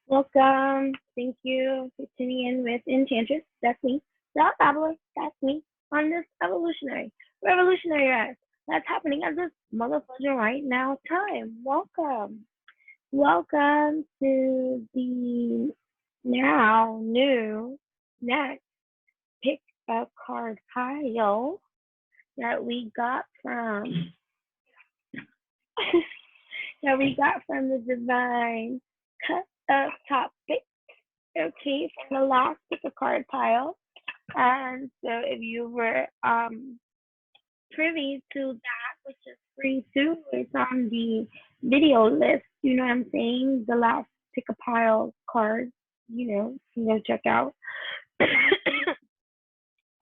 Welcome. Thank you for tuning in with Enchantress. That's me. The Babbler. That's me. On this evolutionary, revolutionary rise that's happening at this motherfucker right now time. Welcome. Welcome to the now new next pick a card pile that we got from that we got from the divine cut of topic. Okay, from the last pick a card pile. And so if you were privy to that, which is free too, it's on the video list. You know what I'm saying? The last pick a pile card, you can go check out.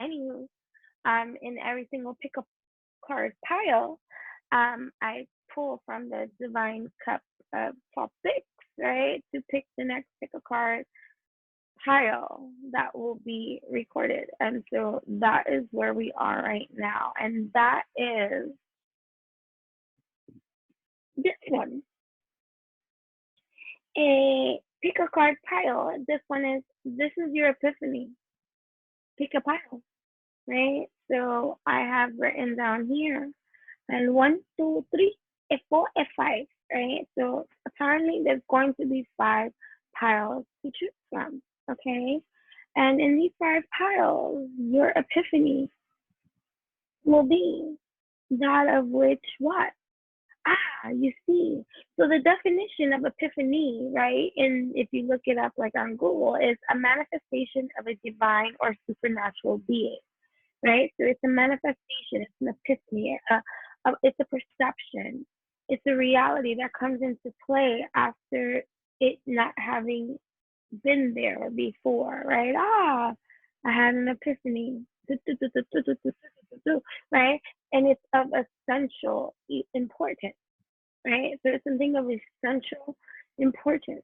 Anywho, in every single pick a card pile, I pull from the divine cup of top six, right? To pick the next pick a card pile that will be recorded. And so that is where we are right now. And that is this one. A pick a card pile. This is your epiphany. Pick a pile, right? So I have written down here and 1, 2, 3, F4, F5, right? So apparently there's going to be 5 piles to choose from, okay? And in these 5 piles, your epiphany will be that of which what? You see. So the definition of epiphany, right, and if you look it up like on Google, is a manifestation of a divine or supernatural being, right? So it's a manifestation, it's an epiphany, it's a perception, it's a reality that comes into play after it not having been there before, right? I had an epiphany, right? And it's of essential importance, right? So it's something of essential importance,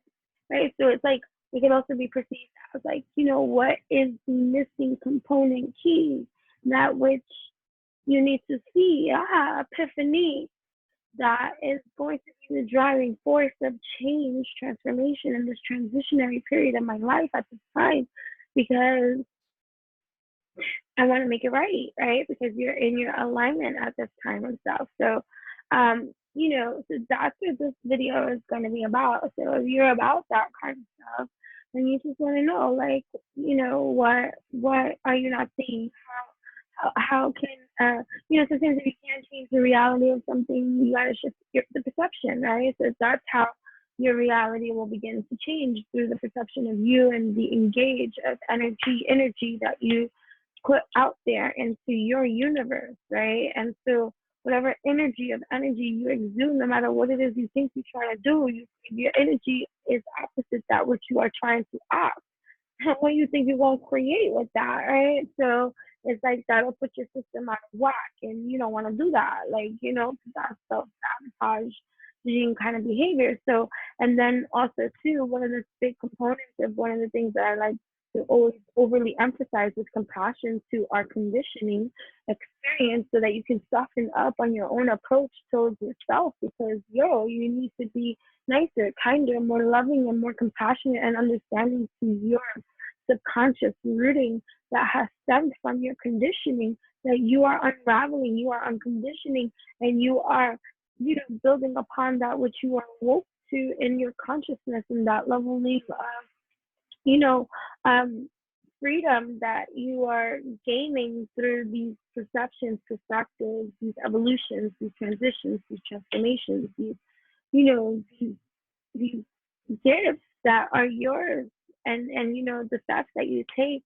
right? So it's like it can also be perceived as like, what is the missing component key, that which you need to see, epiphany, that is going to be the driving force of change, transformation in this transitionary period of my life at this time, because I want to make it right, right? Because you're in your alignment at this time and stuff. So, so that's what this video is going to be about. So if you're about that kind of stuff, then you just want to know, like, what are you not seeing? How can sometimes if you can't change the reality of something, you gotta shift the perception, right? So that's how your reality will begin to change, through the perception of you and the engage of energy that you put out there into your universe, right? And so whatever energy you exude, no matter what it is you think you're trying to do, your energy is opposite that which you are trying to act. What you think you're going to create with that, right? So it's like that'll put your system out of whack, and you don't want to do that. Like, that's self-sabotage kind of behavior. So, and then also too, one of the big components of one of the things that I like to always overly emphasize is compassion to our conditioning experience, so that you can soften up on your own approach towards yourself, because you need to be nicer, kinder, more loving, and more compassionate and understanding to your subconscious rooting that has stemmed from your conditioning, that you are unraveling, you are unconditioning, and you are, building upon that which you are woke to in your consciousness, and that leveling of, freedom that you are gaining through these perceptions, perspectives, these evolutions, these transitions, these transformations, these these gifts that are yours, and the steps that you take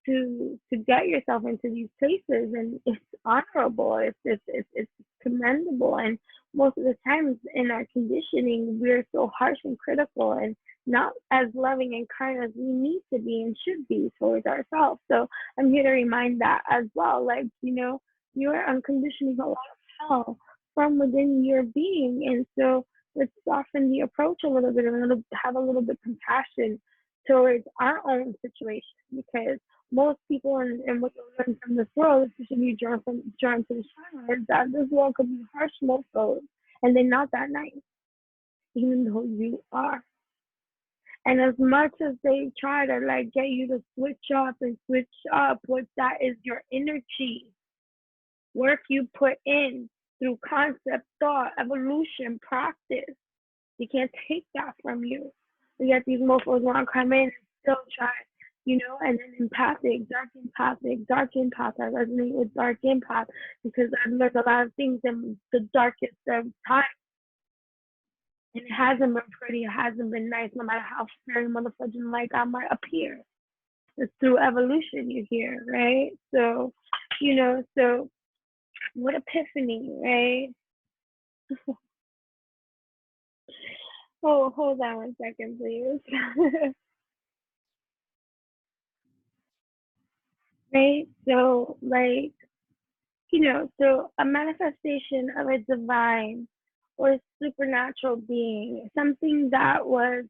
to get yourself into these places, and it's honorable, it's commendable. And most of the times in our conditioning, we're so harsh and critical, and not as loving and kind as we need to be and should be towards ourselves. So I'm here to remind that as well, like, you are unconditioning a lot of hell from within your being. And so let's soften the approach a little bit, and have a little bit of compassion towards our own situation, because most people, and what you learn from this world, especially if you join to the shower, is that this world could be harsh mofos, and they're not that nice, even though you are. And as much as they try to like get you to switch up and switch up, what that is your energy, work you put in through concept, thought, evolution, practice. They can't take that from you. We got these mofos want to come in and still try, and then empathic, dark empathic, dark empath. I resonate with dark empath because I've learned a lot of things in the darkest of times. And it hasn't been pretty, it hasn't been nice, no matter how scary motherfucking like I might appear. It's through evolution you hear, right? So, so what epiphany, right? Oh, hold on 1 second, please. Right? So, like, so a manifestation of a divine or supernatural being, something that was,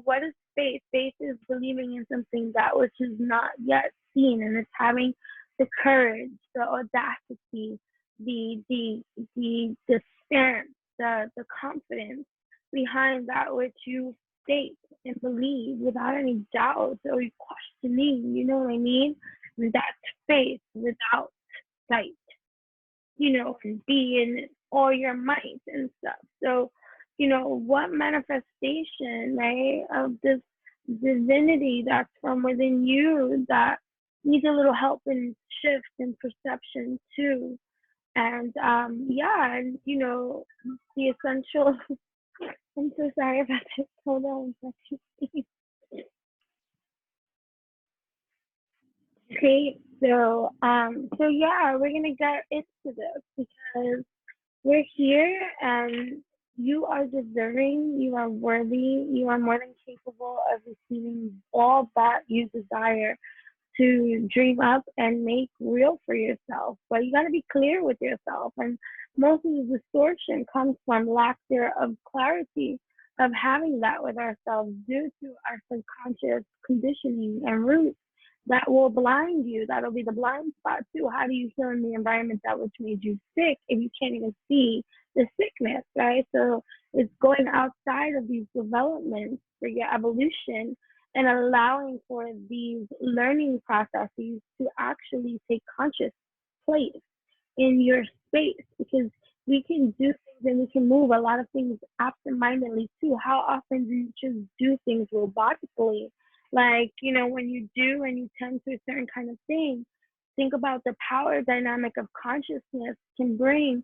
what is faith? Faith is believing in something that which is not yet seen, and it's having the courage, the audacity, the stance, the confidence behind that which you state and believe without any doubt or questioning, you know what I mean? And that's faith without sight, and be in all your might and stuff. So, what manifestation, right, of this divinity that's from within you that needs a little help in shift and perception too. And yeah, and the essential I'm so sorry about this. Hold on 1 second. Okay, so yeah, we're gonna get into this because we're here and you are deserving, you are worthy, you are more than capable of receiving all that you desire to dream up and make real for yourself. But you got to be clear with yourself. And most of the distortion comes from lack there of clarity of having that with ourselves due to our subconscious conditioning and roots that will blind you. That'll be the blind spot too. How do you heal in the environment that which made you sick if you can't even see the sickness, right? So it's going outside of these developments for your evolution and allowing for these learning processes to actually take conscious place in your space, because we can do things and we can move a lot of things absent-mindedly too. How often do you just do things robotically? Like, when you do and you tend to a certain kind of thing, think about the power dynamic of consciousness can bring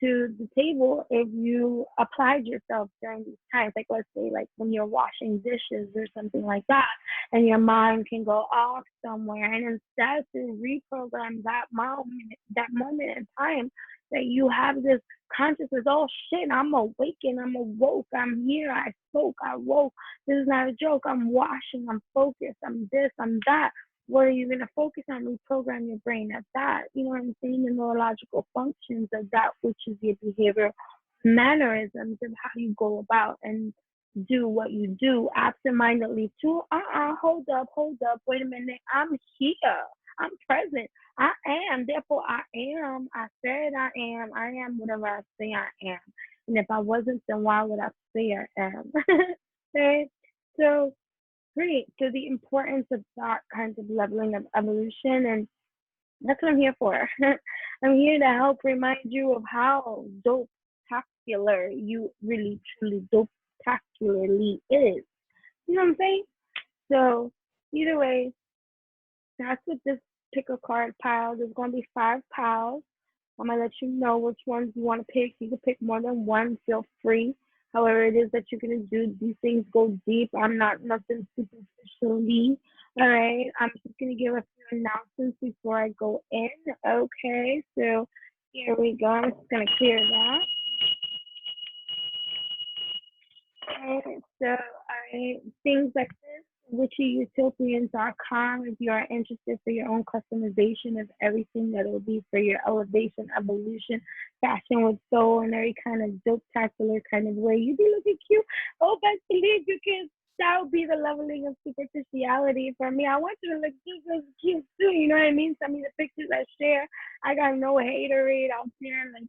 to the table if you applied yourself during these times. Like, let's say, like when you're washing dishes or something like that, and your mind can go off somewhere, and instead to reprogram that moment in time, that you have this consciousness. Oh shit, I'm awakened, I'm awoke, I'm here, I spoke, I woke. This is not a joke. I'm washing, I'm focused, I'm this, I'm that. What are you going to focus on? Reprogram your brain at that. You know what I'm saying? The neurological functions of that, which is your behavior mannerisms of how you go about and do what you do absent-mindedly too. Hold up, wait a minute. I'm here, I'm present, I am, therefore I am. I said I am whatever I say I am. And if I wasn't, then why would I say I am? Okay, so great. So the importance of that kind of leveling of evolution, and that's what I'm here for. I'm here to help remind you of how dope-tacular you really, truly dope-tacularly is. You know what I'm saying? So either way, that's what this pick a card pile. There's going to be 5 piles. I'm going to let you know which ones you want to pick. You can pick more than one. Feel free. However it is that you're going to do, these things go deep. I'm not nothing superficially. All right. I'm just going to give a few announcements before I go in. Okay. So here we go. I'm just going to clear that. Okay, so things like this, witchyutopians.com, if you are interested for your own customization of everything that it will be for your elevation, evolution, fashion with soul, and every kind of dope-tacular kind of way. You be looking cute. Oh, best believe you can. That would be the leveling of superficiality for me. I want you to look just as cute too. You know what I mean? Send me the pictures I share. I got no haterade out there. Like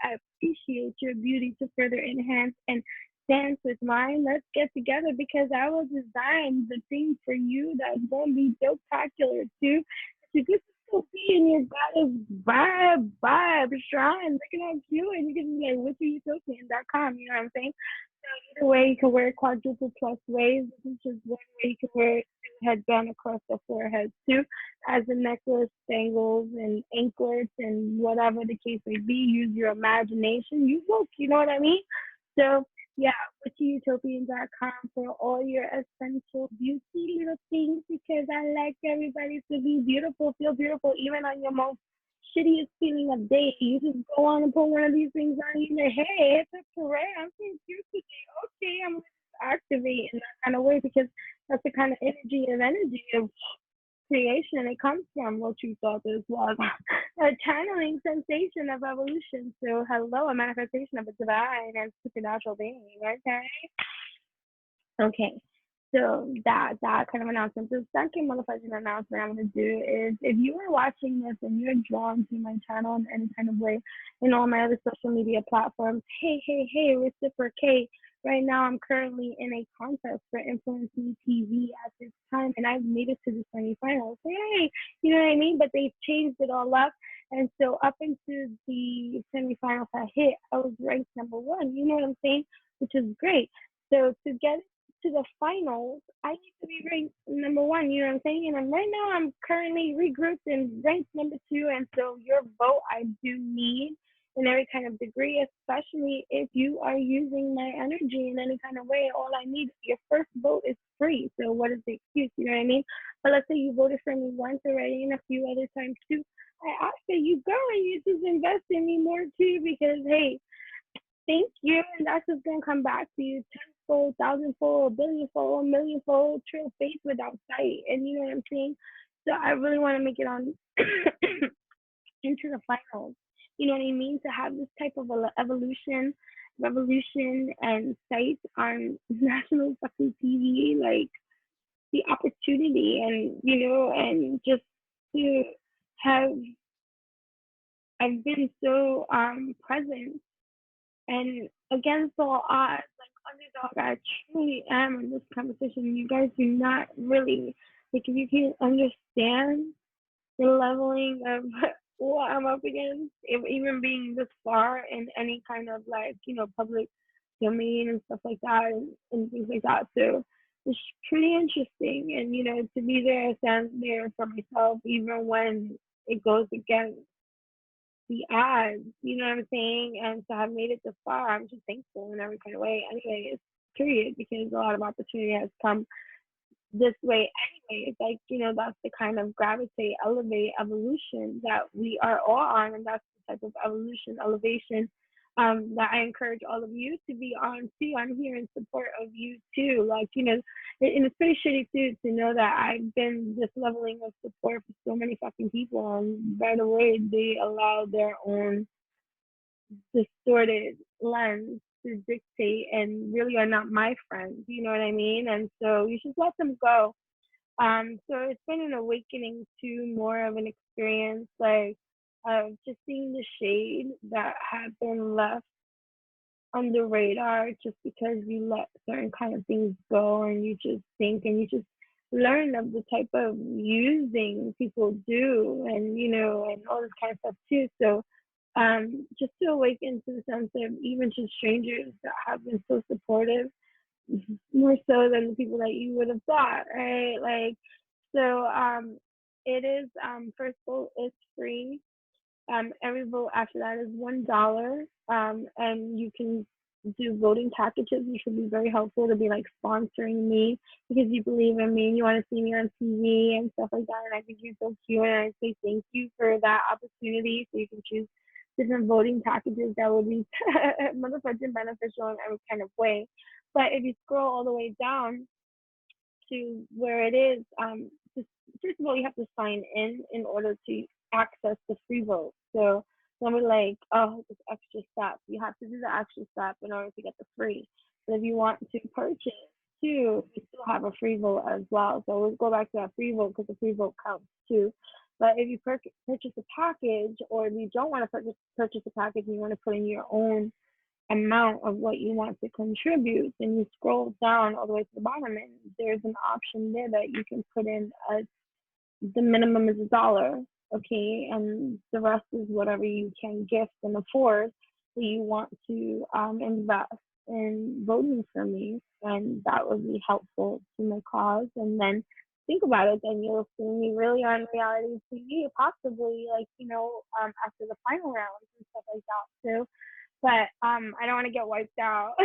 I appreciate your beauty to further enhance and dance with mine. Let's get together because I will design the thing for you that's gonna be spectacular too. You get to still be in your goddess vibe shrine, looking at you, and you can be like witcherutopian.com. You know what I'm saying? Either way, you can wear it quadruple plus ways. This is just one way you can wear it headband across the forehead too, as a necklace, bangles, and anklets, and whatever the case may be. Use your imagination. You look, you know what I mean? So yeah, witcherutopian.com for all your essential beauty little things because I like everybody to be beautiful, feel beautiful, even on your most shittiest feeling of day. You just go on and put one of these things on you and hey, it's a parade. I'm so cute today. Okay, I'm gonna activate in that kind of way because that's the kind of energy of creation it comes from. What you thought this was a channeling sensation of evolution. So hello, a manifestation of a divine and supernatural being. Okay. Okay. So that kind of announcement. The second motherfucking announcement I'm gonna do is if you are watching this and you're drawn to my channel in any kind of way in all my other social media platforms, hey, reciprocate. Right now I'm currently in a contest for Influence Me TV at this time and I've made it to the semifinals. Hey, you know what I mean? But they've changed it all up. And so up into the semifinals I hit, I was ranked number one, you know what I'm saying? Which is great. So to get to the finals, I need to be ranked number one. You know what I'm saying? And right now, I'm currently regrouped and ranked number two. And so your vote, I do need in every kind of degree, especially if you are using my energy in any kind of way. All I need, your first vote is free. So what is the excuse? You know what I mean? But let's say you voted for me once already and a few other times too. I ask that you go and you just invest in me more too because hey, thank you, and that's just gonna come back to you tenfold, thousandfold, billionfold, millionfold, trill face without sight. And you know what I'm saying? So I really want to make it on into the finals. You know what I mean? To have this type of revolution, and sight on national fucking TV, like the opportunity, and and just to have, I've been so present and against all odds, like underdog, I truly am in this conversation. You guys do not really, like, if you can understand the leveling of what I'm up against, if even being this far in any kind of like, public domain and stuff like that and things like that. So it's pretty interesting. And, to be there, stand there for myself, even when it goes against the odds, you know what I'm saying? And to have made it this far, I'm just thankful in every kind of way. Anyways, period, because a lot of opportunity has come this way anyway. It's like, that's the kind of gravitate, elevate, evolution that we are all on. And that's the type of evolution, elevation that I encourage all of you to be on too. I'm here in support of you too. Like, and it's pretty shitty too to know that I've been this leveling of support for so many fucking people. And right away, they allow their own distorted lens to dictate and really are not my friends. You know what I mean? And so you should let them go. So it's been an awakening to more of an experience, like just seeing the shade that had been left on the radar just because you let certain kind of things go and you just think and you just learn of the type of using people do and and all this kind of stuff too. So just to awaken to the sense of even just strangers that have been so supportive, more so than the people that you would have thought, right? Like, so it is first vote is free. Every vote after that is $1. And you can do voting packages, which would be very helpful to be like sponsoring me because you believe in me and you want to see me on TV and stuff like that. And I think you're so cute. And I say thank you for that opportunity. So you can choose different voting packages that will be motherfucking beneficial in every kind of way. But if you scroll all the way down to where it is, just, first of all, you have to sign in order to access the free vote. So somebody like, oh, this extra step. You have to do the extra step in order to get the free. But if you want to purchase too, you still have a free vote as well. So let's go back to that free vote because the free vote counts too. But if you purchase a package, or if you don't want to purchase a package and you want to put in your own amount of what you want to contribute, then you scroll down all the way to the bottom, and there's an option there that you can put in the minimum is $1, okay, and the rest is whatever you can gift and afford that you want to invest in voting for me, and that would be helpful to my cause. And then think about it, then you'll see me really on reality TV, possibly, like, after the final rounds and stuff like that too. But I don't want to get wiped out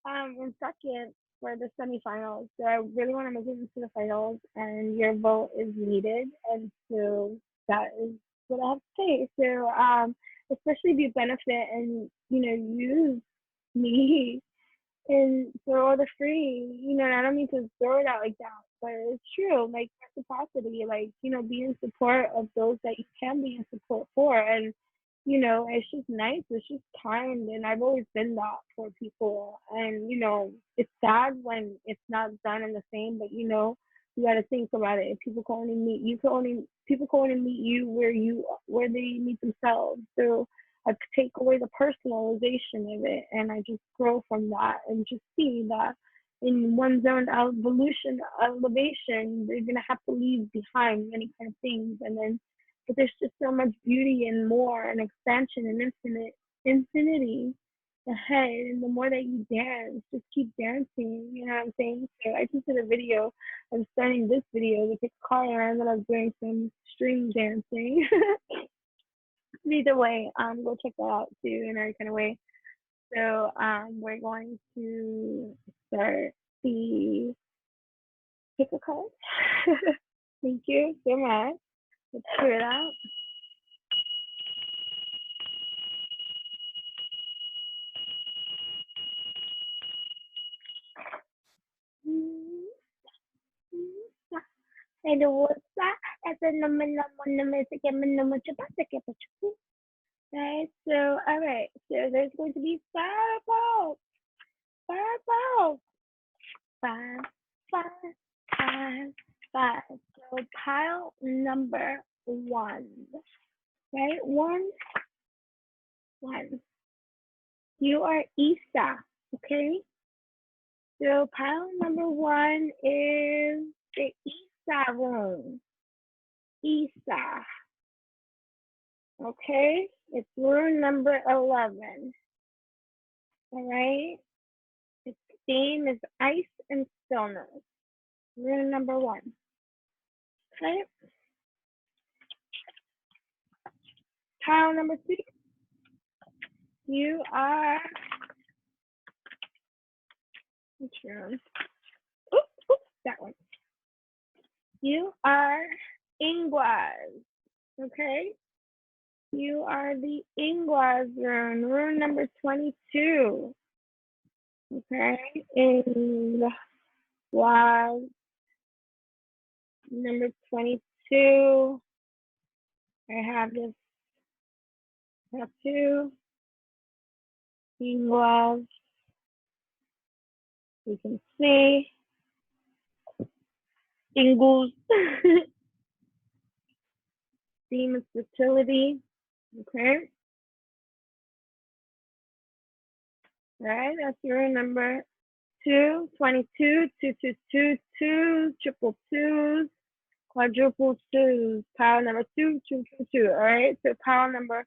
in second for the semifinals. So I really want to make it into the finals, and your vote is needed. And so that is what I have to say. So especially if you benefit and use me and for all the free, I don't mean to throw it out like that, but it's true. Like reciprocity, like be in support of those that you can be in support for, and it's just nice. It's just kind, and I've always been that for people. And it's sad when it's not done in the same, but you got to think about it. People can only meet you. People can only meet you where they meet themselves. So I take away the personalization of it, and I just grow from that, and just see that in one's own elevation, they're gonna have to leave behind many kind of things, and then, but there's just so much beauty and more and expansion and infinity ahead. And the more that you dance, just keep dancing. You know what I'm saying? So I just did a video. I'm starting this video with a car, and then I was doing some string dancing. Either way, go check that out too in every kind of way. So we're going to start the pick a card. Thank you so much. Let's clear it out. Right, so all right, so there's going to be 5 balls. 5, 5, 5, 5. So pile number 1, right? 1, 1. You are Isa, okay? So pile number 1 is the Isa rune. Isa. Okay? It's rune number 11. All right? Its theme is ice and stillness. Rune number 1. Okay? Pile number 2. You are, which rune? Oops, that one. You are Ingwaz. Okay? You are the Ingwaz rune, rune number 22. Okay? Ingwaz number 22. I have this tattoo. Ingwaz. You can see. Ingles. Theme is fertility. Okay? All right, that's your number 2, 22, 2, 2, 2, 2, triple twos, quadruple twos, pile number 2, 2, 2, 2. All right, so pile number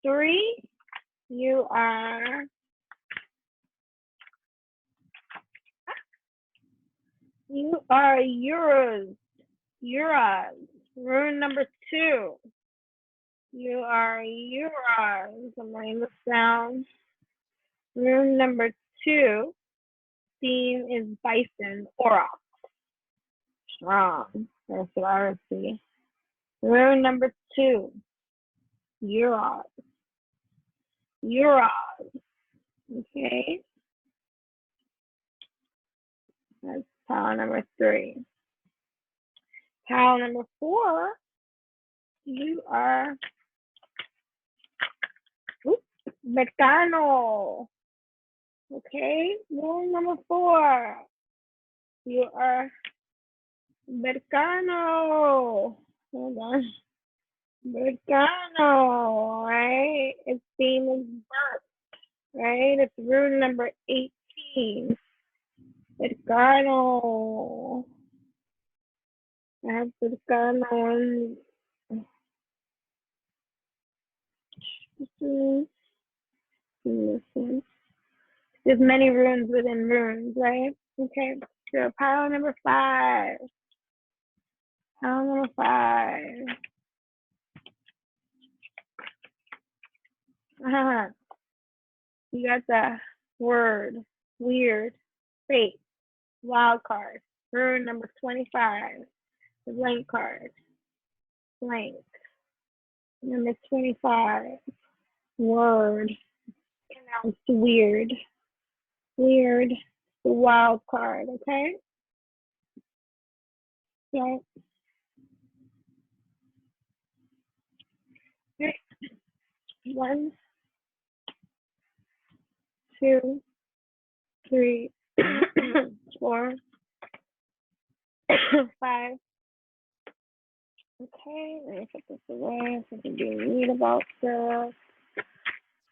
3, you are Euros. Rune number 2. You are Euros. I'm writing this down. Rune number 2. Theme is bison, aura. Strong. That's what I would see. Rune number 2. Euros. Okay. That's pile number 3. Pile number 4. You are Mecano. Okay, rule number 4. You are Mercano. Hold on. Mercano, right? Its theme is birth. right? It's rune number 18. Cercano. I have cercano. Listen. There's many runes within runes, right? Okay, so pile number 5. Pile number 5. You got the word, weird, fate, wild card. Rune number 25. The blank card. Blank. Number 25. Word. Pronounced weird. Weird. The wild card, okay? So, one, two, three, 4, 5. Okay, let me put this away. Something you read about this.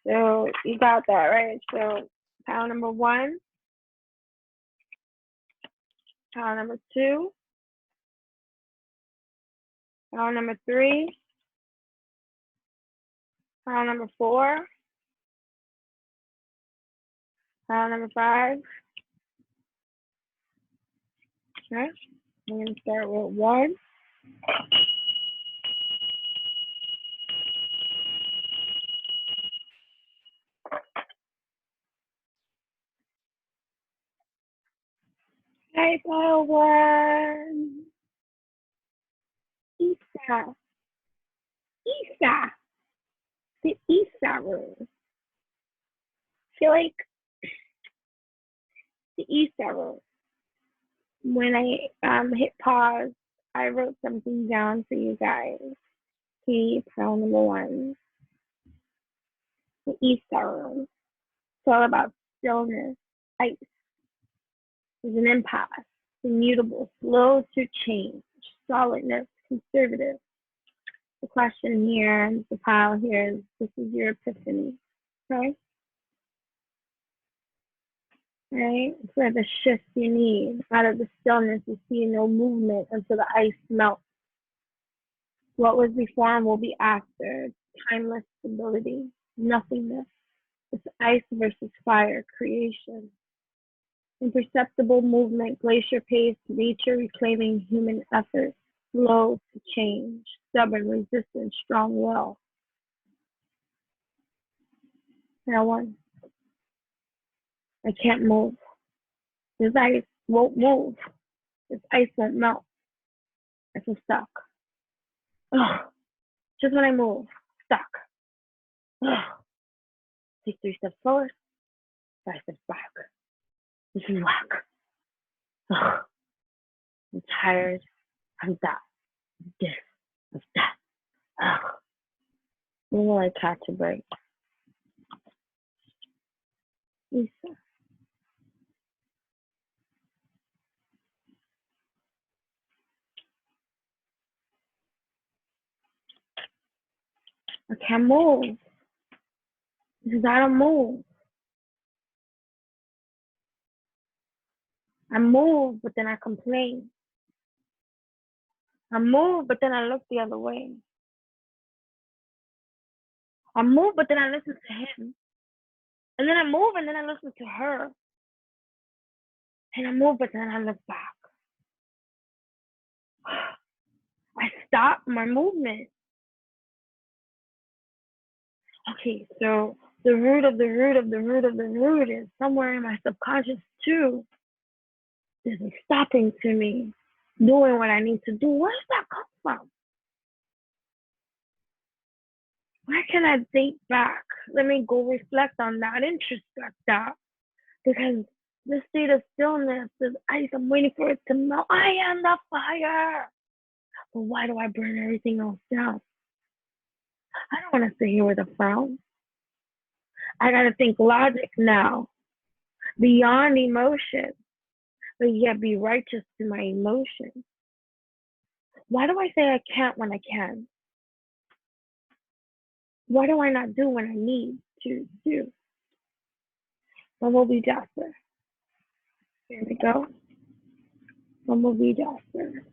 So you got that, right? So pile number 1, pile number 2, pile number 3, pile number 4, pile number 5. Okay, we're gonna start with 1. Okay, pile 1. Isa. Isa. The Isa room. I feel like the Isa room. When I hit pause, I wrote something down for you guys. See, pile number 1. The Isa room. It's all about stillness. Ice is an impasse, immutable, slow to change, solidness, conservative. The question here and the pile here is, this is your epiphany, okay? Right? For the shift you need. Out of the stillness, you see no movement until the ice melts. What was before will be after. Timeless stability, nothingness. It's ice versus fire, creation. Imperceptible movement, glacier pace, nature reclaiming human effort. Slow to change, stubborn, resistant, strong will. Now one. I can't move. This ice won't move. This ice won't melt. I feel stuck. Ugh. Just when I move, stuck. Ugh. Take 3 steps forward, 5 steps back. This is whack. Ugh. I'm tired. I'm that. I'm this. I'm that. Ugh. When will I catch a break? Lisa. I can't move. Because I don't move. I move, but then I complain. I move, but then I look the other way. I move, but then I listen to him. And then I move, and then I listen to her. And I move, but then I look back. I stop my movement. Okay, so the root of the root of the root of the root is somewhere in my subconscious too. There's a stopping to me doing what I need to do. Where does that come from? Where can I think back? Let me go reflect on that, introspect that. Because the state of stillness is ice. I'm waiting for it to melt. I am the fire. But why do I burn everything else down? I don't want to sit here with a frown. I got to think logic now, beyond emotion, but yet be righteous to my emotions. Why do I say I can't when I can? Why do I not do what I need to do? Bumblebee Jasper. Here we go. Bumblebee Jasper.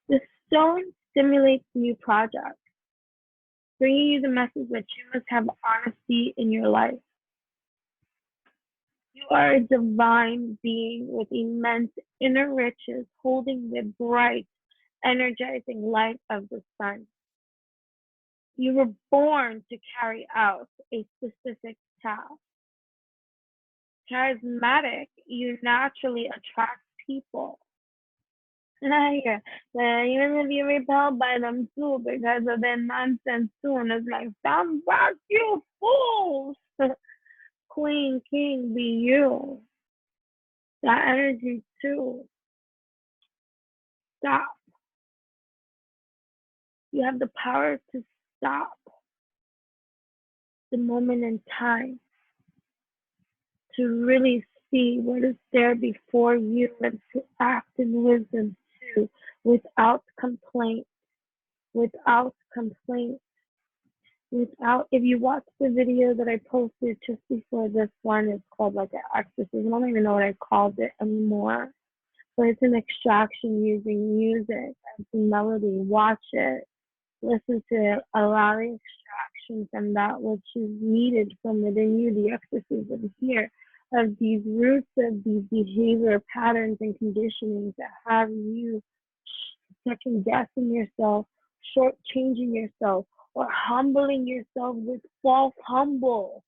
The stone stimulates new projects, bringing you the message that you must have honesty in your life. You are a divine being with immense inner riches, holding the bright, energizing light of the sun. You were born to carry out a specific task. Charismatic, you naturally attract people. Yeah. Even if you're repelled by them too because of their nonsense too, and it's like, stand back, you fools! Queen, king, be you. That energy too. Stop. You have the power to stop the moment in time, to really see what is there before you and to act in wisdom too, without complaint, without complaint, without, if you watch the video that I posted just before this one, it's called like an exorcism. I don't even know what I called it anymore, but it's an extraction using music as a melody. Watch it, listen to it, allow the extraction from that which is needed from within you, the exorcism here of these roots of these behavior patterns and conditionings that have you second guessing yourself, shortchanging yourself, or humbling yourself with false humble.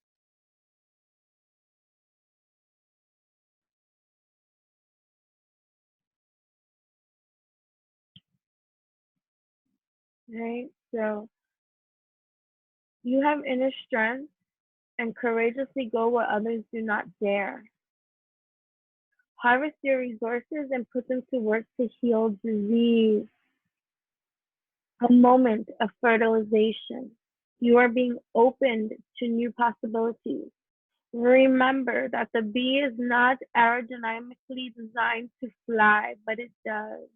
Right? So you have inner strength and courageously go where others do not dare. Harvest your resources and put them to work to heal disease. A moment of fertilization. You are being opened to new possibilities. Remember that the bee is not aerodynamically designed to fly, but it does.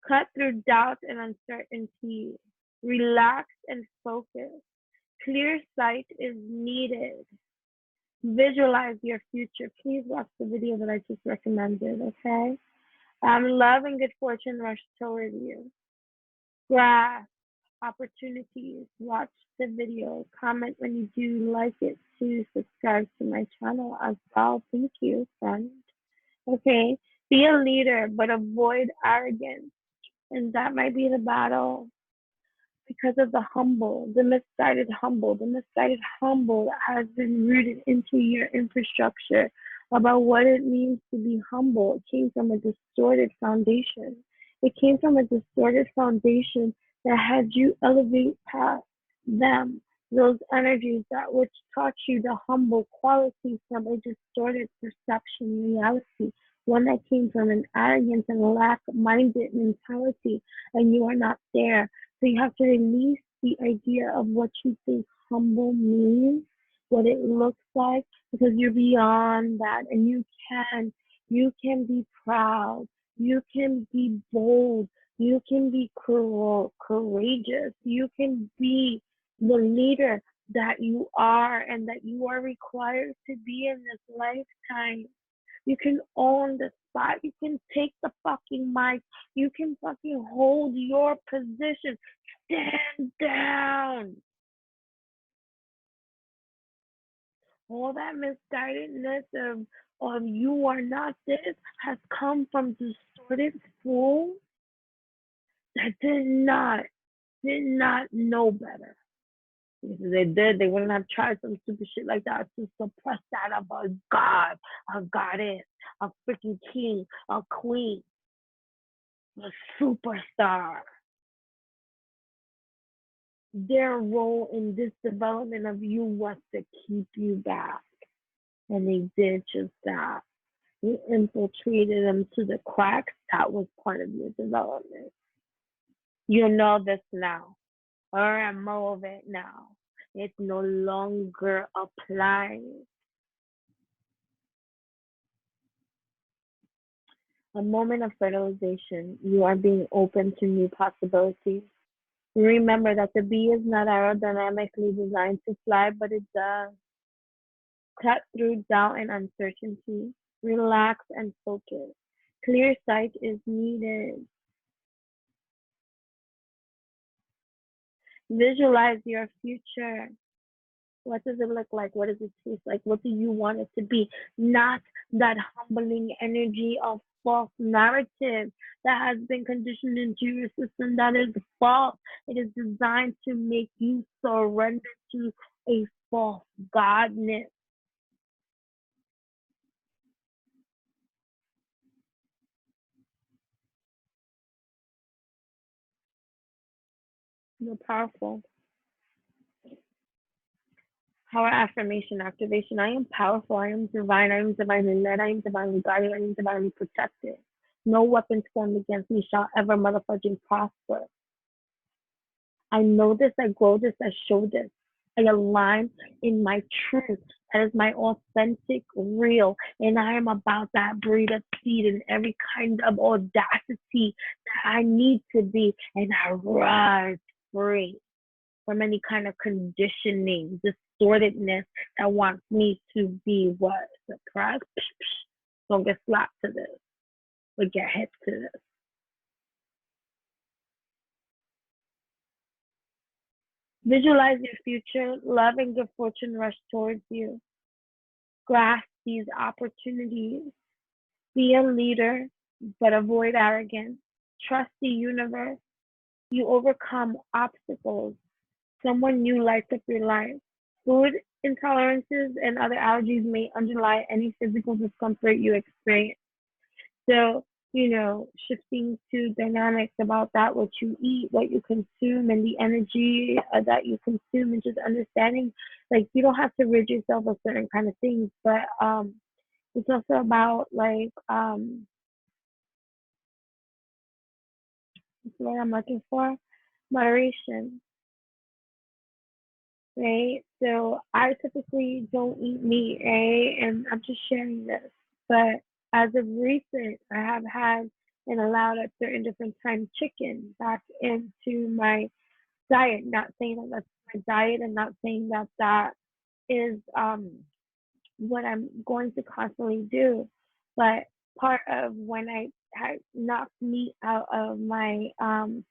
Cut through doubt and uncertainty. Relax and focus. Clear sight is needed. Visualize your future. Please watch the video that I just recommended, okay? Love and good fortune rush toward you. Grasp opportunities. Watch the video. Comment when you do like it to subscribe to my channel as well. Thank you, friend. Okay. Be a leader, but avoid arrogance. And that might be the battle because of the humble, the misguided humble that has been rooted into your infrastructure about what it means to be humble. It came from a distorted foundation. It came from a distorted foundation that had you elevate past them, those energies that which taught you the humble quality from a distorted perception reality, one that came from an arrogance and a lack-minded mentality, and you are not there. So you have to release the idea of what you think humble means, what it looks like, because you're beyond that, and you can be proud, you can be bold, you can be courageous, you can be the leader that you are and that you are required to be in this lifetime. You can own the spot. You can take the fucking mic. You can fucking hold your position. Stand down. All that misguidedness of you are not this has come from distorted fools that did not know better. Because if they did, they wouldn't have tried some stupid shit like that to suppress that about God, a goddess, a freaking king, a queen, a superstar. Their role in this development of you was to keep you back. And they did just that. You infiltrated them to the cracks. That was part of your development. You know this now. Or move it now. It no longer applies. a moment of fertilization. You are being open to new possibilities. Remember that the bee is not aerodynamically designed to fly, but it does. Cut through doubt and uncertainty. Relax and focus. Clear sight is needed. Visualize your future. What does it look like? What does it taste like? What do you want it to be? Not that humbling energy of false narrative that has been conditioned into your system that is false. It is designed to make you surrender to a false godness. You're powerful. Power affirmation activation. I am powerful. I am divine. I am divinely led. I am divinely guided. I am divinely protected. No weapons formed against me shall ever motherfucking prosper. I know this, I grow this, I show this. I align in my truth. That is my authentic, real. And I am about that breed of seed and every kind of audacity that I need to be. And I rise free from any kind of conditioning, distortedness that wants me to be what? Suppressed? Don't get slapped to this or get hit to this. Visualize your future. Love and good fortune rush towards you. Grasp these opportunities. Be a leader, but avoid arrogance. Trust the universe. You overcome obstacles. Someone new lights up your life. Food intolerances and other allergies may underlie any physical discomfort you experience. So, shifting to dynamics about that, what you eat, what you consume, and the energy that you consume, and just understanding, like, you don't have to rid yourself of certain kind of things, but it's also about, like, what's the word I'm looking for? Moderation, right? So I typically don't eat meat, right? And I'm just sharing this. But as of recent, I have had and allowed at certain different times chicken back into my diet. Not saying that that's my diet and not saying that that is what I'm going to constantly do. But part of when I had knocked meat out of my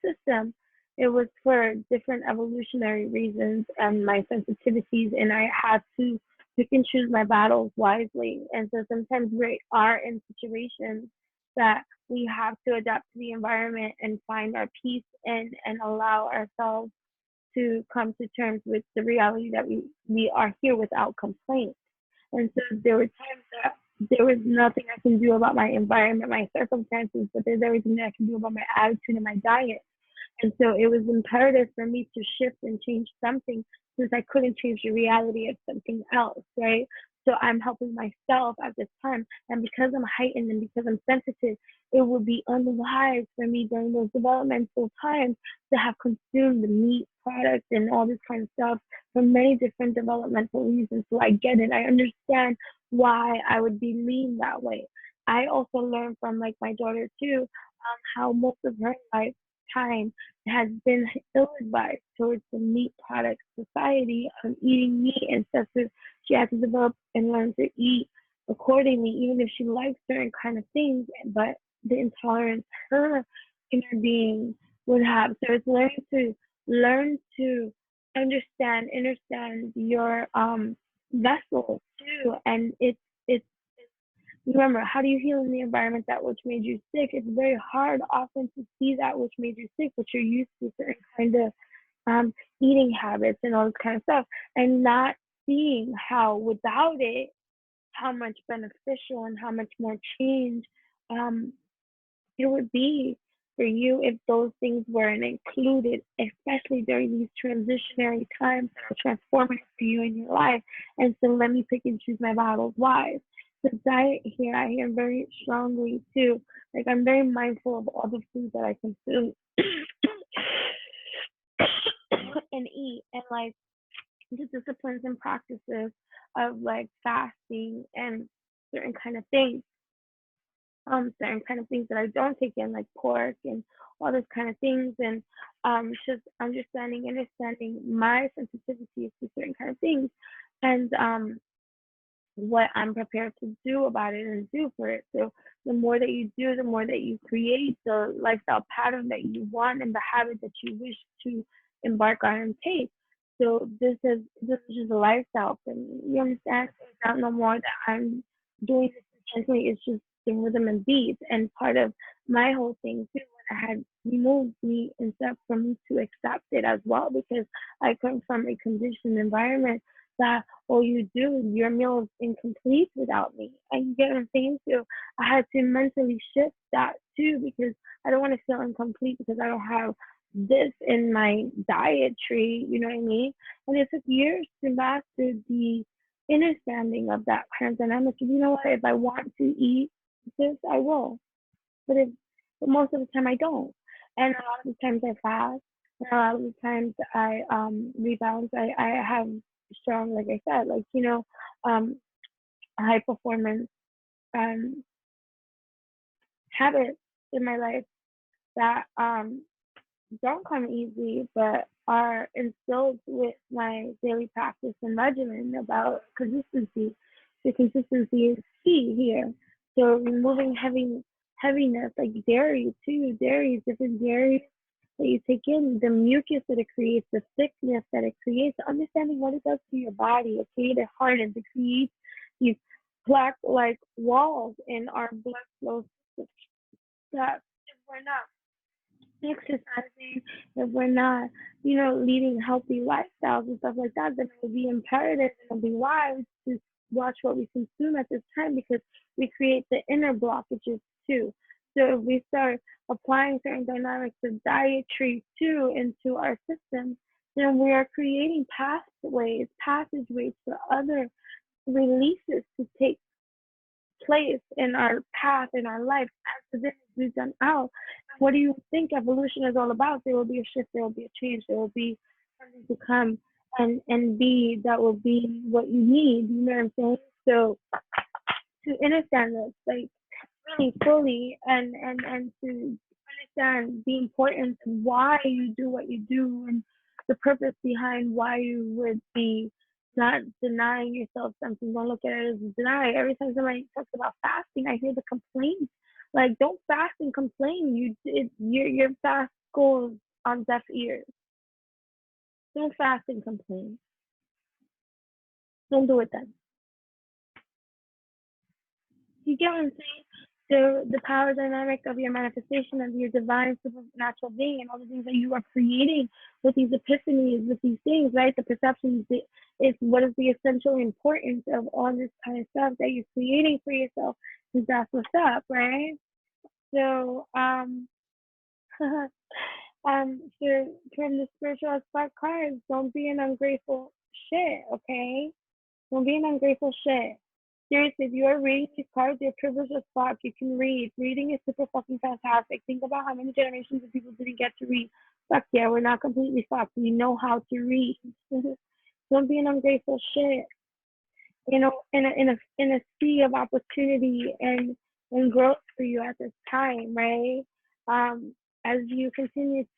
system, it was for different evolutionary reasons and my sensitivities, and I had to pick and choose my battles wisely. And so sometimes we are in situations that we have to adapt to the environment and find our peace and allow ourselves to come to terms with the reality that we are here without complaint. And so there were times that there was nothing I can do about my environment, my circumstances, but there's everything that I can do about my attitude and my diet. And so it was imperative for me to shift and change something since I couldn't change the reality of something else, right? So I'm helping myself at this time. And because I'm heightened and because I'm sensitive, it would be unwise for me during those developmental times to have consumed the meat products and all this kind of stuff for many different developmental reasons. So I get it. I understand why I would be lean that way. I also learned from like my daughter too, how most of her lifetime has been ill-advised towards the meat product society of eating meat and stuff. So she had to develop and learn to eat accordingly, even if she likes certain kind of things, but the intolerance her inner being would have. So it's learn to understand your vessel too. And it's remember, how do you heal in the environment that which made you sick? It's very hard often to see that which made you sick, but you're used to certain kind of um, eating habits and all this kind of stuff, and not seeing how without it, how much beneficial and how much more change um, it would be for you if those things weren't included, especially during these transitionary times that are transformative for you in your life. And so let me pick and choose my battles. Why? The diet here, I hear very strongly too. Like I'm very mindful of all the foods that I consume and eat, and like the disciplines and practices of like fasting and certain kind of things. certain kind of things that I don't take in, like pork and all those kind of things, and just understanding my sensitivities to certain kind of things, and what I'm prepared to do about it and do for it. So the more that you do, the more that you create the lifestyle pattern that you want and the habit that you wish to embark on and take. So this is just a lifestyle for me. You understand? So it's not no more that I'm doing this intentionally. It's just the rhythm and beats. And part of my whole thing too, when I had removed meat and stuff, for me to accept it as well, because I come from a conditioned environment that, oh, you do, your meal is incomplete without me. And you get what I'm saying? So I had to mentally shift that too, because I don't want to feel incomplete because I don't have this in my dietary, you know what I mean? And it took years to master the understanding of that kind of dynamic. You know what? If I want to eat this, I will. But if but most of the time I don't. And a lot of the times I fast. And a lot of the times I rebalance. I have strong, like I said, like, um high performance um habits in my life that don't come easy, but are instilled with my daily practice and regimen about consistency. The consistency is key here. So removing heaviness, like dairy too, dairy, different dairies that you take in, the mucus that it creates, the thickness that it creates, understanding what it does to your body. Okay, it hardens, it creates these plaque like walls in our blood flow system that if we're not exercising, if we're not, leading healthy lifestyles and stuff like that, then it would be imperative and it would be wise to watch what we consume at this time, because we create the inner blockages too. So if we start applying certain dynamics of dietary too into our system, then we are creating passageways for other releases to take place in our path in our life as the we've done out. And what do you think evolution is all about? There will be a shift, there will be a change, there will be something to come and be that will be what you need. You know what I'm saying? So to understand this, like really fully, and to understand the importance of why you do what you do and the purpose behind why you would be not denying yourself something. Don't look at it as a deny. Every time somebody talks about fasting, I hear the complaints. Like, don't fast and complain. Your fast goes on deaf ears. Don't fast and complain. Don't do it then. You get what I'm saying? So the power dynamic of your manifestation of your divine supernatural being and all the things that you are creating with these epiphanies, with these things, right? The perceptions is what is the essential importance of all this kind of stuff that you're creating for yourself, because that's what's up, right? So so from the spiritual spark cards, don't be an ungrateful shit, okay? Don't be an ungrateful shit. Seriously, if you are reading these cards, you're privileged as fuck. You can read. Reading is super fucking fantastic. Think about how many generations of people didn't get to read. Fuck yeah, we're not completely fucked. We know how to read. Don't be an ungrateful shit. In a sea of opportunity and growth for you at this time, right? As you continue to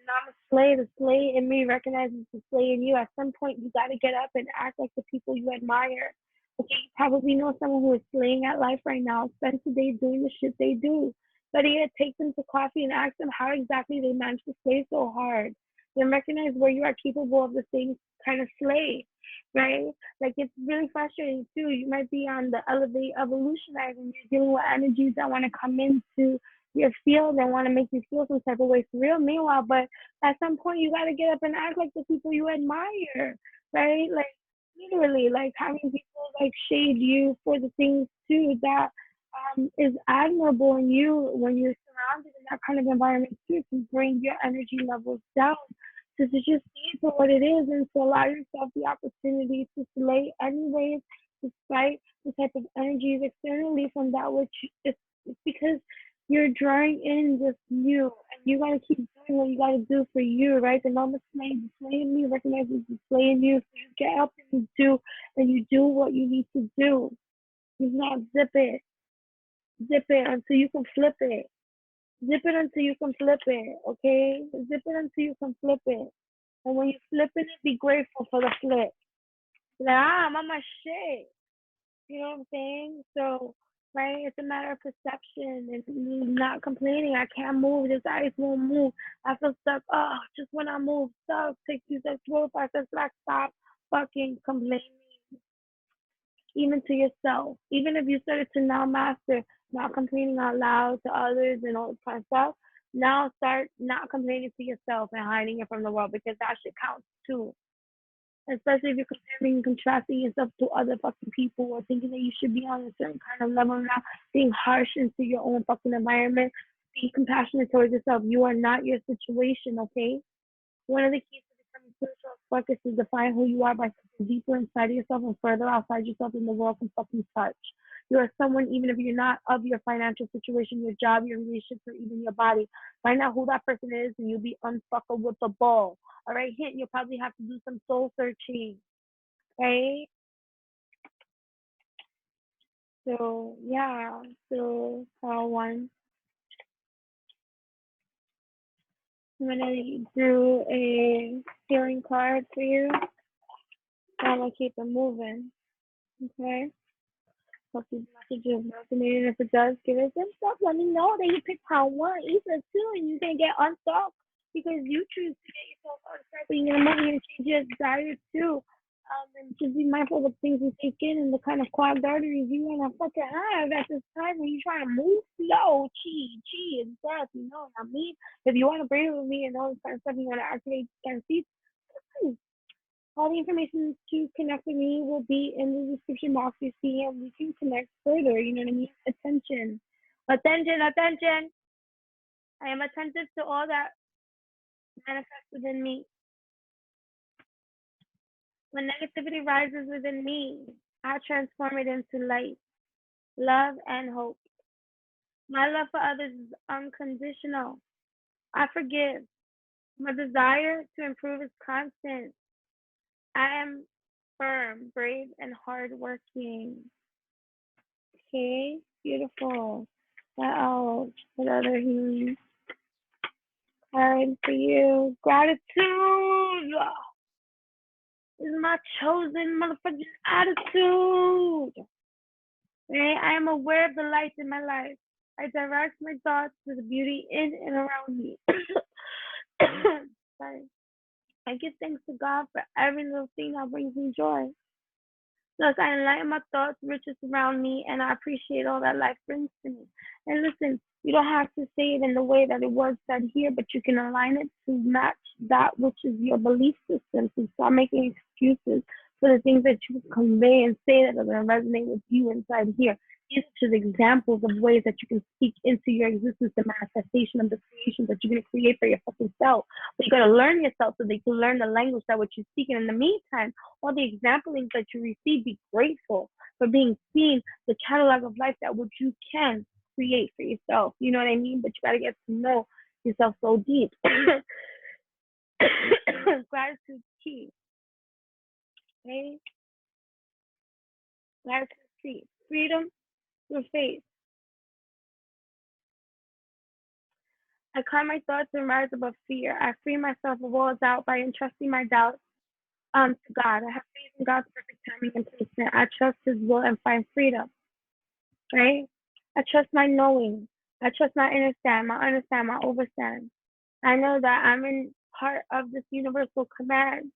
not slay, the slay in me recognizes the slay in you. At some point, you got to get up and act like the people you admire. Okay, you probably know someone who is slaying at life right now. Spend today doing the shit they do. Better yet, take them to coffee and ask them how exactly they managed to slay so hard. Then recognize where you are capable of the same kind of slay, right? Like, it's really frustrating too. You might be on the elevate evolutionary and you're dealing with energies that want to come into your field and want to make you feel some type of way for real. Meanwhile, but at some point you gotta get up and act like the people you admire, right? Like, literally, like having people like shade you for the things too that is admirable in you when you're surrounded in that kind of environment too, to bring your energy levels down. So to just see it for what it is and to allow yourself the opportunity to slay anyways, despite the type of energies externally from that which it's because you're drawing in just you, and you gotta keep doing what you gotta do for you, right? The moment the slay in me recognizes the slay in you, so you get up and you do what you need to do. You not zip it. Zip it until you can flip it. Zip it until you can flip it, okay? Zip it until you can flip it. And when you flip it, be grateful for the flip. Like, I'm on my shit. You know what I'm saying? So, right, it's a matter of perception and not complaining. I can't move. This ice won't move. I feel stuck. Oh, just when I move, stuck. Take 2 steps forward, 5 steps back. Stop fucking complaining, even to yourself. Even if you started to now master not complaining out loud to others and all this kind of stuff, now start not complaining to yourself and hiding it from the world, because that shit counts too. Especially if you're comparing and contrasting yourself to other fucking people, or thinking that you should be on a certain kind of level now, being harsh into your own fucking environment. Be compassionate towards yourself. You are not your situation, okay? One of the keys to becoming spiritual spark is to define who you are by stepping deeper inside of yourself and further outside yourself in the world can fucking touch. You are someone, even if you're not of your financial situation, your job, your relationships, or even your body. Find out who that person is and you'll be unfuckable with the ball. All right, hint, you'll probably have to do some soul searching, right? So, yeah, so, one, I'm going to do a healing card for you. I'm going to keep it moving, okay? Hope these messages resonated. If it does, give it some stuff. Let me know that you picked part 1, Ether 2, and you can get unstuck because you choose to get yourself unstuck. But you're going to move and change your desires too. And just be mindful of the things you take in and the kind of clogged arteries you want to fucking have at this time when you're trying to move slow. Chi, and stuff, you know what I mean? If you want to breathe with me and all this kind of stuff, you want to activate kind of seats, all the information to connect with me will be in the description box you see, and we can connect further. You know what I mean? Attention. Attention, attention. I am attentive to all that manifests within me. When negativity rises within me, I transform it into light, love, and hope. My love for others is unconditional. I forgive. My desire to improve is constant. I am firm, brave, and hardworking. Okay, beautiful. What else? What other healing card for you? Gratitude is my chosen motherfucking attitude. Right? I am aware of the light in my life. I direct my thoughts to the beauty in and around me. Sorry. I give thanks to God for every little thing that brings me joy. Thus, I enlighten my thoughts, riches around me, and I appreciate all that life brings to me. And listen, you don't have to say it in the way that it was said here, but you can align it to match that which is your belief system. So stop making excuses for the things that you convey and say that are going to resonate with you inside here. These are just examples of ways that you can speak into your existence, the manifestation of the creations that you're going to create for your fucking self. But you got to learn yourself so that you can learn the language that what you're speaking. In the meantime, all the examplings that you receive, be grateful for being seen, the catalog of life that what you can create for yourself. You know what I mean? But you got to get to know yourself so deep. Gratitude key. Okay? Gratitude key. Freedom through faith. I calm my thoughts and rise above fear. I free myself of all doubt by entrusting my doubts to God. I have faith in God's perfect timing and placement. I trust His will and find freedom. Right? I trust my knowing. I trust my understand, my overstand. I know that I'm in part of this universal command.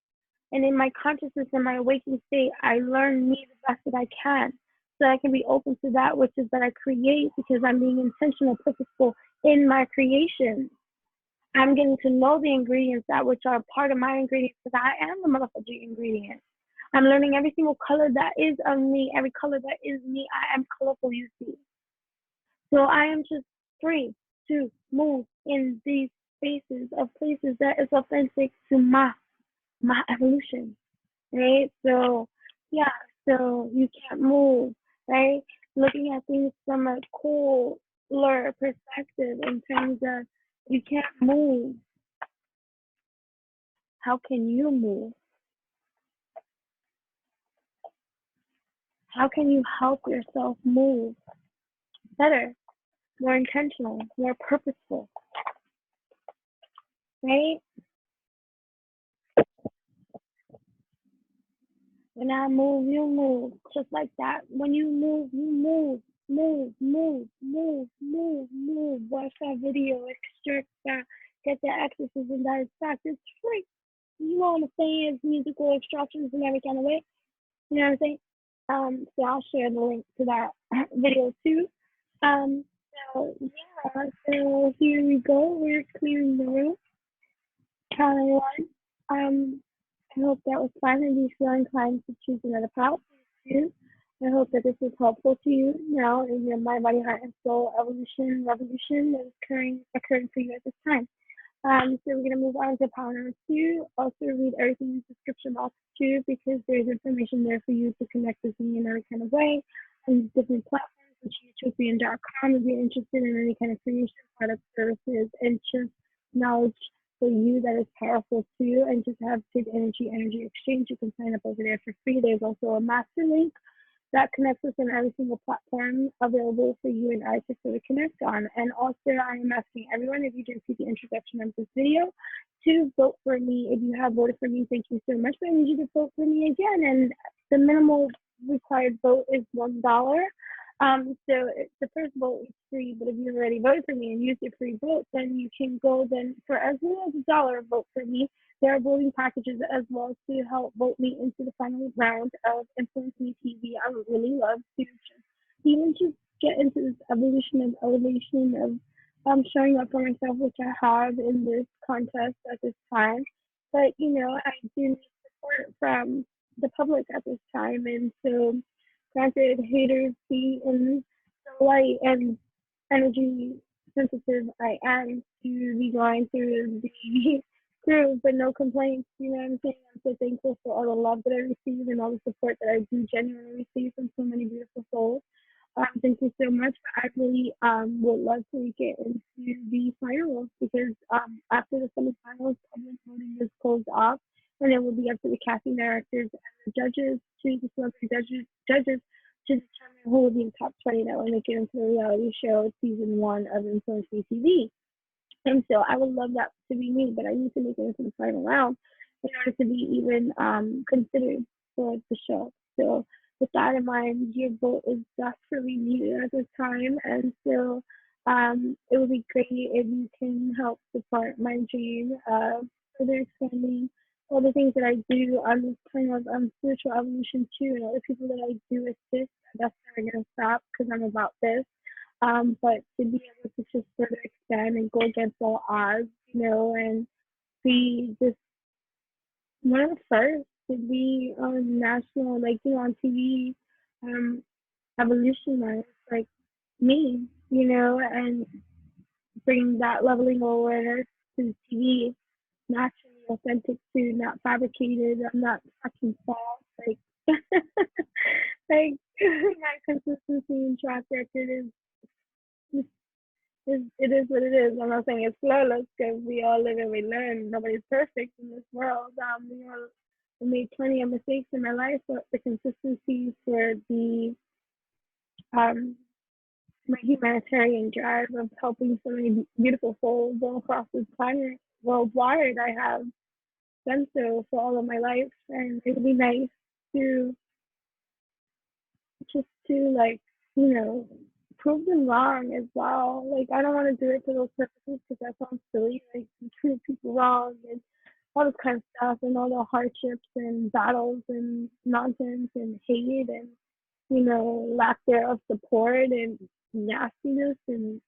And in my consciousness and my awakening state, I learn me the best that I can so I can be open to that which is that I create because I'm being intentional, purposeful in my creation. I'm getting to know the ingredients that which are part of my ingredients because I am the motherfucking ingredient. I'm learning every single color that is of me, every color that is me. I am colorful, you see. So I am just free to move in these spaces of places that is authentic to my evolution, right? So yeah, so you can't move, right? Looking at things from a cooler perspective in terms of you can't move. How can you move? How can you help yourself move? better, more intentional, more purposeful, right? When I move, you move, just like that. When you move, you move, move, move, move, move, move. Watch that video, extract that, get the exorcism that is fact. It's free. You know what I'm saying? It's musical extractions in every kind of way. You know what I'm saying? So I'll share the link to that video too. Um, so yeah, so here we go. We're clearing the room. Count everyone. I hope that was fun and you feel inclined to choose another path too. I hope that this was helpful to you now in your mind, body, heart, and soul evolution, revolution that is occurring for you at this time. So we're gonna move on to power number two. Also read everything in the description box too, because there's information there for you to connect with me in every kind of way on different platforms, which youtube.com if you're interested in any kind of creation, product, services, and just knowledge for you that is powerful too, and just have good energy exchange. You can sign up over there for free. There's also a master link that connects us on every single platform available for you and I to further connect on. And also, I am asking everyone, if you didn't see the introduction of this video, to vote for me. If you have voted for me, thank you so much. But I need you to vote for me again. And the minimal required vote is $1. So the first vote is free, but if you already voted for me and used your free vote, then you can go then for as little as $1, vote for me. There are voting packages as well to help vote me into the final round of Influence Me TV. I would really love to just get into this evolution and elevation of showing up for myself, which I have in this contest at this time. But I do need support from the public at this time, and so granted, haters see in the light and energy sensitive I am to be going through the through, but no complaints. You know what I'm saying? I'm so thankful for all the love that I receive and all the support that I do genuinely receive from so many beautiful souls. Thank you so much. I really would love to get into the finals because after the semifinals, public voting is closed off, and it will be up to the casting directors and the judges to the celebrity judges to determine who will be the top 20 that will make it into the reality show season 1 of Influence Me TV. And so I would love that to be me, but I need to make it into the final round in order to be even considered for the show. So with that in mind, your vote is desperately needed at this time. And so it would be great if you can help support my dream of further expanding all the things that I do on this kind of spiritual evolution too, and other people that I do assist. That's never going to stop because I'm about this. But to be able to just further expand and go against all odds, and be just one of the first to be on national, on TV, um, evolutionized, like me, and bring that leveling awareness to TV, naturally authentic too, not fabricated. I'm not fucking false. Like, like my consistency and track record it is what it is. I'm not saying it's flawless because we all live and we learn. Nobody's perfect in this world. I made plenty of mistakes in my life, but the consistency for the um, my humanitarian drive of helping so many beautiful souls all across this planet worldwide, I have done so for all of my life, and it would be nice to just to prove them wrong as well. Like I don't want to do it for those purposes because that sounds silly. Like to prove people wrong and all this kind of stuff and all the hardships and battles and nonsense and hate and lack thereof support and nastiness and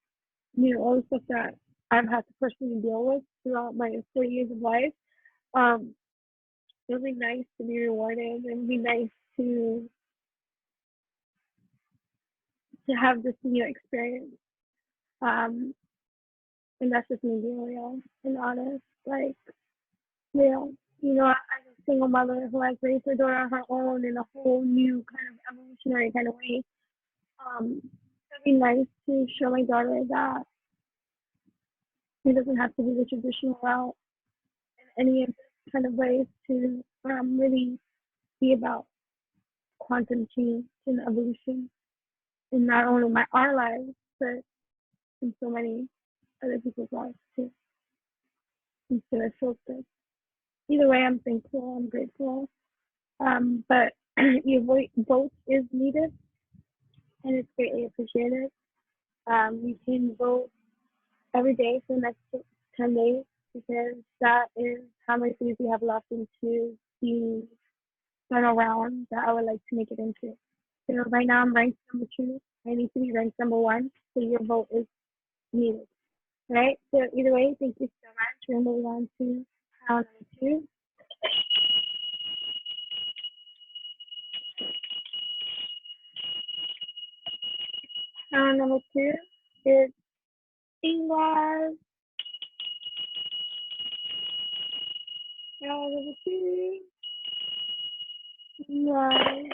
all the stuff that I've had to personally deal with throughout my 40 years of life. Um, it would be nice to be rewarded and be nice to have this new experience. Um, and that's just me being real and honest. Like, as a single mother who has raised her daughter on her own in a whole new kind of evolutionary kind of way, it'd be nice to show my daughter that it doesn't have to be the traditional route in any of this kind of ways to really be about quantum change and evolution. in not only our lives, but in so many other people's lives too. And so it feels good. Either way, I'm thankful, I'm grateful. But your vote is needed and it's greatly appreciated. You can vote every day for the next 10 days because that is how many cities we have left into the final round that I would like to make it into. So right now I'm ranked number 2. I need to be ranked number 1, so your vote is needed. Right? So either way, thank you so much. We're moving on to round number 2. Round number 2 is English. Round number 2. English.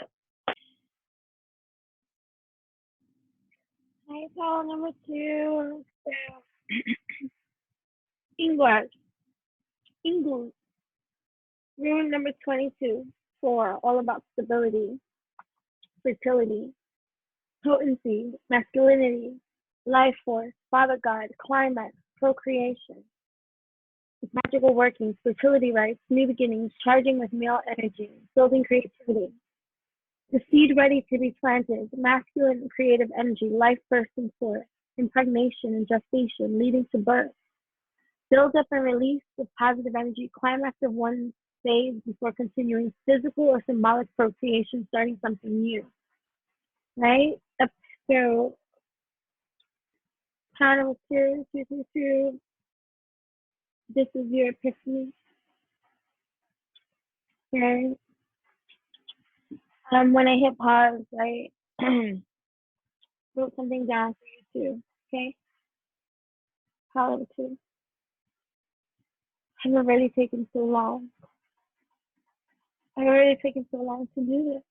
Right, round number 2. So English. English. Rune number 22. 4. All about stability, fertility, potency, masculinity, life force, father god, climax, procreation, magical workings, fertility rites, new beginnings, charging with male energy, building creativity, the seed ready to be planted, masculine creative energy, life bursting forth, impregnation and gestation, leading to birth, build up and release of positive energy, climax of one phase before continuing physical or symbolic procreation, starting something new, right? So, kind of two, this is your epiphany, right? When I hit pause, I wrote something down for you too, okay? Power two. I've already taken so long. I've already taken so long to do this.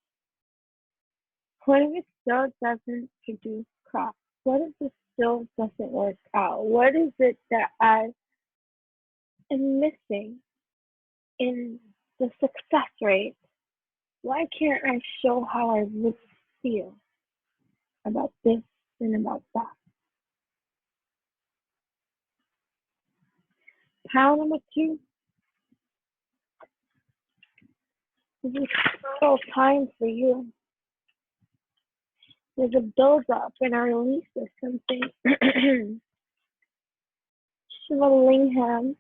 What if it still doesn't produce crops? What if it still doesn't work out? What is it that I am missing in the success rate? Why can't I show how I really feel about this and about that? Power number 2, this is fertile time for you. There's a build-up and a release of something. Shivalingham,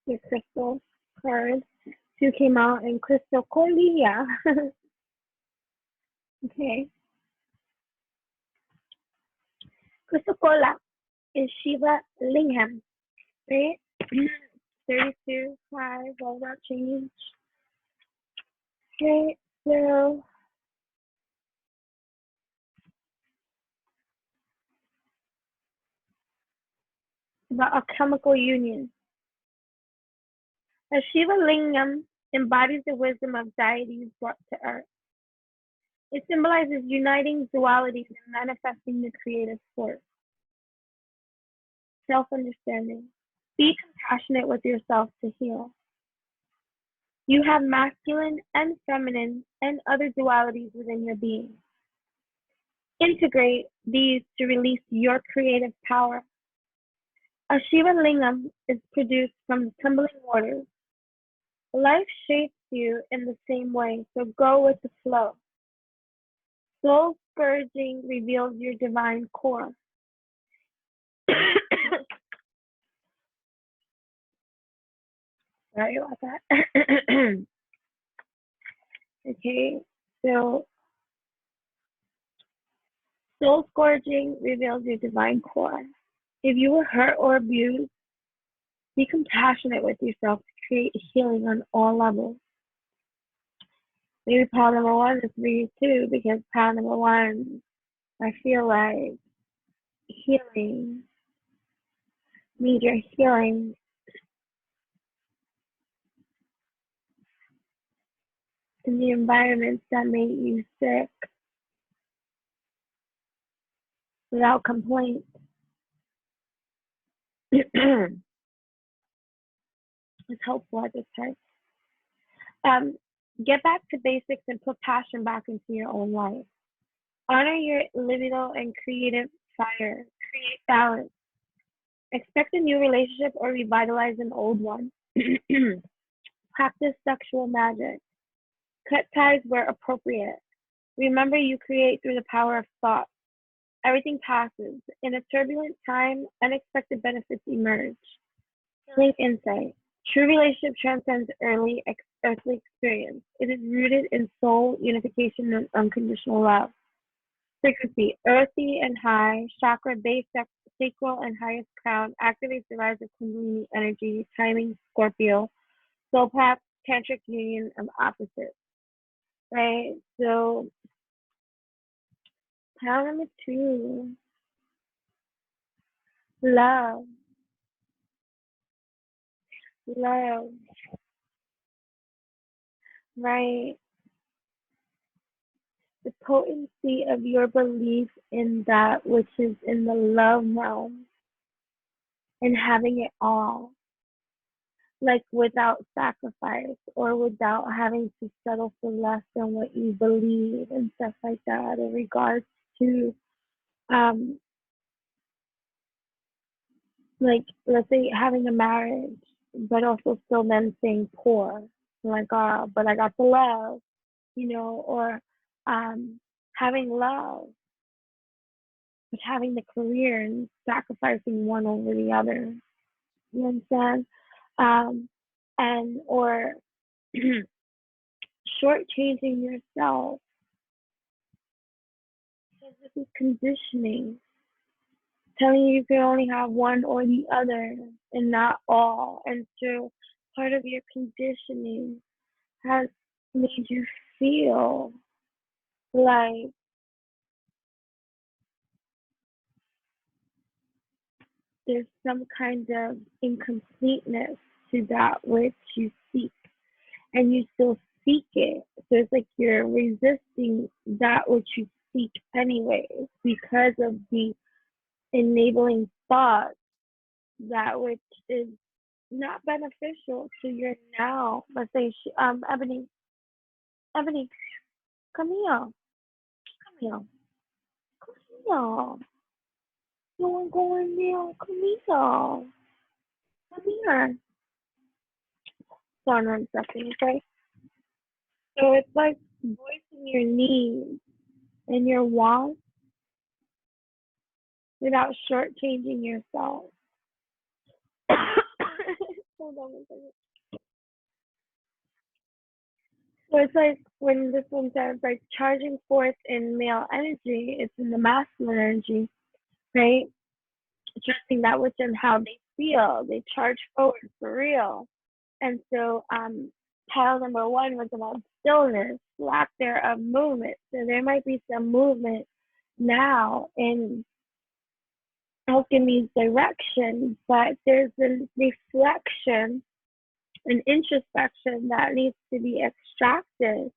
your crystal card. 2 came out in Crystal Colia. Okay. Crystal Cola is Shiva Lingham, right? 32, 5, all that change. Okay, so about a chemical union. A Shiva Lingam embodies the wisdom of deities brought to earth. It symbolizes uniting dualities and manifesting the creative force. Self-understanding. Be compassionate with yourself to heal. You have masculine and feminine and other dualities within your being. Integrate these to release your creative power. A Shiva Lingam is produced from tumbling waters. Life shapes you in the same way, so go with the flow. Soul scourging reveals your divine core. Sorry about that. Okay, so soul scourging reveals your divine core. If you were hurt or abused, be compassionate with yourself to create healing on all levels. Maybe power number 1 is for you too, because power number 1, I feel like healing means you're healing in the environments that made you sick without complaint. It's helpful at this time. Get back to basics and put passion back into your own life. Honor your libido and creative fire. Create balance. Expect a new relationship or revitalize an old one. Practice sexual magic. Cut ties where appropriate. Remember, you create through the power of thought. Everything passes. In a turbulent time, unexpected benefits emerge. Healing insight. True relationship transcends earthly experience. It is rooted in soul unification and unconditional love. Frequency. Earthy and high. Chakra base, sacral, and highest crown. Activates the rise of Kundalini energy. Timing Scorpio. Soul path. Tantric union of opposites. Right? So, power number 2. Love. Love. Right? The potency of your belief in that which is in the love realm and having it all, like without sacrifice or without having to settle for less than what you believe and stuff like that in regards to um like, let's say having a marriage but also still then staying poor, like but I got the love, or having love but having the career and sacrificing one over the other. You understand? Um, and or shortchanging yourself. So this is conditioning, telling you can only have one or the other and not all. And so part of your conditioning has made you feel like there's some kind of incompleteness to that which you seek, and you still seek it. So it's like you're resisting that which you seek anyways because of the enabling thought, that which is not beneficial to your now. Let's say, Ebony, come here, come here, come here. You want to go in there? Come here, come here. Hold on 1 second, okay? So it's like voicing your needs and your wants without shortchanging yourself. Hold on 1 second. So it's like when this one says like charging forth in male energy, it's in the masculine energy, right? Trusting that which and how they feel. They charge forward for real. And so tile number 1 was about stillness, lack there of movement. So there might be some movement now in alchemy's direction, but there's a reflection, an introspection that needs to be extracted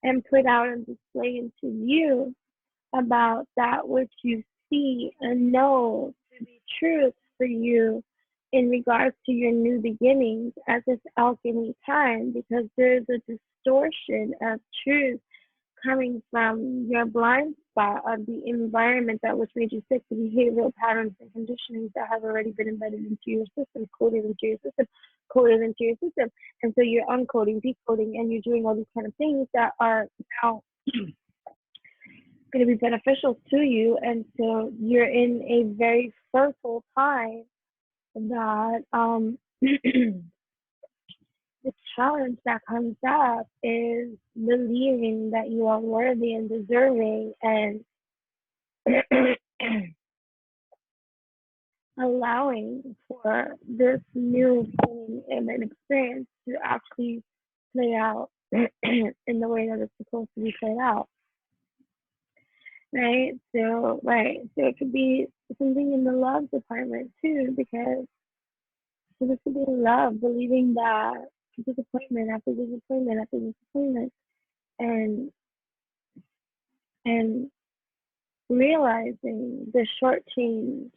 and put out and display into view about that which you see and know to be truth for you in regards to your new beginnings at this alchemy time, because there's a distortion of truth coming from your blind spot of the environment that was made you sick, the behavioral patterns and conditionings that have already been embedded into your system, coded into your system, coded into your system. And so you're uncoding, decoding, and you're doing all these kind of things that are now going to be beneficial to you. And so you're in a very fertile time that the challenge that comes up is believing that you are worthy and deserving, and allowing for this new feeling and an experience to actually play out in the way that it's supposed to be played out. Right? So it could be something in the love department too, because this could be love, believing that disappointment after disappointment after disappointment, and and realizing the short change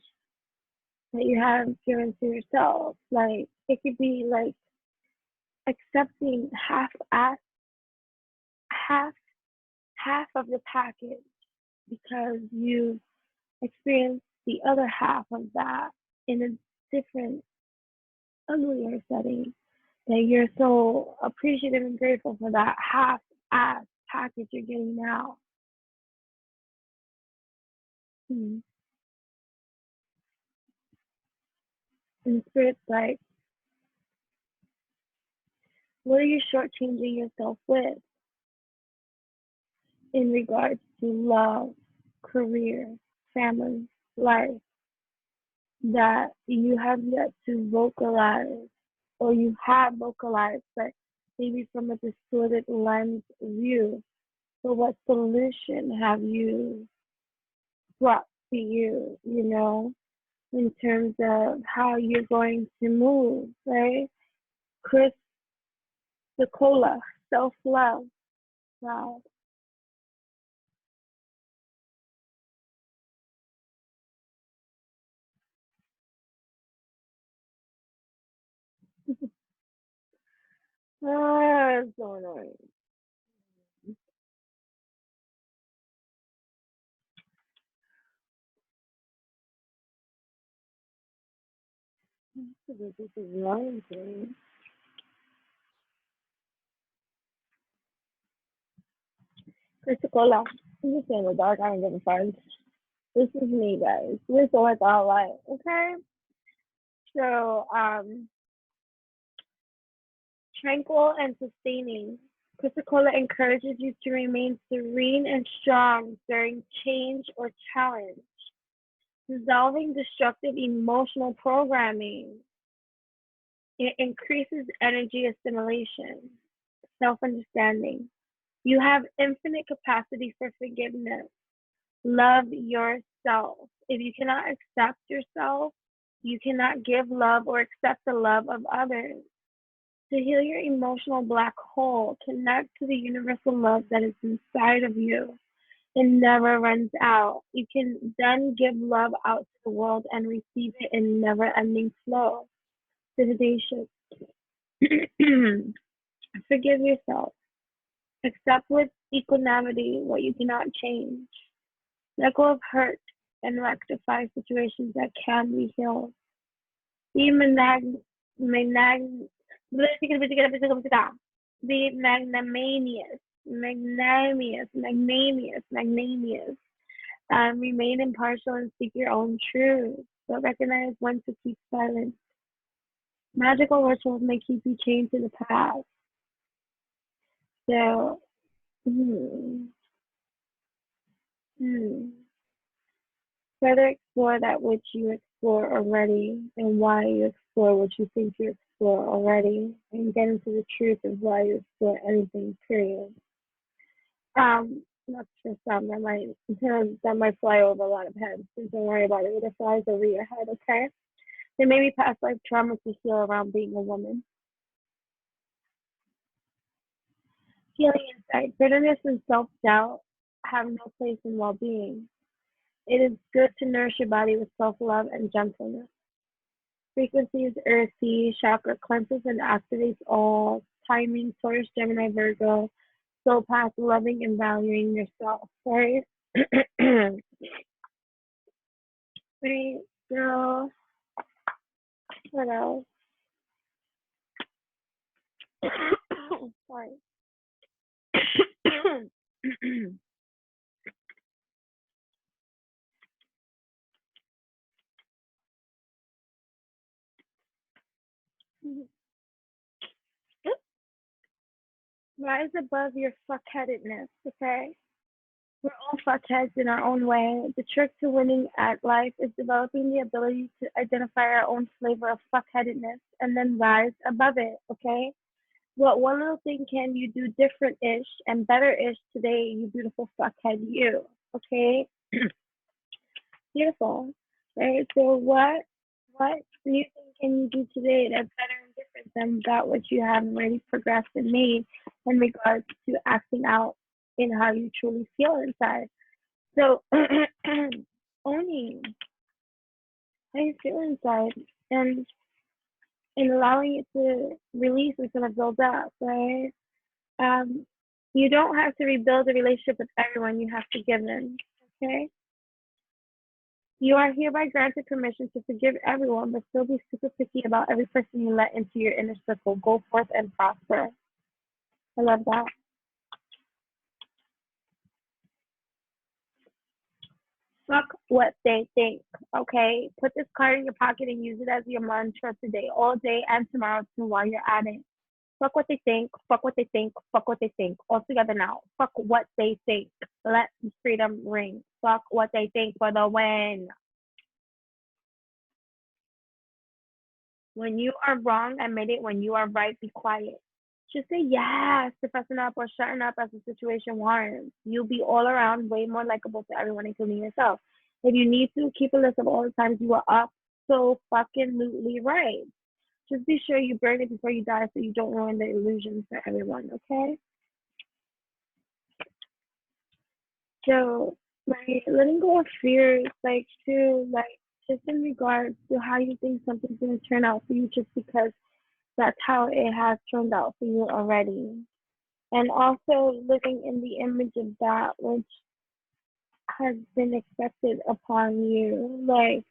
that you have given to yourself. Like it could be like accepting half half of the package because you experienced the other half of that in a different, uglier setting, that you're so appreciative and grateful for that half-ass package you're getting now. Hmm. And Spirit's like, what are you shortchanging yourself with in regards to love, career, family, life, that you have yet to vocalize, or you have vocalized, but maybe from a distorted lens view? So what solution have you brought to you, in terms of how you're going to move, right? Chris the Cola, self-love. Wow. Ah, so annoying. This is annoying thing. Chris the Cola. I'm just in the dark. I don't give a fuck. This is me, guys. We're so it's all light, okay? So, tranquil and sustaining. Chris encourages you to remain serene and strong during change or challenge, dissolving destructive emotional programming. It increases energy assimilation, self-understanding. You have infinite capacity for forgiveness. Love yourself. If you cannot accept yourself, you cannot give love or accept the love of others. To heal your emotional black hole, connect to the universal love that is inside of you. It never runs out. You can then give love out to the world and receive it in never ending flow. Meditation. Forgive yourself. Accept with equanimity what you cannot change. Let go of hurt and rectify situations that can be healed. Be be magnanimous. Remain impartial and speak your own truth, but recognize when to keep silent. Magical rituals may keep you chained to the past. So, hmm, hmm. Further explore that which you explore already and why you explore what you think you explore already, and get into the truth of why you explore anything, period. That's just that might fly over a lot of heads. So don't worry about it. It flies over your head, okay? There may be past life trauma to heal around being a woman. Healing insight. Bitterness and self-doubt have no place in well-being. It is good to nourish your body with self-love and gentleness. Frequencies, earthy, chakra cleanses and activates all. Timing, Taurus, Gemini, Virgo. Soul path, loving and valuing yourself, right? Right, so what else? Sorry. Rise above your fuckheadedness, okay? We're all fuckheads in our own way. The trick to winning at life is developing the ability to identify our own flavor of fuckheadedness and then rise above it, okay? What one little thing can you do different-ish and better-ish today, you beautiful fuckhead you, okay? Beautiful, right? So what new thing can you do today that's better and different than that which you have already progressed and made in regards to acting out in how you truly feel inside? So owning how you feel inside and allowing it to release instead of build up, right? Um, you don't have to rebuild a relationship with everyone. You have to give in. Okay? You are hereby granted permission to forgive everyone, but still be super picky about every person you let into your inner circle. Go forth and prosper. I love that. Fuck what they think, okay? Put this card in your pocket and use it as your mantra today, all day and tomorrow too while you're at it. Fuck what they think, fuck what they think, fuck what they think. All together now. Fuck what they think. Let freedom ring. Fuck what they think for the win. When you are wrong, admit it. When you are right, be quiet. Just say yes to fessing up or shutting up as the situation warrants. You'll be all around way more likable to everyone, including yourself. If you need to, keep a list of all the times you were up so fucking lootly right. Just be sure you burn it before you die so you don't ruin the illusions for everyone, okay? So, like, letting go of fears, like, too, like, just in regards to how you think something's going to turn out for you just because that's how it has turned out for you already. And also living in the image of that which has been expected upon you. Like,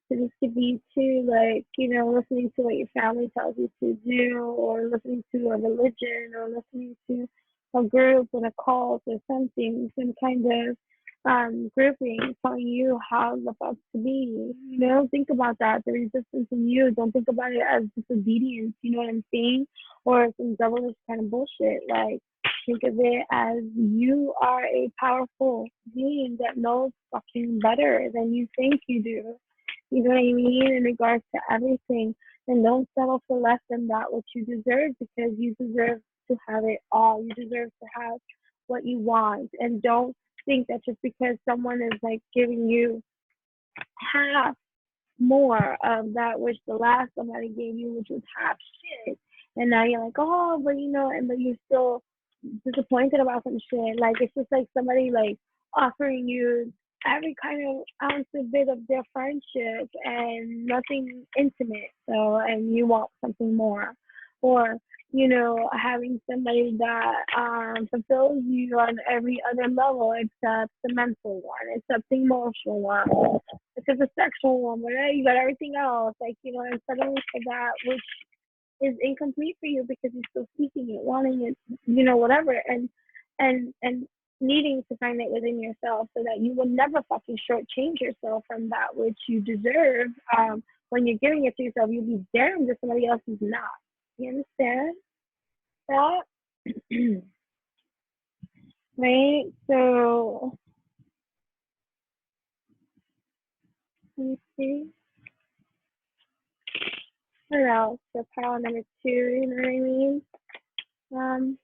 so this could be too, like, listening to what your family tells you to do, or listening to a religion, or listening to a group and a cult or something, some kind of grouping telling you how the fuck to be. Think about that. The resistance in you. Don't think about it as disobedience, you know what I'm saying? Or some devilish kind of bullshit. Like, think of it as you are a powerful being that knows fucking better than you think you do. You know what I mean? In regards to everything. And don't settle for less than that which you deserve, because you deserve to have it all. You deserve to have what you want. And don't think that just because someone is like giving you half more of that which the last somebody gave you, which was half shit, and now you're like, oh, but but you're still disappointed about some shit. Like, it's just like somebody like offering you every kind of ounce of bit of their friendship and nothing intimate. So, and you want something more, or having somebody that fulfills you on every other level except the mental one, except the emotional one, except the sexual one, but you got everything else, and suddenly for that which is incomplete for you because you're still seeking it, wanting it, whatever, and needing to find it within yourself so that you will never fucking shortchange yourself from that which you deserve. When you're giving it to yourself, you'll be damned if somebody else is not. You understand that? Right? So, let me see. What else? So, pile number 2, you know what I mean?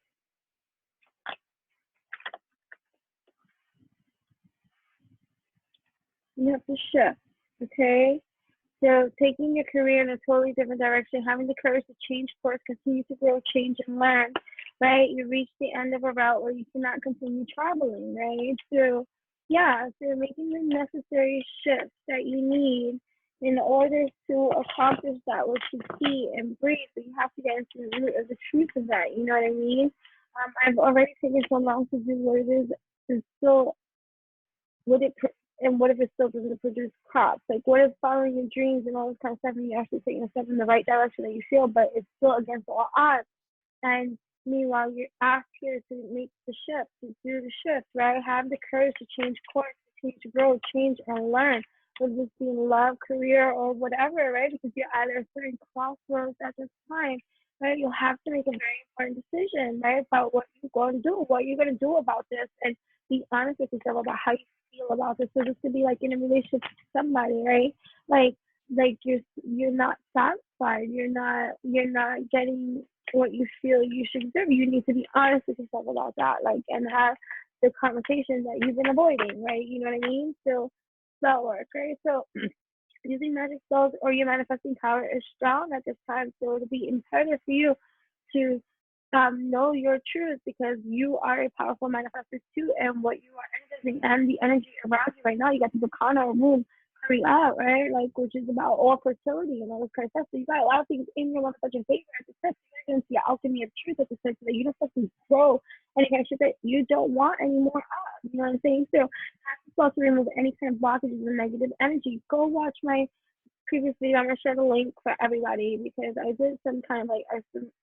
You have to shift, okay? So taking your career in a totally different direction, having the courage to change course, continue to grow, change, and learn, right? You reach the end of a route where you cannot continue traveling, right? So, yeah, so you're making the necessary shifts that you need in order to accomplish that which you see and breathe. So you have to get into the root of the truth of that, you know what I mean? I've already taken so long to do what it is, and still would it and what if it still doesn't produce crops? Like, what if following your dreams and all this kind of stuff, and you're actually taking a step in the right direction that you feel, but it's still against all odds? And meanwhile, you're asked here to make the shift, to do the shift, right? Have the courage to change course, to change, grow, change, and learn. Whether this be in love, career, or whatever, right? Because you're at a certain crossroads at this time, right? You'll have to make a very important decision, right? About what you're going to do, what you're going to do about this, and be honest with yourself about how you feel about this. So this could be like in a relationship with somebody, right? Like you're not satisfied. You're not getting what you feel you should do. You need to be honest with yourself about that, like, and have the conversation that you've been avoiding, right? You know what I mean? So that work, right? So using magic spells or your manifesting power is strong at this time. So it'll be imperative for you to know your truth, because you are a powerful manifester too, and what you are energizing and the energy around you right now. You got the Bacana moon coming out, right? Like, which is about all fertility and all this kind of stuff. So you got a lot of things in your motherfucking favor at the time. You're going to see your alchemy of truth at the time, so that you don't fucking grow any kind of shit that you don't want anymore of. You know what I'm saying? So have to spell to remove any kind of blockages and negative energy. Go watch my previous video. I'm gonna share the link for everybody because I did some kind of like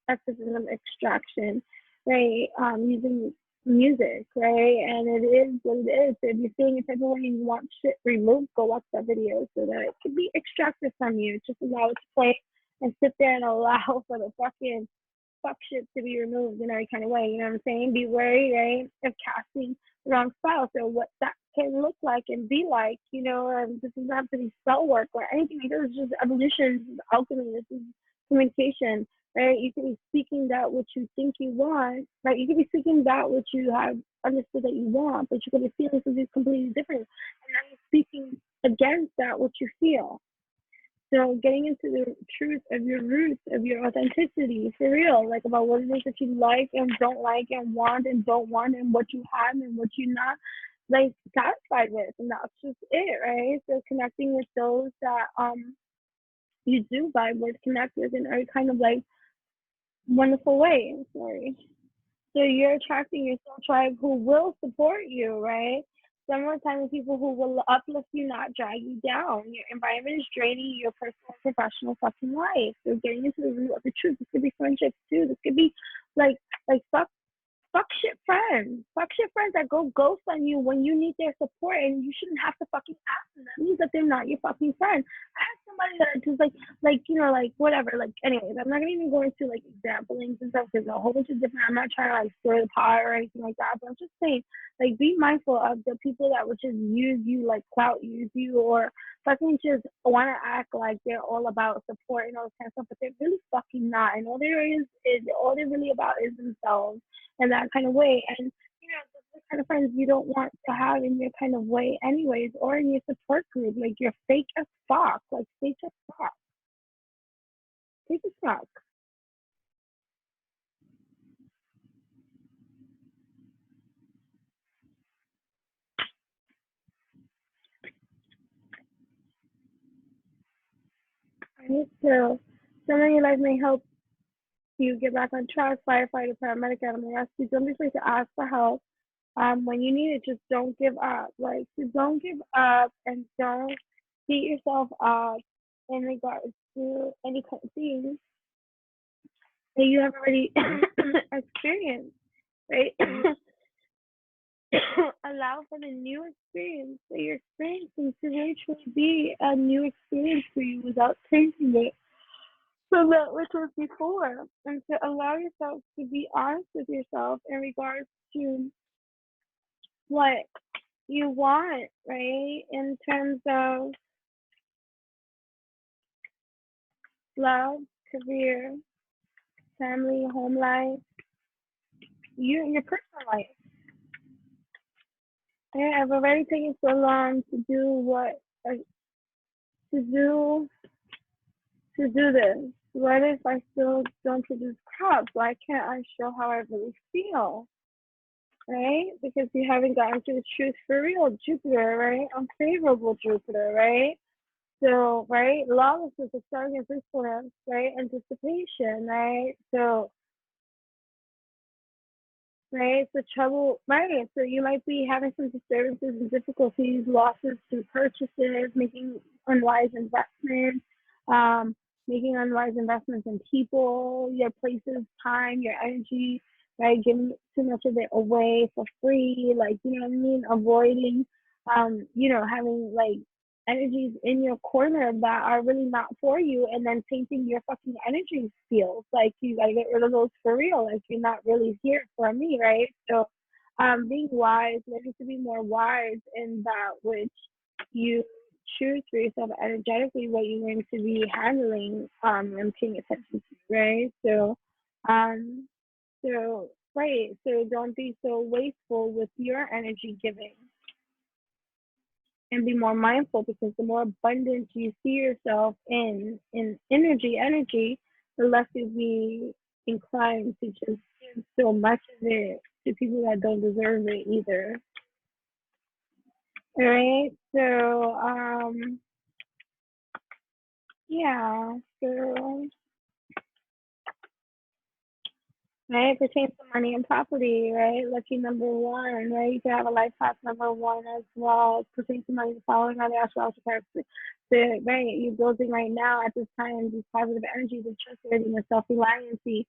exorcism extraction, right? Using music, right? And it is what it is. So if you're feeling a type of way and you want shit removed, go watch that video so that it can be extracted from you. Just allow it to play and sit there and allow for the fucking fuck shit to be removed in every kind of way. You know what I'm saying? Be wary, right, of casting the wrong spell. So what that can look like and be like, you know, this doesn't have to be spell work or anything like this. It's just evolution, this is alchemy, this is communication, right? You can be speaking that which you think you want, right? You can be speaking that which you have understood that you want, but you could be feeling something completely different. And now you're speaking against that which you feel. So getting into the truth of your roots, of your authenticity, for real, like about what it is that you like and don't like and don't want and what you have and what you're not like satisfied with. And that's just it, right? So connecting with those that you do vibe with, connect with in a kind of like wonderful way. Sorry. So you're attracting your soul tribe who will support you, right? Some of the time with people who will uplift you, not drag you down. Your environment is draining your personal and professional fucking life. So getting into the root of the truth. This could be friendships too. This could be like fuck shit friends. Fuck shit friends that go ghost on you when you need their support and you shouldn't have to fucking ask them. That means that they're not your fucking friend. I had somebody that just like, you know, like whatever. Like anyways, I'm not gonna even go into like examples and stuff because a whole bunch of different, I'm not trying to like stir the pot or anything like that, but I'm just saying, like, be mindful of the people that would just use you, like clout use you, or fucking just want to act like they're all about support and all this kind of stuff, but they're really fucking not. And all all they're really about is themselves and that kind of way. And you know, the kind of friends you don't want to have in your kind of way, anyways, or in your support group. Like you're fake as fuck. Like fake as fuck. Fake as fuck. Right? So someone in your life may help you get back on track. Firefighter, paramedic, animal rescue. Don't be afraid to ask for help. When you need it, just don't give up. Like, just don't give up and don't beat yourself up in regards to any kind of things that you have already experienced, right? Allow for the new experience that you're experiencing to really truly be a new experience for you without changing it from that which was before. And to allow yourself to be honest with yourself in regards to what you want, right? In terms of love, career, family, home life, your personal life. And I've already taken so long to do what to do this. What if I still don't produce crops? Why can't I show how I really feel? Right? Because you haven't gotten to the truth for real. Jupiter, right? Unfavorable Jupiter, right? So, right, lawlessness, extravagance, peacefulness, right, anticipation, right? So, right, so trouble, right? So you might be having some disturbances and difficulties, losses through purchases, making unwise investments, um, making unwise investments in people, your places, time, your energy, right? Giving too much of it away for free, like, you know what I mean? Avoiding, you know, having like energies in your corner that are really not for you, and then painting your fucking energy fields. Like you gotta get rid of those for real. Like you're not really here for me, right? So being wise, learning to be more wise in that which you choose for yourself energetically, what you're going to be handling and paying attention to, right? Um so right, so don't be so wasteful with your energy giving, and be more mindful, because the more abundant you see yourself in energy, the less you'll be inclined to just give so much of it to people that don't deserve it either. All right. So yeah. So right? It pertains to money and property, right? Lucky number one, right? You can have a life path number one as well. It pertains to money, the following are the astrological characteristics. So, right, you're building right now at this time these positive energies of trustworthiness, self-reliancy,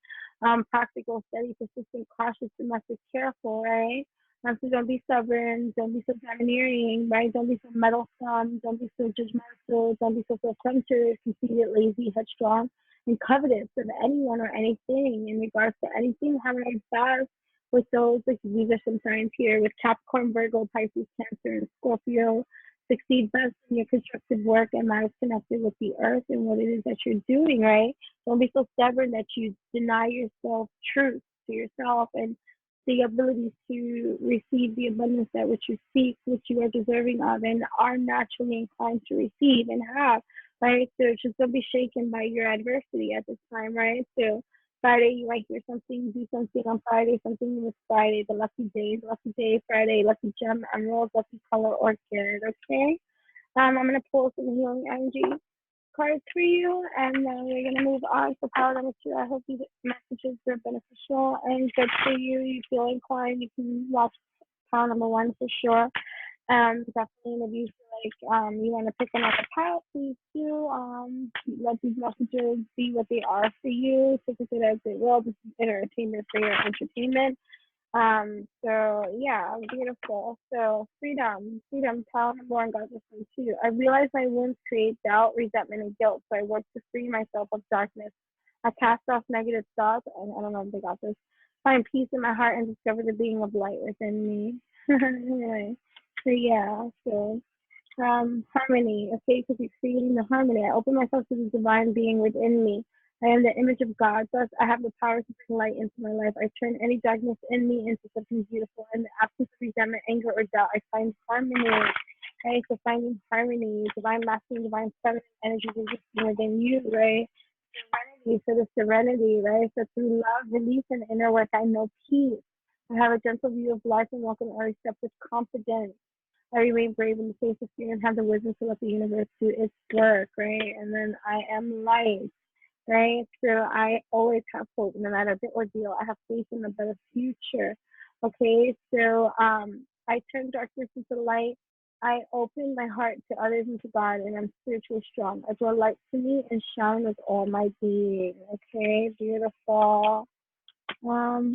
practical, steady, persistent, cautious, domestic, careful, right? So don't be stubborn, don't be so domineering, right? Don't be so meddlesome, don't be so judgmental, don't be so self-centered, conceited, lazy, headstrong, and covetous of anyone or anything in regards to anything having a fast with those, like these are some signs here with Capricorn, Virgo, Pisces, Cancer, and Scorpio. Succeed best in your constructive work and matters connected with the earth and what it is that you're doing, right? Don't be so stubborn that you deny yourself truth to yourself and the ability to receive the abundance that which you seek, which you are deserving of and are naturally inclined to receive and have, right? So just don't be shaken by your adversity at this time, right? So Friday, you might hear something, do something on Friday, something with Friday, the lucky day, Friday, lucky gem, emerald, lucky color, orchid, okay? I'm going to pull some healing energy cards for you, and then we're going to move on to power number two. I hope these messages are beneficial and good for you. You feel inclined, you can watch power number one for sure. Definitely, if you feel like you want to pick another path, please do. Let these messages be what they are for you. Take it as they will. This is entertainment for your entertainment. So yeah, beautiful. So freedom, power number one got this one too. I realize my wounds create doubt, resentment, and guilt. So I work to free myself of darkness. I cast off negative thoughts, and I don't know if they got this. Find peace in my heart and discover the being of light within me. Anyway, so yeah, so harmony, okay, because you're creating the harmony. I open myself to the divine being within me. I am the image of God, thus I have the power to bring light into my life. I turn any darkness in me into something beautiful. In the absence of resentment, anger, or doubt, I find harmony. Right, so finding harmony, divine masculine, divine feminine energies existing within you, right? Serenity, so the serenity, right? So through love, release, and inner work, I know peace. I have a gentle view of life and welcome every step with confidence. I remain brave in the face of fear and have the wisdom to let the universe do its work, right? And then I am light, right? So I always have hope, no matter the ordeal. I have faith in a better future. Okay, so I turn darkness into light. I open my heart to others and to God, and I'm spiritually strong. I draw light to me and shine with all my being. Okay, beautiful. Um,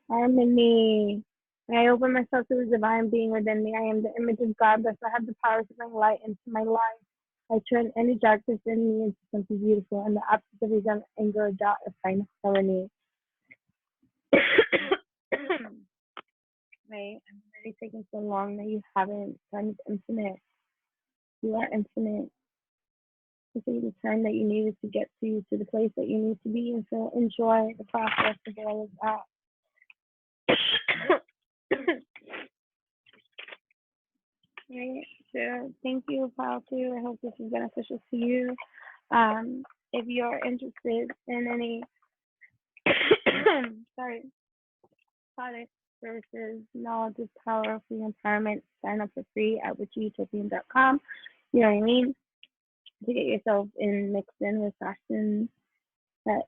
harmony. I open myself to the divine being within me. I am the image of God, thus I have the power to bring light into my life. I turn any darkness in me into something beautiful. In the absence of resentment, anger, or doubt, I find harmony. Right? I'm really taking so long that you haven't. Time is infinite. You are infinite. You take the time that you needed to get to the place that you need to be, and so enjoy the process of all of that. Right. So thank you, Pal, too. I hope this is beneficial to you. If you're interested in any sorry, products, services, knowledge is power, free empowerment, sign up for free at witchyutopian.com. You know what I mean? To get yourself mixed in with fashion that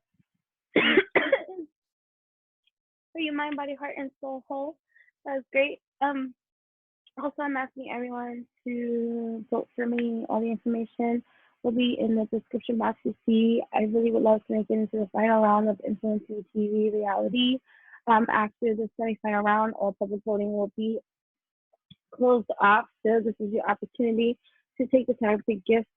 for your mind, body, heart, and soul whole. That was great. Also, I'm asking everyone to vote for me. All the information will be in the description box you see. I really would love to make it into the final round of influencing TV reality. After the semi-final round, all public voting will be closed off. So this is your opportunity to take the time to gift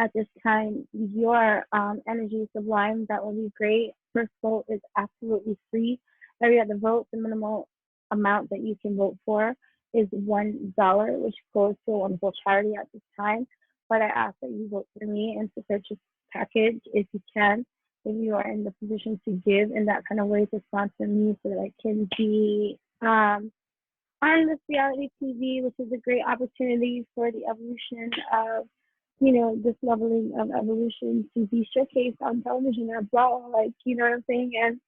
at this time your energy sublime. That will be great. First vote is absolutely free. Every other vote, the minimal amount that you can vote for is $1, which goes to a wonderful charity at this time. But I ask that you vote for me and to purchase package if you can, if you are in the position to give in that kind of way to sponsor me so that I can be on this reality TV, which is a great opportunity for the evolution of, this leveling of evolution to be showcased on television as well. Like, you know what I'm saying? And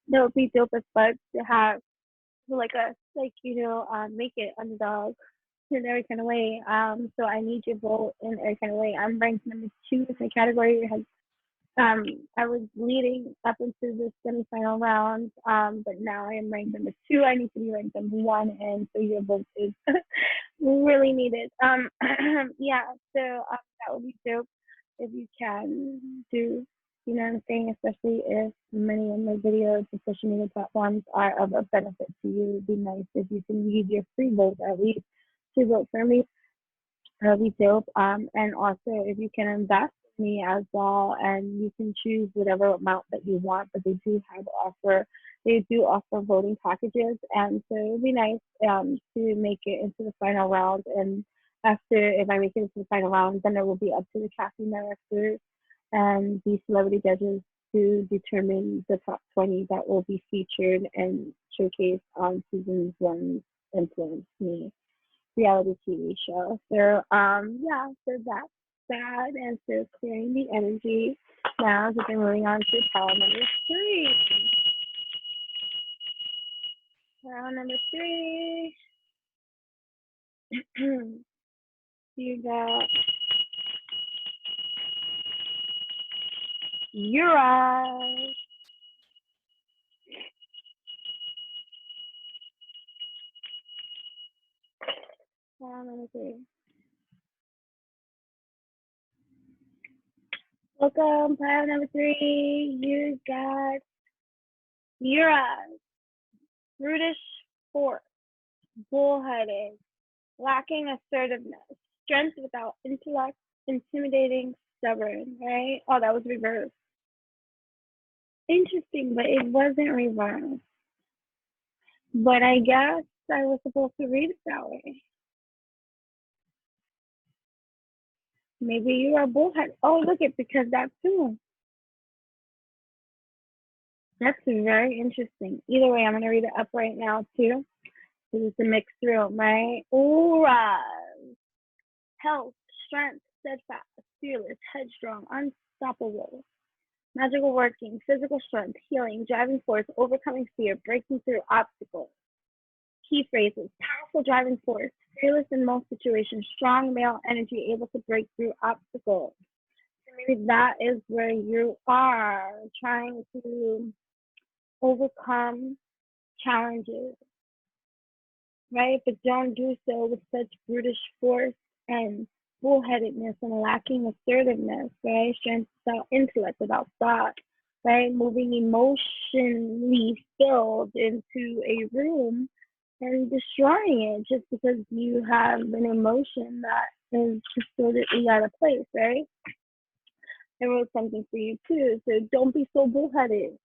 that would be dope as fuck to have like us, like, make it underdog in every kind of way. So I need your vote in every kind of way. I'm ranked number 2 in the category. I was leading up into the semifinal round, but now I am ranked number 2. I need to be ranked number 1, and so your vote is really needed. Yeah, so that would be dope if you can do, you know what I'm saying, especially if many of my videos and social media platforms are of a benefit to you. It'd be nice if you can use your free vote at least to vote for me. That'll be dope. And also if you can invest in me as well, and you can choose whatever amount that you want, but they do offer voting packages, and so it would be nice to make it into the final round. And after, if I make it into the final round, then it will be up to the casting directors and the celebrity judges to determine the top 20 that will be featured and showcased on season 1's Influence Me reality TV show. So yeah, so that's that, and so clearing the energy. Now so we're moving on to pile number 3. Pile number 3. You got Uranus. Pile number 3. Welcome, pile number 3. You got Uranus. Brutish force, bullheaded, lacking assertiveness, strength without intellect, intimidating, stubborn, right? Oh, that was reversed. Interesting, but it wasn't reversed. But I guess I was supposed to read it that way. Maybe you are bullhead. Oh, look it, because that's too. That's very interesting. Either way, I'm going to read it up right now, too. This is a mixed room, right? Ura. Health, strength, steadfast, fearless, headstrong, unstoppable. Magical working, physical strength, healing, driving force, overcoming fear, breaking through obstacles. Key phrases: powerful driving force, fearless in most situations, strong male energy, able to break through obstacles. So maybe that is where you are, trying to overcome challenges, right? But don't do so with such brutish force and bullheadedness and lacking assertiveness, right? Strength without intellect, without thought, right? Moving emotionally filled into a room and destroying it just because you have an emotion that is distortedly out of place, right? I wrote something for you too. So don't be so bullheaded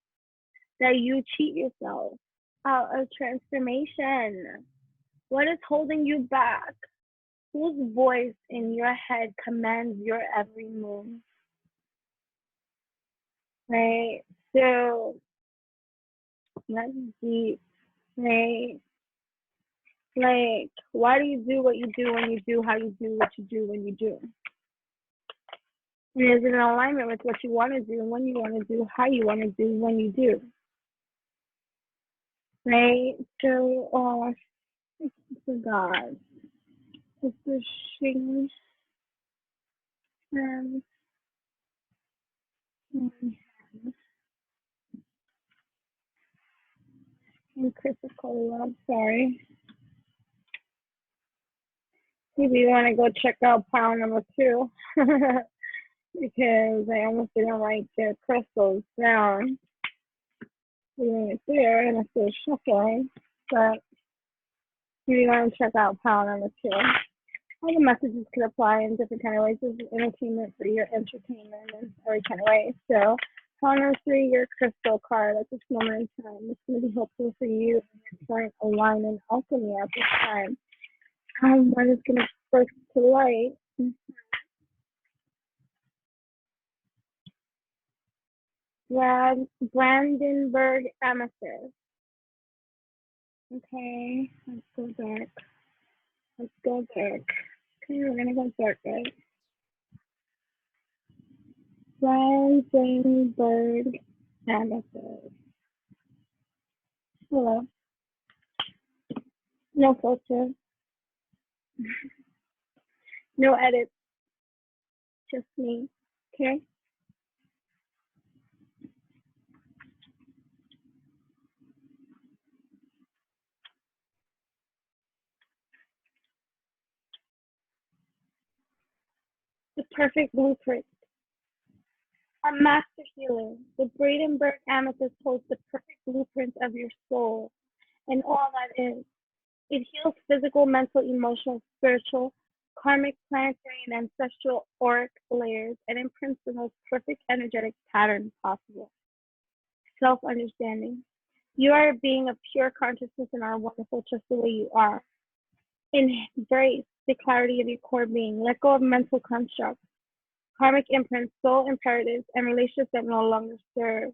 that you cheat yourself out of transformation. What is holding you back? Whose voice in your head commands your every move? Right? So that's deep, right? Like, why do you do what you do when you do how you do what you do when you do? And is it in alignment with what you want to do, when you want to do, how you want to do, when you do? Right? So, God. It's the shing and critical love, sorry. Maybe you want to go check out pile number 2 because I almost didn't write the crystals down. Leaving it there and it's still shuffling, but maybe you want to check out pile number 2. All the messages could apply in different kind of ways. This is entertainment for your entertainment in every kind of way. So pile number 3, your crystal card at this moment in time. It's going to be helpful for you in your current alignment alchemy at this time. What is going to burst to light? Brandenburg Amethyst. Okay, let's go dark. Let's go dark. Okay, we're gonna go dark, right? Brandenburg Amethyst. Hello. No filter. No edits. Just me. Okay. perfect blueprint. A master healer. The Bradenburg Amethyst holds the perfect blueprint of your soul and all that is. It heals physical, mental, emotional, spiritual, karmic, planetary, and ancestral auric layers and imprints the most perfect energetic pattern possible. Self-understanding. You are a being of pure consciousness and are wonderful just the way you are. Embrace the clarity of your core being. Let go of mental constructs, karmic imprints, soul imperatives, and relationships that no longer serve.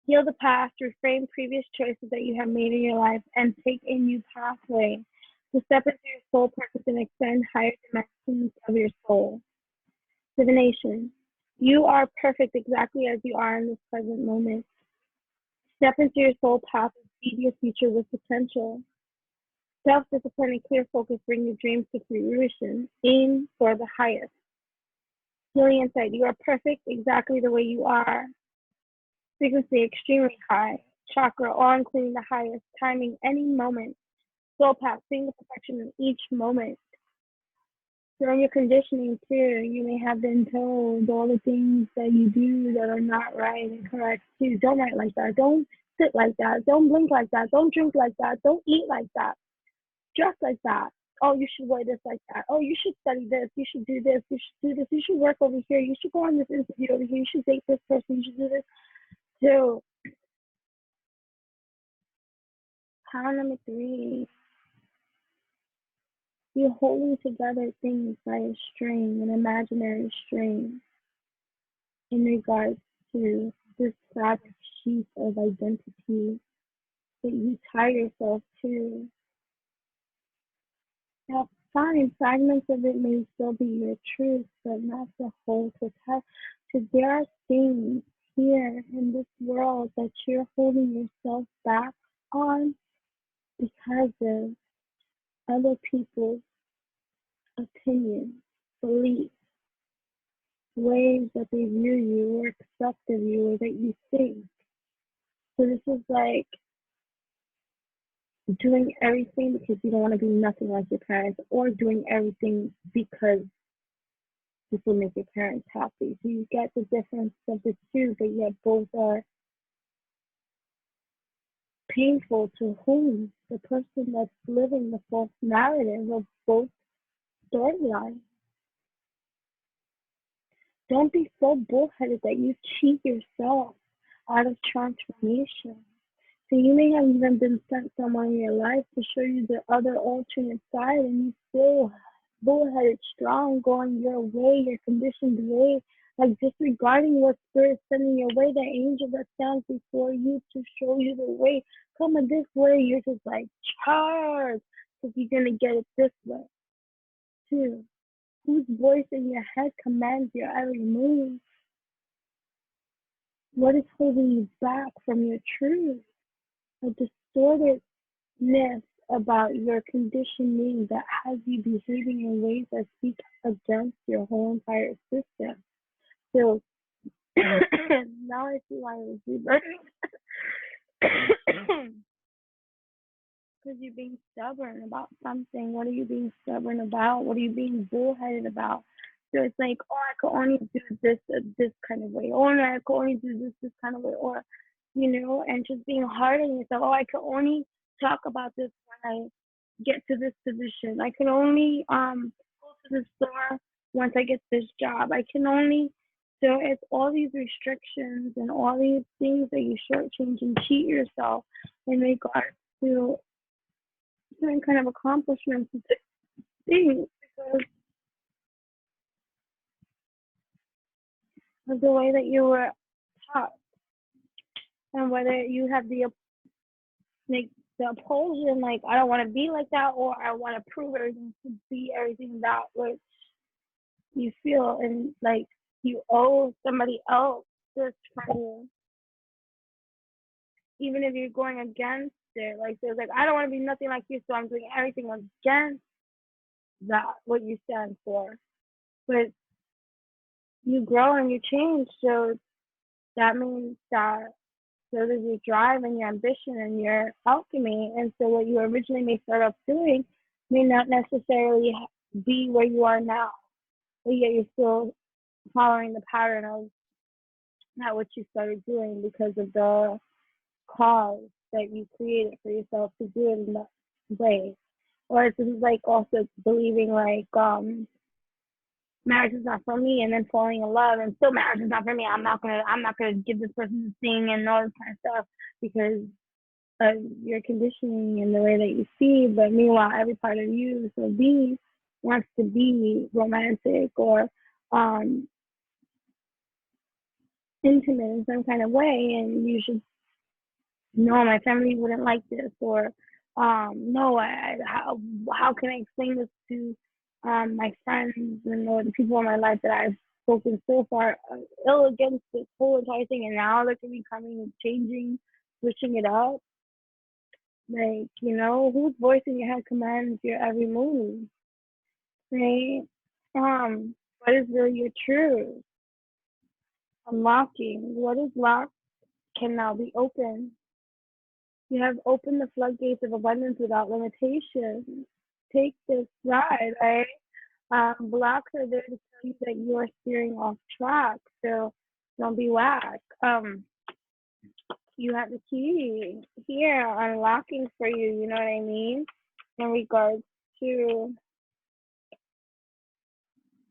Heal the past, reframe previous choices that you have made in your life, and take a new pathway to step into your soul purpose and extend higher dimensions of your soul. Divination. You are perfect exactly as you are in this present moment. Step into your soul path and feed your future with potential. Self-discipline and clear focus bring your dreams to fruition. Aim for the highest. Healing insight. You are perfect exactly the way you are. Frequency extremely high. Chakra, all including the highest. Timing, any moment. Soul path, seeing the perfection in each moment. During your conditioning too, you may have been told all the things that you do that are not right and correct too. Don't write like that. Don't sit like that. Don't blink like that. Don't drink like that. Don't eat like that. Dress like that. Oh, you should wear this like that. Oh, you should study this. You should do this. You should do this. You should work over here. You should go on this interview over here. You should date this person. You should do this. So, power number 3. You're holding together things by a string, an imaginary string, in regards to this fabric sheath of identity that you tie yourself to. Now, fine, fragments of it may still be your truth, but not the whole totality. Because there are things here in this world that you're holding yourself back on because of other people's opinions, beliefs, ways that they view you or accept of you or that you think. So this is like doing everything because you don't want to be nothing like your parents, or doing everything because this will make your parents happy. So you get the difference of the two, but yet both are painful to whom? The person that's living the false narrative of both storylines. Don't be so bullheaded that you cheat yourself out of transformation. So you may have even been sent someone in your life to show you the other alternate side, and you still bullheaded, strong, going your way, your conditioned way, like disregarding what spirit's sending your way, the angel that stands before you to show you the way. Coming this way, you're just like, charge, because you're going to get it this way, too. Whose voice in your head commands your every move? What is holding you back from your truth? A distortedness about your conditioning that has you behaving in ways that speak against your whole entire system. So now I see why it was rebirth. Because you're being stubborn about something. What are you being stubborn about? What are you being bullheaded about? So it's like, oh, I could only do this kind of way. Or I could only do this kind of way. Or, and just being hard on yourself. Oh, I could only talk about this when I get to this position. I can only go to the store once I get this job. I can only. So it's all these restrictions and all these things that you shortchange and cheat yourself in regards to certain kind of accomplishments and things because of the way that you were taught, and whether you have the opposing, like I don't want to be like that, or I want to prove everything to be everything that which you feel and like you owe somebody else this from you, even if you're going against it. Like there's like, I don't want to be nothing like you, so I'm doing everything against that what you stand for. But you grow and you change, so that means that so does your drive and your ambition and your alchemy. And so what you originally may start off doing may not necessarily be where you are now. but yet you're still following the pattern of not what you started doing because of the cause that you created for yourself to do it in that way. Or it's just like also believing like marriage is not for me, and then falling in love and still marriage is not for me. I'm not gonna give this person this thing and all this kind of stuff because of your conditioning and the way that you see. But meanwhile, every part of you, so B, wants to be romantic or intimate in some kind of way, and you should know my family wouldn't like this, or no, how can I explain this to my friends and or the people in my life that I've spoken so far ill against this whole entire thing, and now they're coming, changing, switching it up. Like, whose voice in your head commands your every move, right? What is really your truth? Unlocking what is locked can now be opened. You have opened the floodgates of abundance without limitation. Take this ride, right? Blocks are there to tell you that you are steering off track, so don't be whack. You have the key here, unlocking for you, you know what I mean? In regards to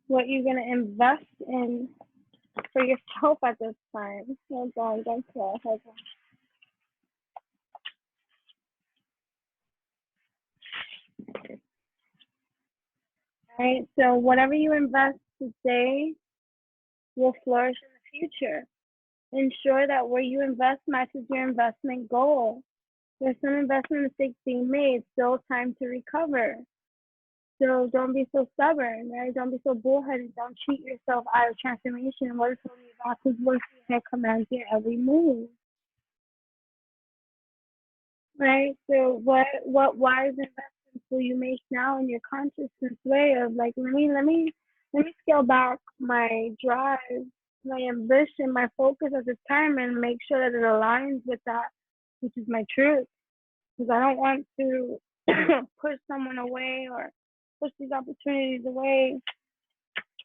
what you're going to invest in for yourself at this time. Hold on, don't cry. Hold on. All right, so whatever you invest today will flourish in the future. Ensure that where you invest matches your investment goal. There's some investment mistakes being made, still time to recover. So don't be so stubborn, right? Don't be so bullheaded. Don't cheat yourself out of transformation. What is holding you back? Whose voice in your head commands your every move, right? So what wise investments will you make now in your consciousness way of like, let me scale back my drive, my ambition, my focus at this time, and make sure that it aligns with that, which is my truth. Because I don't want to push someone away or push these opportunities away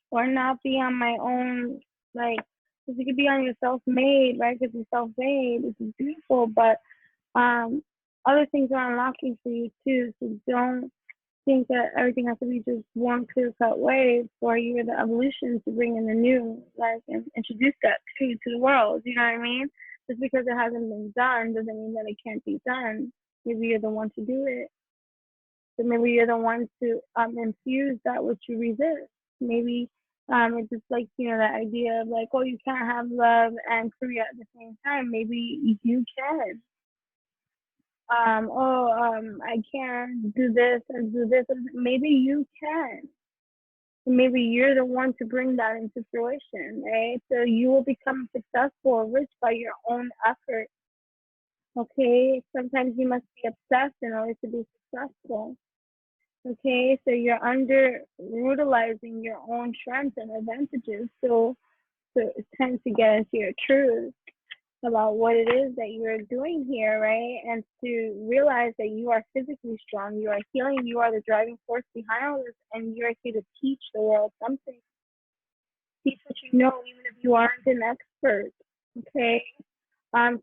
or not be on my own, like, because you could be on your self-made, right? Because you're self-made, which is beautiful, but other things are unlocking for you too. So don't think that everything has to be just one clear-cut way for you, the evolution, to bring in the new, like, and introduce that to the world. You know what I mean? Just because it hasn't been done doesn't mean that it can't be done. Maybe you're the one to do it. So maybe you're the one to infuse that which you resist. Maybe it's just like, that idea of like, oh, you can't have love and career at the same time. Maybe you can. I can't do this and do this. Maybe you can. Maybe you're the one to bring that into fruition, right? So you will become successful or rich by your own effort. Okay, sometimes you must be obsessed in order to be successful. Okay, so you're under utilizing your own strengths and advantages. So it's time to get into your truth about what it is that you're doing here, right? And to realize that you are physically strong, you are healing, you are the driving force behind all this, and you're here to teach the world something. Teach what you know, even if you aren't an expert. Okay.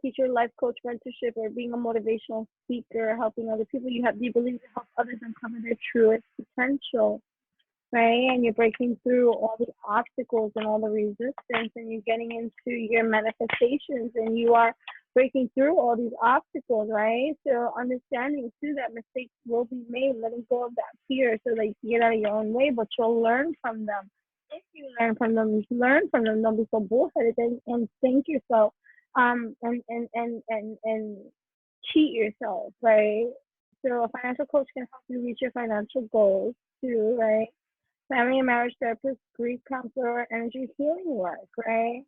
Teacher, life coach, mentorship, or being a motivational speaker, helping other people. You have the ability to help others uncover their truest potential, right? And you're breaking through all the obstacles and all the resistance, and you're getting into your manifestations, and you are breaking through all these obstacles, right? So understanding too that mistakes will be made, letting go of that fear so that you can get out of your own way, but you'll learn from them. If you learn from them, don't be so bullheaded and think yourself and cheat yourself, right? So a financial coach can help you reach your financial goals too, right? Family and marriage therapist, grief counselor, or energy healing work, right?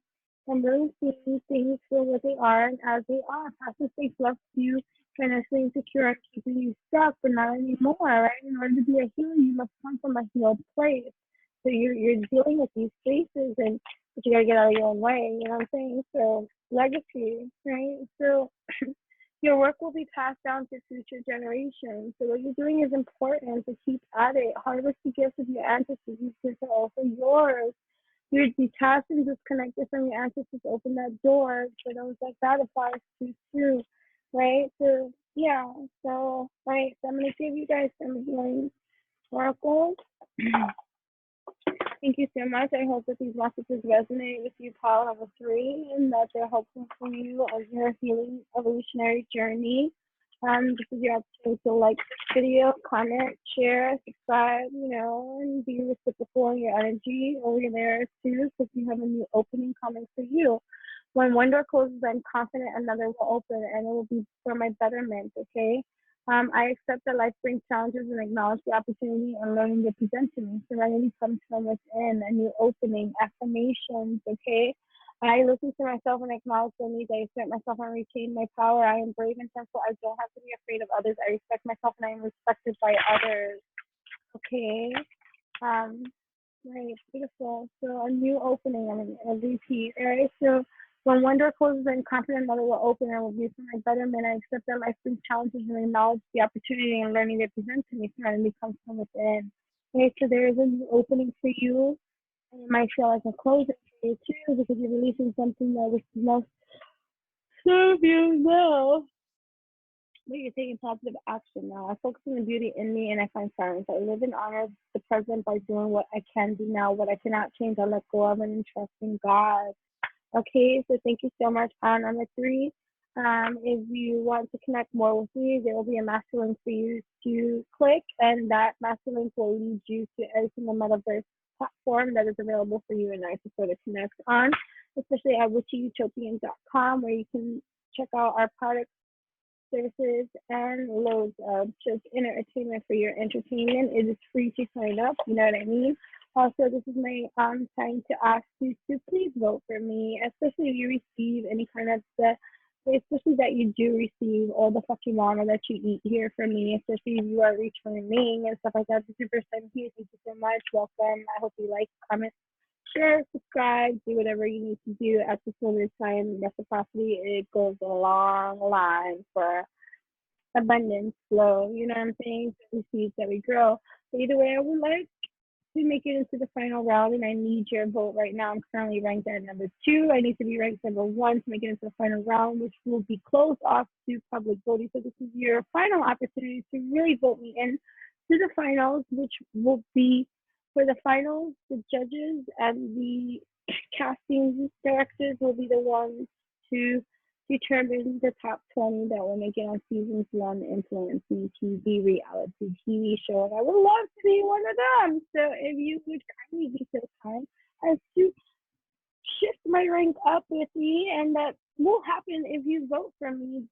And really seeing things for what they are and as they are. Past mistakes left you financially insecure and keeping you stuck, but not anymore, right? In order to be a healer, you must come from a healed place. So you're dealing with these spaces, and but you gotta get out of your own way. You know what I'm saying? So legacy, right? So Your work will be passed down to future generations. So what you're doing is important, to keep at it. Harvest the gifts of your ancestors. These gifts are also yours. You're detached and disconnected from your ancestors. Open that door. For those like that applies to too, right? So yeah. So right. So I'm gonna give you guys some healing oracles. Thank you so much. I hope that these messages resonate with you, Paul number 3, and that they're helpful for you on your healing evolutionary journey. This is your opportunity to like this video, comment, share, subscribe, and be reciprocal in your energy over there too, because you have a new opening coming for you. When one door closes, I'm confident another will open, and it will be for my betterment, okay? I accept that life brings challenges and acknowledge the opportunity and learning to present to me. Serenity comes from within, a new opening, affirmations, okay? I listen to myself and acknowledge the needs. I accept myself and retain my power. I am brave and gentle. I don't have to be afraid of others. I respect myself and I am respected by others, okay? Right, beautiful. So a new opening, a repeat, right? So when one door closes, I'm confident another will open and will be for my betterment. I accept that life brings challenges and acknowledge the opportunity and learning they present to me. Serenity comes from within. Okay, so there is a new opening for you. And it might feel like a closing for you too, because you're releasing something that was most serve you now. But you're taking positive action now. I focus on the beauty in me and I find silence. I live and honor the present by doing what I can do now. What I cannot change, I let go of and trust in God. Okay, so thank you so much. On number 3, if you want to connect more with me, there will be a master link for you to click, and that master link will lead you to every single metaverse platform that is available for you and I to further connect on, especially at witchyutopian.com, where you can check out our products, services, and loads of just entertainment for your entertainment. It is free to sign up, you know what I mean? Also, this is my time to ask you to please vote for me, especially if you receive any kind of especially that you do receive all the fucking honor that you eat here from me, especially if you are returning and stuff like that. This is your first time here. Thank you so much. Welcome. I hope you like, comment, share, subscribe, do whatever you need to do at this limited time. Reciprocity, it goes a long line for abundance flow. You know what I'm saying? So the seeds that we grow. So either way, I would like to make it into the final round, and I need your vote right now. I'm currently ranked at number 2. I need to be ranked number 1 to make it into the final round, which will be closed off to public voting. So this is your final opportunity to really vote me in to the finals, which will be for the finals. The judges and the casting directors will be the ones to determine the top 20 that will make it on seasons 1 influencing TV reality TV show. And I would love to be one of them. So if you would kindly be so kind as to shift my rank up with me, and that will happen if you vote for me.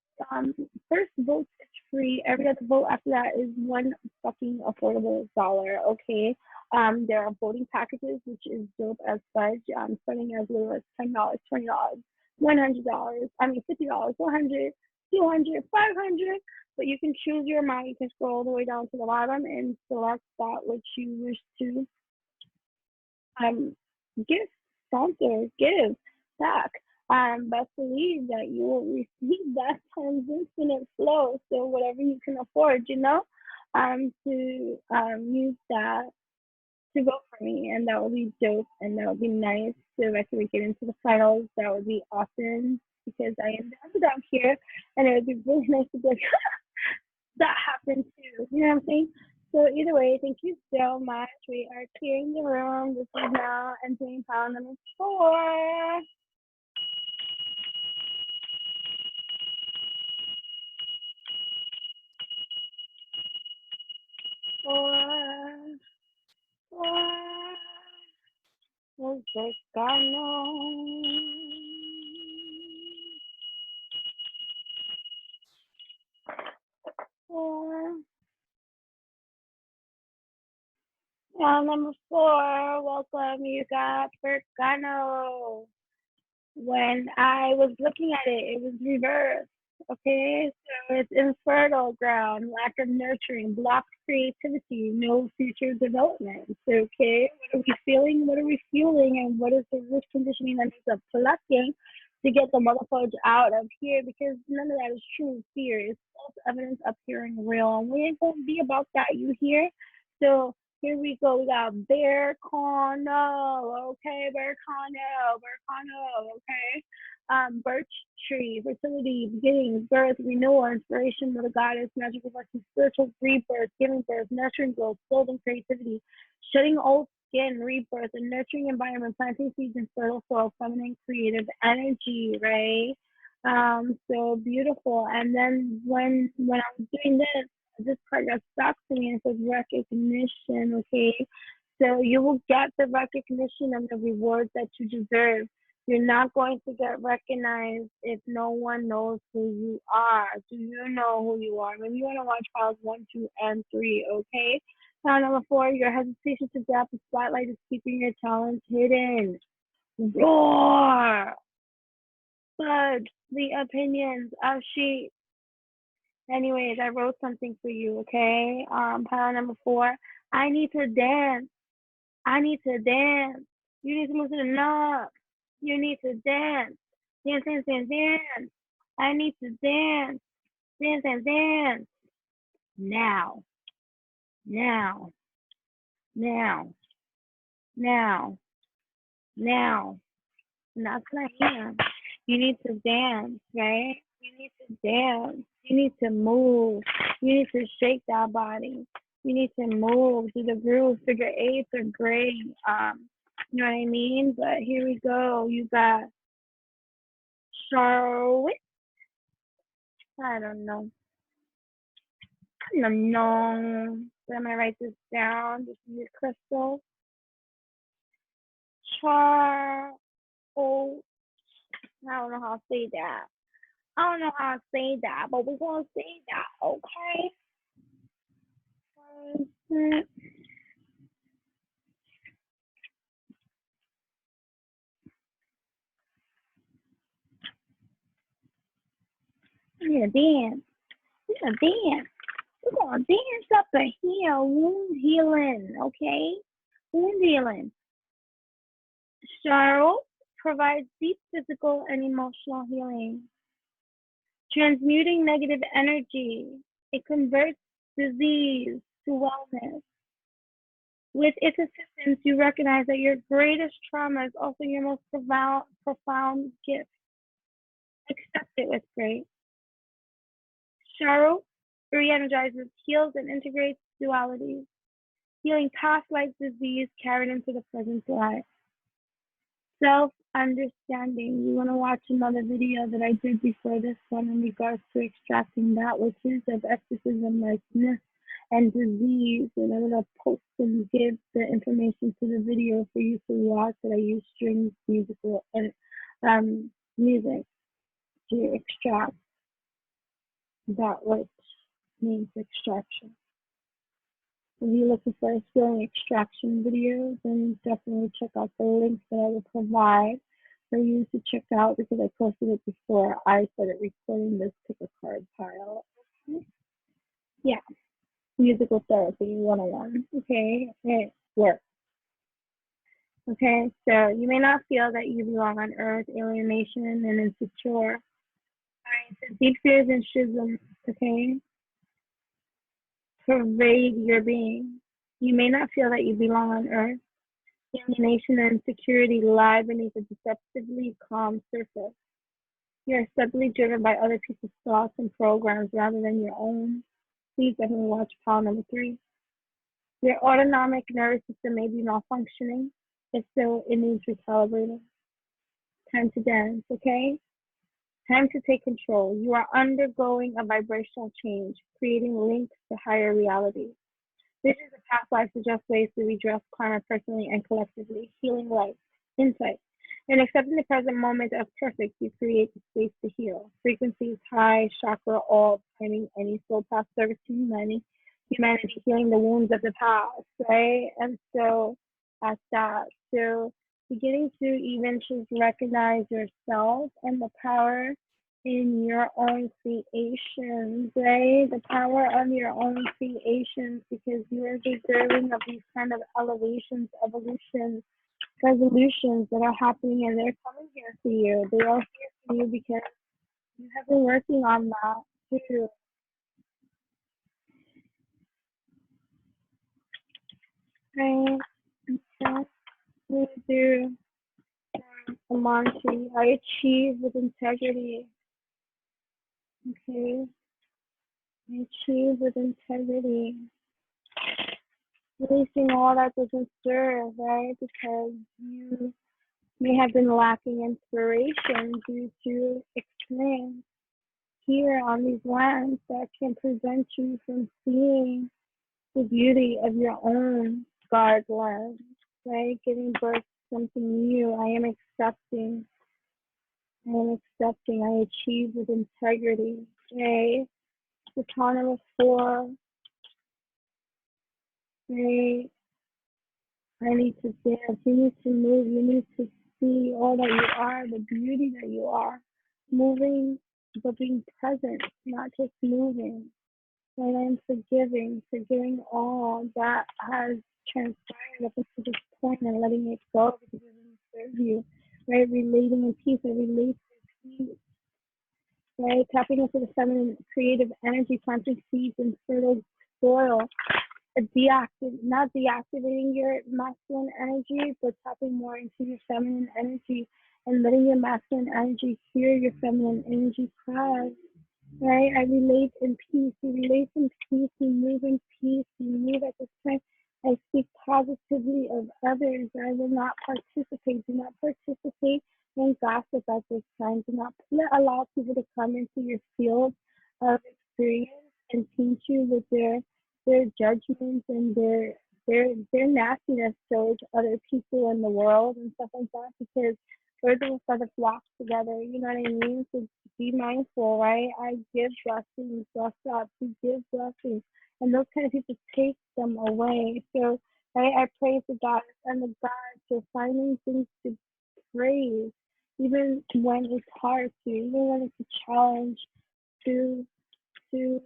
First vote is free. Every other vote after that is one fucking affordable dollar. Okay. There are voting packages, which is dope as fudge. Starting as little as $10, $20, $100. I mean $50, $100, $200, $500. But you can choose your amount. You can scroll all the way down to the bottom and select that which you wish to give, sponsor, give back. Best believe that you will receive that times infinite flow. So whatever you can afford, to use that to vote for me, and that would be dope, and that would be nice. So if I could get into the finals, that would be awesome, because I am down here, and it would be really nice to be like, that happened too. You know what I'm saying? So either way, thank you so much. We are clearing the room. This is now entering pound number 4. Number 4, welcome. You got Bergano. When I was looking at it, it was reversed. Okay, so it's infertile ground, lack of nurturing, blocked creativity, no future development. Okay, what are we feeling? What are we fueling? And what is the root conditioning that needs a plucking to get the motherfucker out of here, because none of that is true fear. It's false evidence appearing real. And we ain't gonna be about that, you hear? So here we go. We got Bear Connell, okay? Bear Connell, okay? Birch tree, fertility, beginnings, birth, renewal, inspiration with a goddess, magical blessing, spiritual rebirth, giving birth, nurturing growth, building creativity, shedding old skin, rebirth, a nurturing environment, planting seeds in fertile soil, feminine creative energy, right? So beautiful. And then when I was doing this part got stuck to me and it says recognition, okay? So you will get the recognition and the rewards that you deserve. You're not going to get recognized if no one knows who you are. Do you know who you are? Maybe you want to watch files 1, 2, and 3, okay? File number 4, your hesitation to grab the spotlight is keeping your talents hidden. Roar! Fudge the opinions of sheep. Anyways, I wrote something for you, okay? Pile number 4, I need to dance. I need to dance. You need to listen up. You need to dance. Dance, dance, dance, dance. I need to dance. Dance, dance, dance. Now. Now. Now. Now. Now. Not my hand. You need to dance, right? You need to dance. You need to move. You need to shake that body. You need to move to the groove. Figure eights are great. You know what I mean? But here we go. You got Charlotte. I don't know. But I'm gonna write this down. This is your crystal. Char. Oh, I don't know how to say that. I don't know how to say that, but we're gonna say that, okay? We're gonna dance. We're gonna dance. We're gonna dance up a hill. Wound healing, okay? Wound healing. Charles provides deep physical and emotional healing. Transmuting negative energy. It converts disease to wellness. With its assistance, you recognize that your greatest trauma is also your most profound gift. Accept it with grace. Charles re-energizes, heals, and integrates dualities, healing past life disease carried into the present life. Self-understanding. You want to watch another video that I did before this one in regards to extracting that which is of exorcism, likeness, and disease. And I'm going to post and give the information to the video for you to watch that I use strings, musical, and music to extract that which means extraction. If you're looking for healing extraction videos, then definitely check out the links that I will provide for you to check out, because I posted it before I started recording this pick a card pile. Yeah, musical therapy 101. Okay, it works. Okay, so you may not feel that you belong on Earth, alienation and insecure. Right, so deep fears and schisms, okay, pervade your being. You may not feel that you belong on Earth. Alienation and insecurity lie beneath a deceptively calm surface. You are subtly driven by other people's thoughts and programs rather than your own. Please definitely watch pile number 3. Your autonomic nervous system may be malfunctioning. If so, it needs recalibrating. Time to dance, okay? Time to take control. You are undergoing a vibrational change, creating links to higher reality. Visions of past life suggest ways to redress karma personally and collectively, healing life, insight. In accepting the present moment as perfect, you create the space to heal. Frequencies high, chakra all, claiming any soul past service to humanity, healing the wounds of the past, right? And so that's that. So beginning to even just recognize yourself and the power in your own creations, right? The power of your own creations, because you are deserving of these kind of elevations, evolutions, resolutions that are happening, and they're coming here for you. They are here to you because you have been working on that too. Right? Okay. We do a mantra. I achieve with integrity. Okay. I achieve with integrity. Releasing all that doesn't serve, right? Because you may have been lacking inspiration due to experience here on these lands that can prevent you from seeing the beauty of your own God lens, right? Giving birth to something new. I am accepting. I am accepting. I achieve with integrity. Okay. The number 4. Right. I need to dance. You need to move. You need to see all that you are, the beauty that you are. Moving, but being present, not just moving. And I'm forgiving all that has transpired up until this point and letting it go because it doesn't serve you. Right? Relating in peace. I relate to peace. Right? Tapping into the feminine creative energy, planting seeds in fertile soil. Not deactivating your masculine energy, but tapping more into your feminine energy and letting your masculine energy hear your feminine energy cry. Right? I relate in peace. You relate in peace. You move in peace. You move at this time. I speak positively of others. I will not participate. Do not participate in gossip at this time. Do not allow people to come into your field of experience and paint you with their judgments and their nastiness towards other people in the world and stuff like that, because birds of a feather flock together. You know what I mean? So be mindful, right? I give blessings, bless up, to give blessings. And those kind of people take them away. So, right, I praise the goddess and the God for finding things to praise, even when it's hard to, even when it's a challenge to to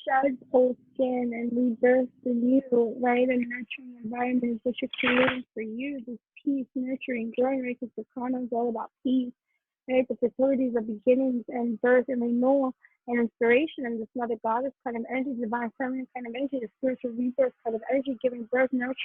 shed old skin and rebirth the new, right? And nurturing environments that you're creating for you, this peace, nurturing, growing, right? Because the Kana is all about peace, right? The fertilities of beginnings and birth and renewal and inspiration and this mother goddess kind of energy, divine feminine kind of energy, the spiritual rebirth kind of energy, giving birth, nurturing,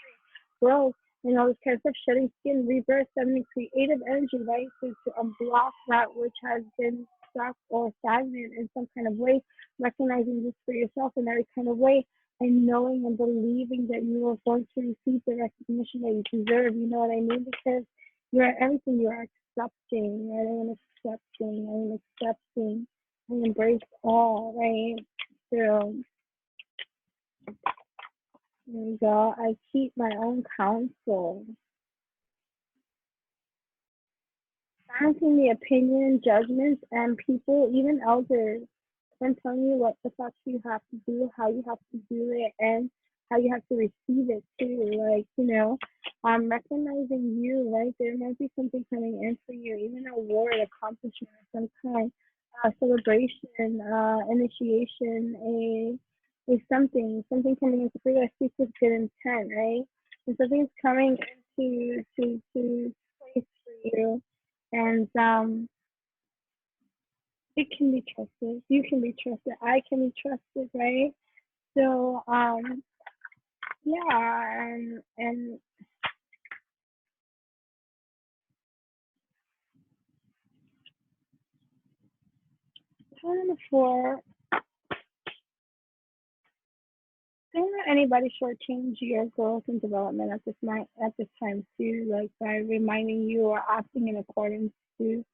growth, and all this kind of stuff, shedding skin, rebirth, feminine creative energy, right? So to unblock that which has been stuck or stagnant in some kind of way, recognizing this for yourself in every kind of way, and knowing and believing that you are going to receive the recognition that you deserve. You know what I mean? Because you're everything. You are accepting. Right? I am accepting. I am accepting. I embrace all. Right? So there you go. I keep my own counsel. Balancing the opinion, judgments, and people, even elders, I'm telling you what the fuck you have to do, how you have to do it, and how you have to receive it too. Like, recognizing you, right? There might be something coming in for you, even a award, accomplishment of some kind, celebration, initiation, a something coming into for you. I speak with good intent, right? And something's coming into to place for you, and it can be trusted. You can be trusted. I can be trusted, right? So, yeah, and kind for don't let anybody shortchange your growth and development at this time too, like by reminding you or acting in accordance to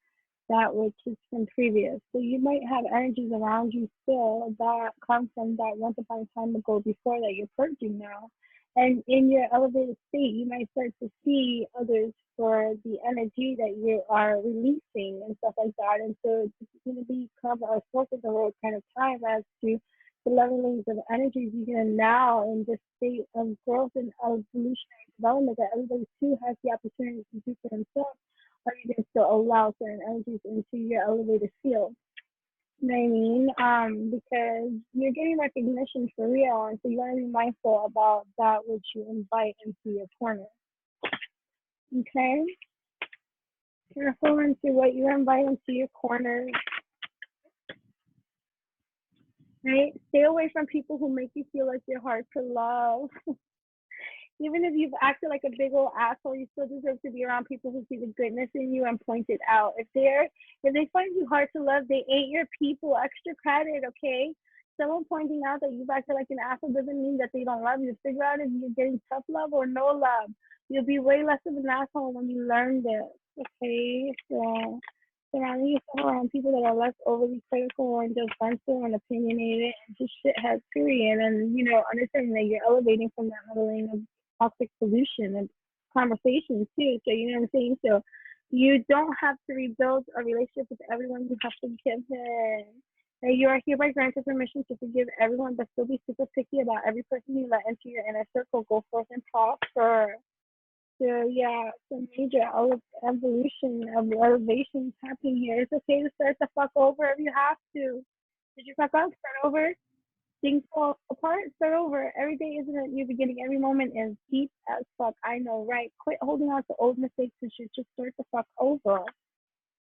that which is from previous. So you might have energies around you still that come from that once upon a time ago before that you're purging now. And in your elevated state, you might start to see others for the energy that you are releasing and stuff like that. And so it's going to be kind of a fork of the road kind of time as to the levelings of energies you're going to now in this state of growth and evolutionary development that everybody too has the opportunity to do for themselves. Or you can still allow certain energies into your elevated field. You know what I mean? Because you're getting recognition for real, and so you want to be mindful about that which you invite into your corner. Okay? Careful into what you invite into your corner, right? Stay away from people who make you feel like you're hard to love. Even if you've acted like a big old asshole, you still deserve to be around people who see the goodness in you and point it out. If they find you hard to love, they ain't your people. Extra credit, okay? Someone pointing out that you've acted like an asshole doesn't mean that they don't love you. Figure out if you're getting tough love or no love. You'll be way less of an asshole when you learn this, okay? So surrounding yourself around people that are less overly critical and judgmental and opinionated and just shitheads, period. And, understanding that you're elevating from that leveling of toxic solution and conversations too. So you know what I'm saying? So you don't have to rebuild a relationship with everyone. You have to give in. And you are hereby granted permission to forgive everyone, but still be super picky about every person you let into your inner circle. Go forth and prosper. So yeah, some major evolution of elevations happening here. It's okay to start the fuck over if you have to. Did you fuck up? Start over. Things fall apart. Start over. Every day isn't a new beginning. Every moment is deep as fuck. I know, right? Quit holding on to old mistakes and shit. Just start the fuck over.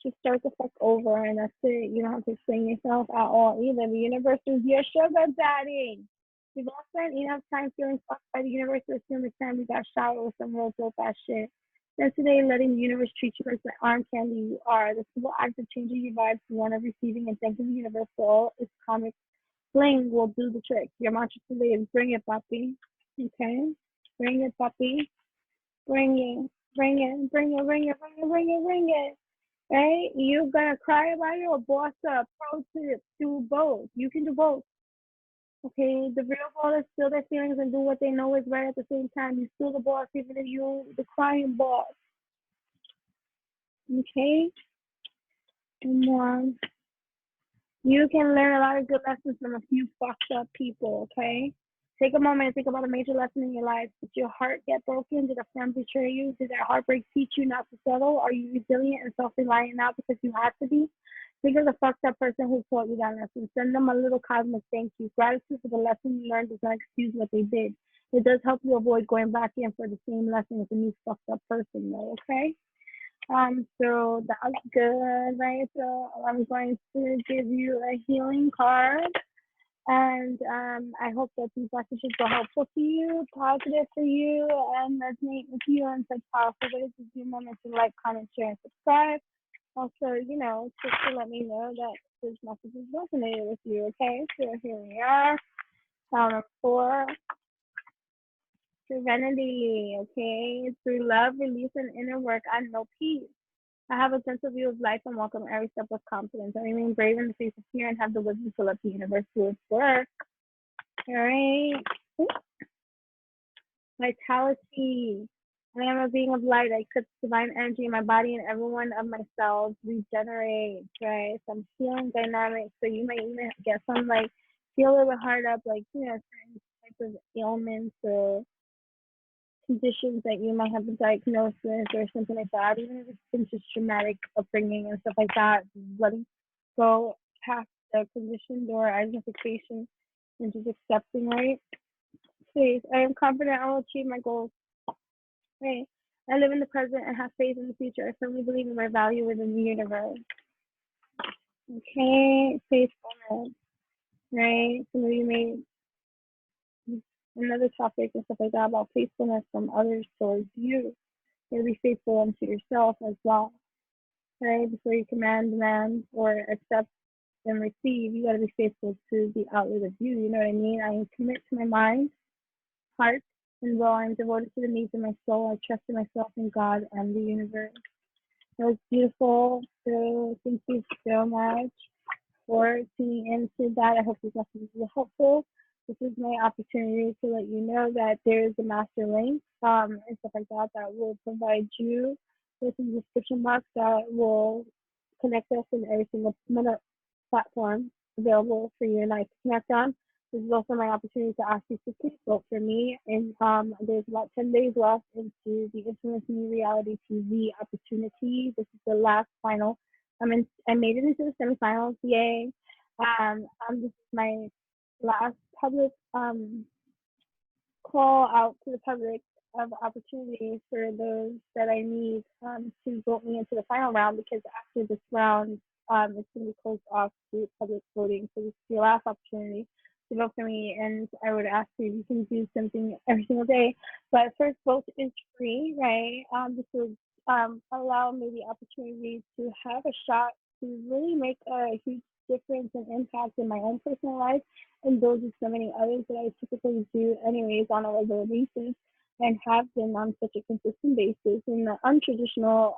Just start the fuck over, and that's it. You don't have to explain yourself at all either. The universe is your sugar daddy. We've all spent enough time feeling fucked by the universe to assume it's time we got showered with some real dope ass shit. Then today, letting the universe treat you like the arm candy you are. The simple act of changing your vibe to one of receiving and thanking the universe for all its comic fling will do the trick. Your mantra today is bring it, puppy. Okay? Bring it, puppy. Bring it. Bring it. Bring it. Bring it. Bring it. Bring it. Bring it. Right? You're gonna cry about it or boss up, pro tip, do both. You can do both. Okay, the real ballers feel their feelings and do what they know is right at the same time. You still the boss, even if you the crying boss. Okay, and you can learn a lot of good lessons from a few fucked up people. Okay, take a moment and think about a major lesson in your life. Did your heart get broken? Did a friend betray you? Did that heartbreak teach you not to settle? Are you resilient and self-reliant now because you had to be? Think of the fucked up person who taught you that lesson. Send them a little cosmic thank you. Gratitude for the lesson you learned does not excuse what they did. It does help you avoid going back in for the same lesson with a new fucked up person, though. Okay. So that was good, right? So I'm going to give you a healing card. And I hope that these messages were helpful to you, positive for you, and resonate with you in such powerful ways. This is your moment to like, comment, share, and subscribe. Also, just to let me know that this message is resonated with you, okay? So here we are. Number 4, serenity, okay? Through love, release, and inner work, I know peace. I have a gentle view of life and welcome every step with confidence. I remain brave in the face of fear and have the wisdom to let the universe do its work. All right. Vitality. I am a being of light. I accept divine energy in my body and every one of my cells regenerates, right? Some healing dynamics. So you might even get some feel a little bit hard up, certain types of ailments or conditions that you might have been diagnosed with or something like that. Even if it's been just traumatic upbringing and stuff like that, letting go past the condition or identification and just accepting, right? Please, I am confident I will achieve my goals. Right. I live in the present and have faith in the future. I firmly believe in my value within the universe. Okay, faithfulness. Right. Some of you made another topic and stuff like that about faithfulness from others towards you. You gotta be faithful unto yourself as well. Right? Before you command, demand, or accept and receive, you gotta be faithful to the outlet of you. You know what I mean? I commit to my mind, heart, and will. I'm devoted to the needs of my soul. I trust in myself and God and the universe. That was beautiful. So thank you so much for tuning into that. I hope these messages were helpful. This is my opportunity to let you know that there is a master link and stuff like that that will provide you with a description box that will connect us in every single platform available for you and I to connect on. This is also my opportunity to ask you to please vote for me. And there's about 10 days left into the Influence Me Reality TV opportunity. This is the last final. I made it into the semifinals. Yay. This is my last public call out to the public of opportunities for those that I need to vote me into the final round, because after this round, it's going to be closed off to public voting. So this is your last opportunity to vote for me. And I would ask you if you can do something every single day. But first, vote is free, right? This would allow me the opportunity to have a shot to really make a huge difference and impact in my own personal life and those of so many others that I typically do anyways on a regular basis and have been on such a consistent basis in an untraditional,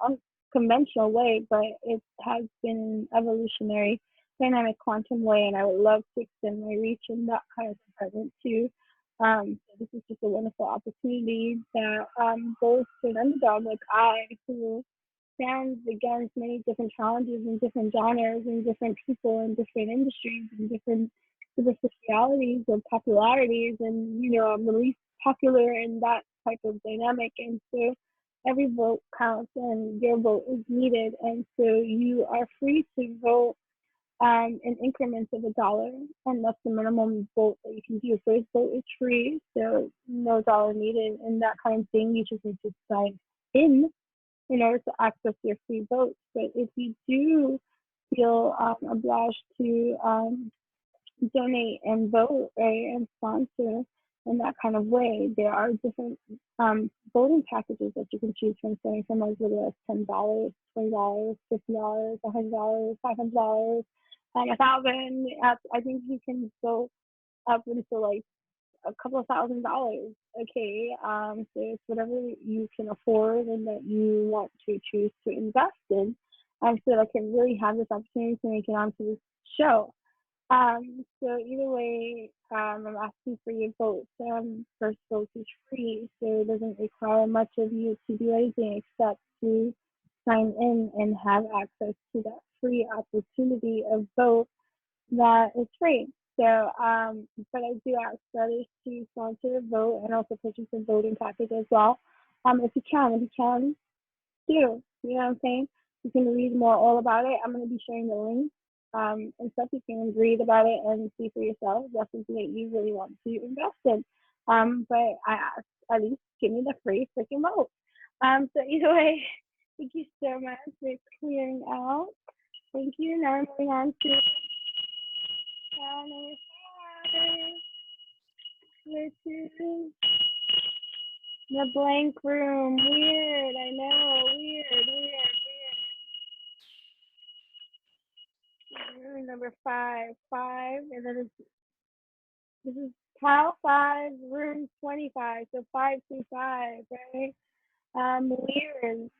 unconventional way, but it has been an evolutionary, dynamic quantum way, and I would love to extend my reach in that kind of department too. So this is just a wonderful opportunity that goes to an underdog like I, who stands against many different challenges in different genres and different people in different industries and different superficialities and popularities, and I'm the least popular in that type of dynamic, and so every vote counts and your vote is needed, and so you are free to vote in increments of $1, and that's the minimum vote that you can do. First vote is free, so no dollar needed and that kind of thing. You just need to sign in order to access your free votes. But if you do feel obliged to donate and vote, right, and sponsor in that kind of way, there are different voting packages that you can choose from, starting from as little as $10, $20, $50, $100, $500, and $1,000. I think you can go up into like a couple of $1,000s. Okay, so it's whatever you can afford and that you want to choose to invest in, so that I can really have this opportunity to make it onto this show. So either way, I'm asking for your votes. First vote is free, so it doesn't require much of you to do anything except to sign in and have access to that free opportunity of vote that is free. So, but I do ask others to sponsor a vote and also purchase a voting package as well. If you can, do. You know what I'm saying? You can read more all about it. I'm going to be sharing the link and stuff. You can read about it and see for yourself. That's something that you really want to invest in. But I ask, at least give me the free freaking vote. So either way, thank you so much for clearing out. Thank you. Now I'm moving on to number 5, which is the blank room. Weird, I know. Weird. Room number 5, and then this is pile 5, room 25, so 525, right? Weird.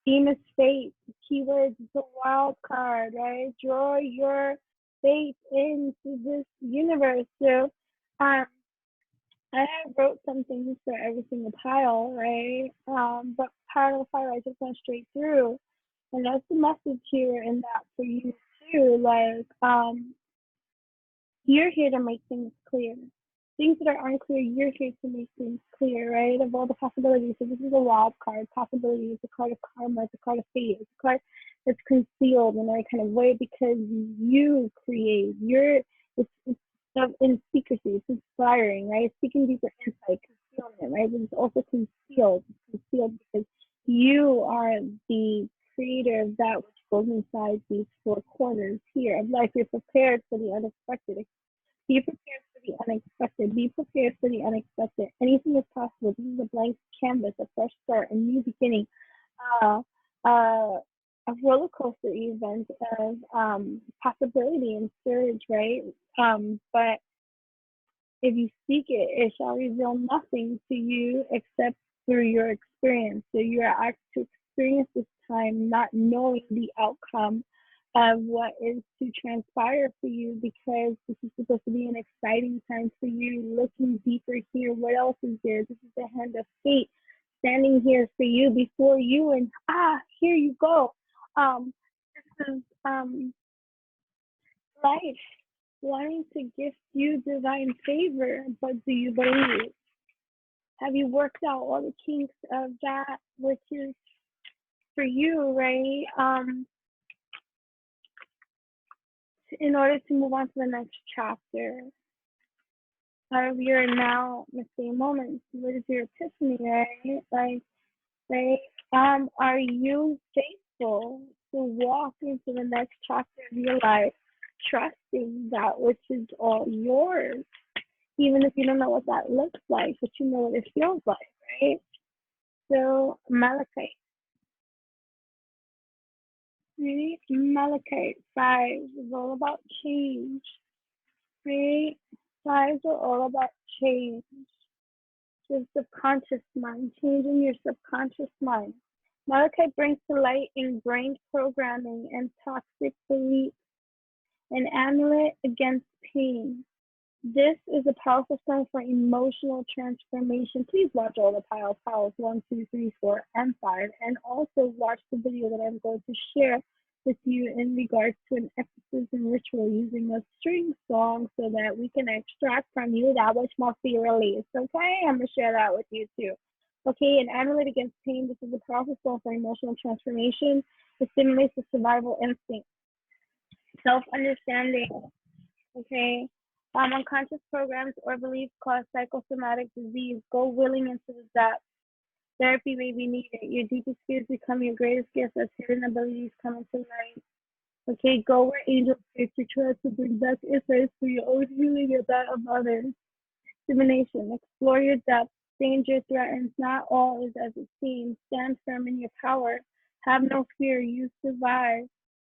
Theme is fate. Keywords is a wild card, right? Draw your fate into this universe. So, I wrote some things for every single pile, right? But pile 5, I just went straight through, and that's the message here, and that for you too. Like, you're here to make things clear. Things that are unclear, you're here to make things clear, right? Of all the possibilities. So this is a wild card. Possibility is a card of karma, it's a card of fate, it's a card that's concealed in every kind of way because you create. It's in secrecy, it's inspiring, right? It's seeking deeper insight, concealment, right? But it's also concealed. It's concealed because you are the creator of that which goes inside these 4 corners here of life. You're prepared for the unexpected. Be prepared for the unexpected. Be prepared for the unexpected. Anything is possible. This is a blank canvas, a fresh start, a new beginning, uh, uh, a roller coaster event of possibility and surge, right? But if you seek it, it shall reveal nothing to you except through your experience. So you are asked to experience this time not knowing the outcome of what is to transpire for you, because this is supposed to be an exciting time for you, looking deeper here. What else is there? This is the hand of fate standing here for you, before you, and here you go. This is life wanting to gift you divine favor, but do you believe? Have you worked out all the kinks of that which is for you, right? In order to move on to the next chapter. out of your now missing moments? What is your epiphany, right? Like, right? Are you faithful to walk into the next chapter of your life, trusting that which is all yours, even if you don't know what that looks like, but you know what it feels like, right? So Malachite, right? Malachite 5 is all about change, right? Fives are all about change. Your subconscious mind, changing your subconscious mind. Malachite brings to light ingrained programming and toxic beliefs, an amulet against pain. This is a powerful stone for emotional transformation. Please watch all the piles 1, 2, 3, 4, and 5, and also watch the video that I'm going to share with you in regards to an exorcism ritual using a string song so that we can extract from you that which must be released. Okay, I'm gonna share that with you too. Okay, an amulet against pain. This is a powerful stone for emotional transformation. It stimulates the survival instinct, self-understanding. Okay. Unconscious programs or beliefs cause psychosomatic disease. Go willing into the depths. Therapy may be needed. Your deepest fears become your greatest gifts as hidden abilities come into light. Okay, go where angels take to try to bring back insights for your own healing and that of others. Divination. Explore your depths. Danger threatens. Not all is as it seems. Stand firm in your power. Have no fear. You survive.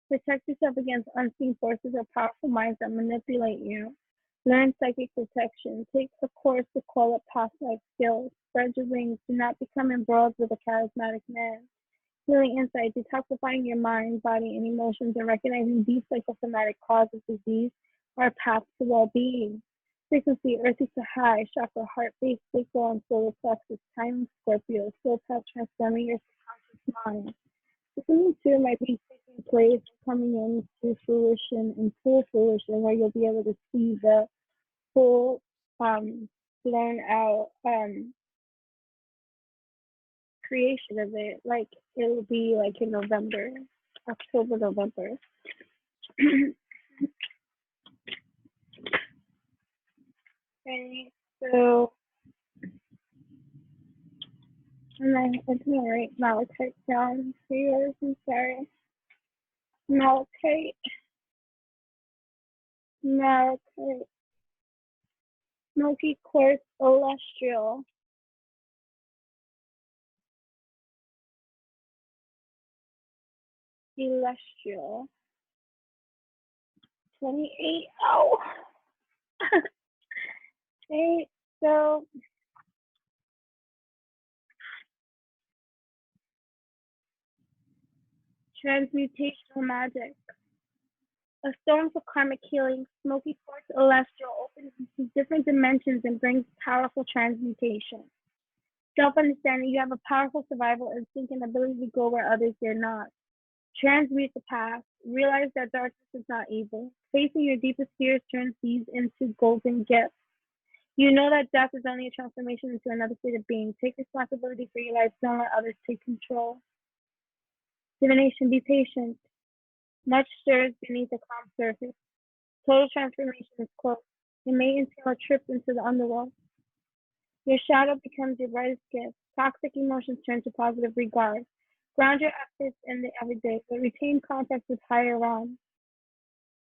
Protect yourself against unseen forces or powerful minds that manipulate you. Learn psychic protection. Take a course to call up past life skills. Spread your wings. Do not become embroiled with a charismatic man. Healing insight. Detoxifying your mind, body, and emotions and recognizing these psychosomatic causes of disease are paths to well-being. Frequency, earthy to high, chakra, heart, base, sacral, and solar plexus, time, Scorpio, soul path, transforming your subconscious mind. Listening to might be taking place and coming into fruition and full fruition where you'll be able to see the full blown out creation of it. Like it will be like in November, October, November. Okay, so and then I'm gonna write malachite down for yours. I'm sorry. Malachite, malachite, smoky quartz, celestial, celestial. 28. Oh, okay. So transmutational magic. A stone for karmic healing, smoky quartz celestial opens into different dimensions and brings powerful transmutation. Self-understanding, you have a powerful survival instinct and ability to go where others dare not. Transmute the past. Realize that darkness is not evil. Facing your deepest fears turns these into golden gifts. You know that death is only a transformation into another state of being. Take responsibility for your life. Don't let others take control. Divination, be patient. Much stirs beneath the calm surface. Total transformation is close. It may entail a trip into the underworld. Your shadow becomes your brightest gift. Toxic emotions turn to positive regard. Ground your efforts in the everyday, but retain contact with higher realms.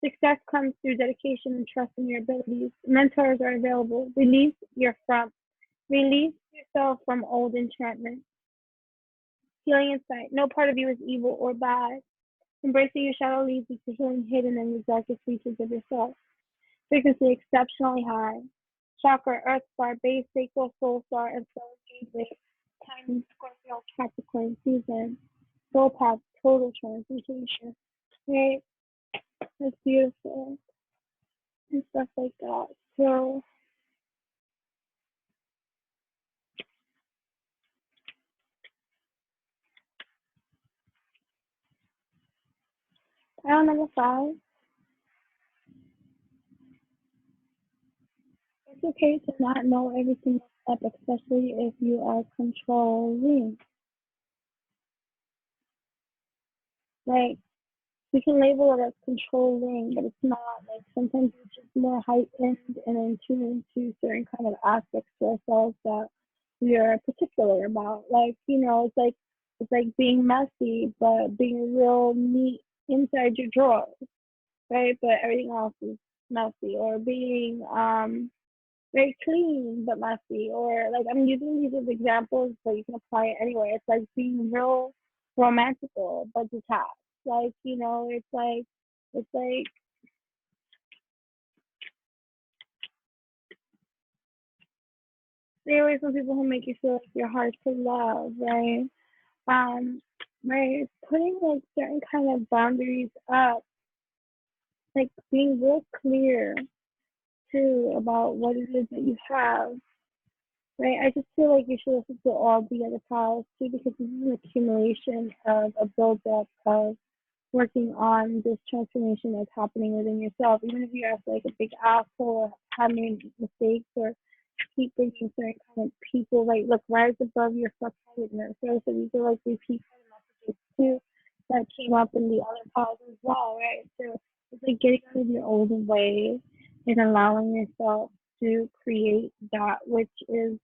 Success comes through dedication and trust in your abilities. Mentors are available. Release yourself from old enchantment. Healing insight. No part of you is evil or bad. Embracing your shadow leads you to healing hidden in the darkest reaches of yourself. Frequency exceptionally high. Chakra, Earth Star, Base, Sacral, Soul Star, and Soul Gateway. Time, Scorpio, Capricorn, Season. Soul Path, Total Transmutation. Right? That's beautiful. And stuff like that. So, pile number 5. It's okay to not know everything up, especially if you are controlling. Like, we can label it as controlling, but it's not. Like sometimes it's just more heightened and in tune to certain kind of aspects to ourselves that we are particular about. Like, it's like being messy, but being real neat inside your drawers, right? But everything else is messy, or being very clean but messy, or like I'm using these as examples, but you can apply it anywhere. It's like being real romantical but detached. Like, it's like stay away from people who make you feel like you're hard to love, right? Um, right, putting like certain kind of boundaries up, like being real clear too about what it is that you have, right? I just feel like you should listen to all the other piles too, because this is an accumulation of a buildup of working on this transformation that's happening within yourself. Even if you're like a big asshole or have made mistakes or keep thinking certain kind of people, like look, rise above your frustrated right? So these are like repeat kind of messages too that came up in the other piles as well, right? So it's like getting out of your old ways and allowing yourself to create that which is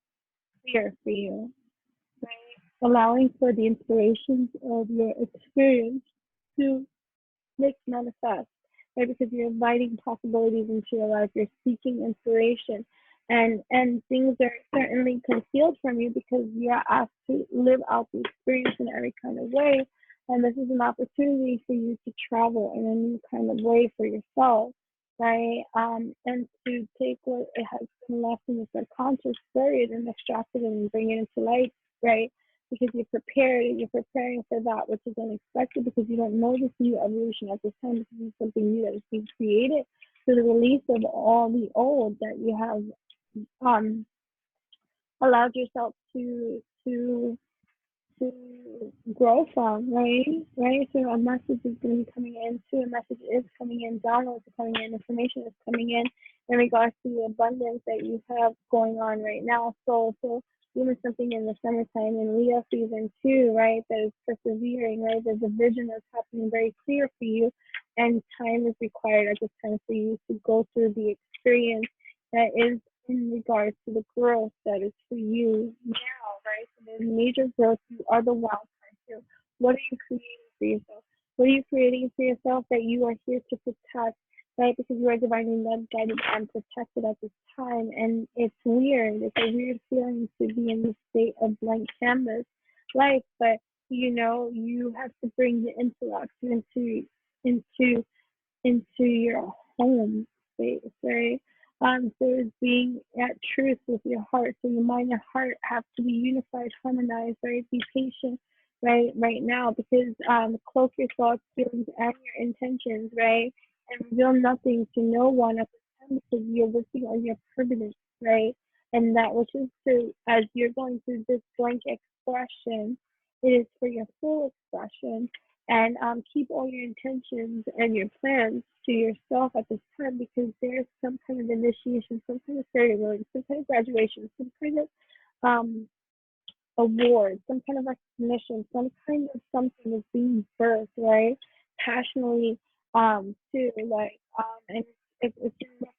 clear for you, right? Allowing for the inspirations of your experience to make manifest, right? Because you're inviting possibilities into your life, you're seeking inspiration, and things are certainly concealed from you because you're asked to live out the experience in every kind of way. And this is an opportunity for you to travel in a new kind of way for yourself, right? And to take what it has been left in the subconscious, buried and extract it and bring it into light, right? Because you're prepared and you're preparing for that which is unexpected, because you don't know this new evolution at this time. This is something new that is being created through the release of all the old that you have um allowed yourself to grow from, right? Right. So a message is going to be coming in too. A message is coming in. Downloads are coming in. Information is coming in regards to the abundance that you have going on right now. So even something in the summertime in Leo season too, right? That is persevering, right? There's a vision that's happening very clear for you, and time is required at this time for you to go through the experience that is in regards to the growth that is for you now, right? So there's major growth. You are the wild card here. What are you creating for yourself? What are you creating for yourself that you are here to protect, right? Because you are divinely led, guided, and protected at this time. And it's weird. It's a weird feeling to be in this state of blank canvas life, but you have to bring the intellect into into your home space, right? So it's being at truth with your heart. So your mind and heart have to be unified, harmonized, right? Be patient, right now, because cloak your thoughts, feelings, and your intentions, right? And reveal nothing to no one at the time, because you're working on your permanence, right? And that which is true, as you're going through this blank expression, it is for your full expression, and keep all your intentions and your plans to yourself at this time, because there's some kind of initiation, some kind of ceremony, some kind of graduation, some kind of um, award, some kind of recognition, some kind of something is being birthed, right? Passionately, too, like, and it's a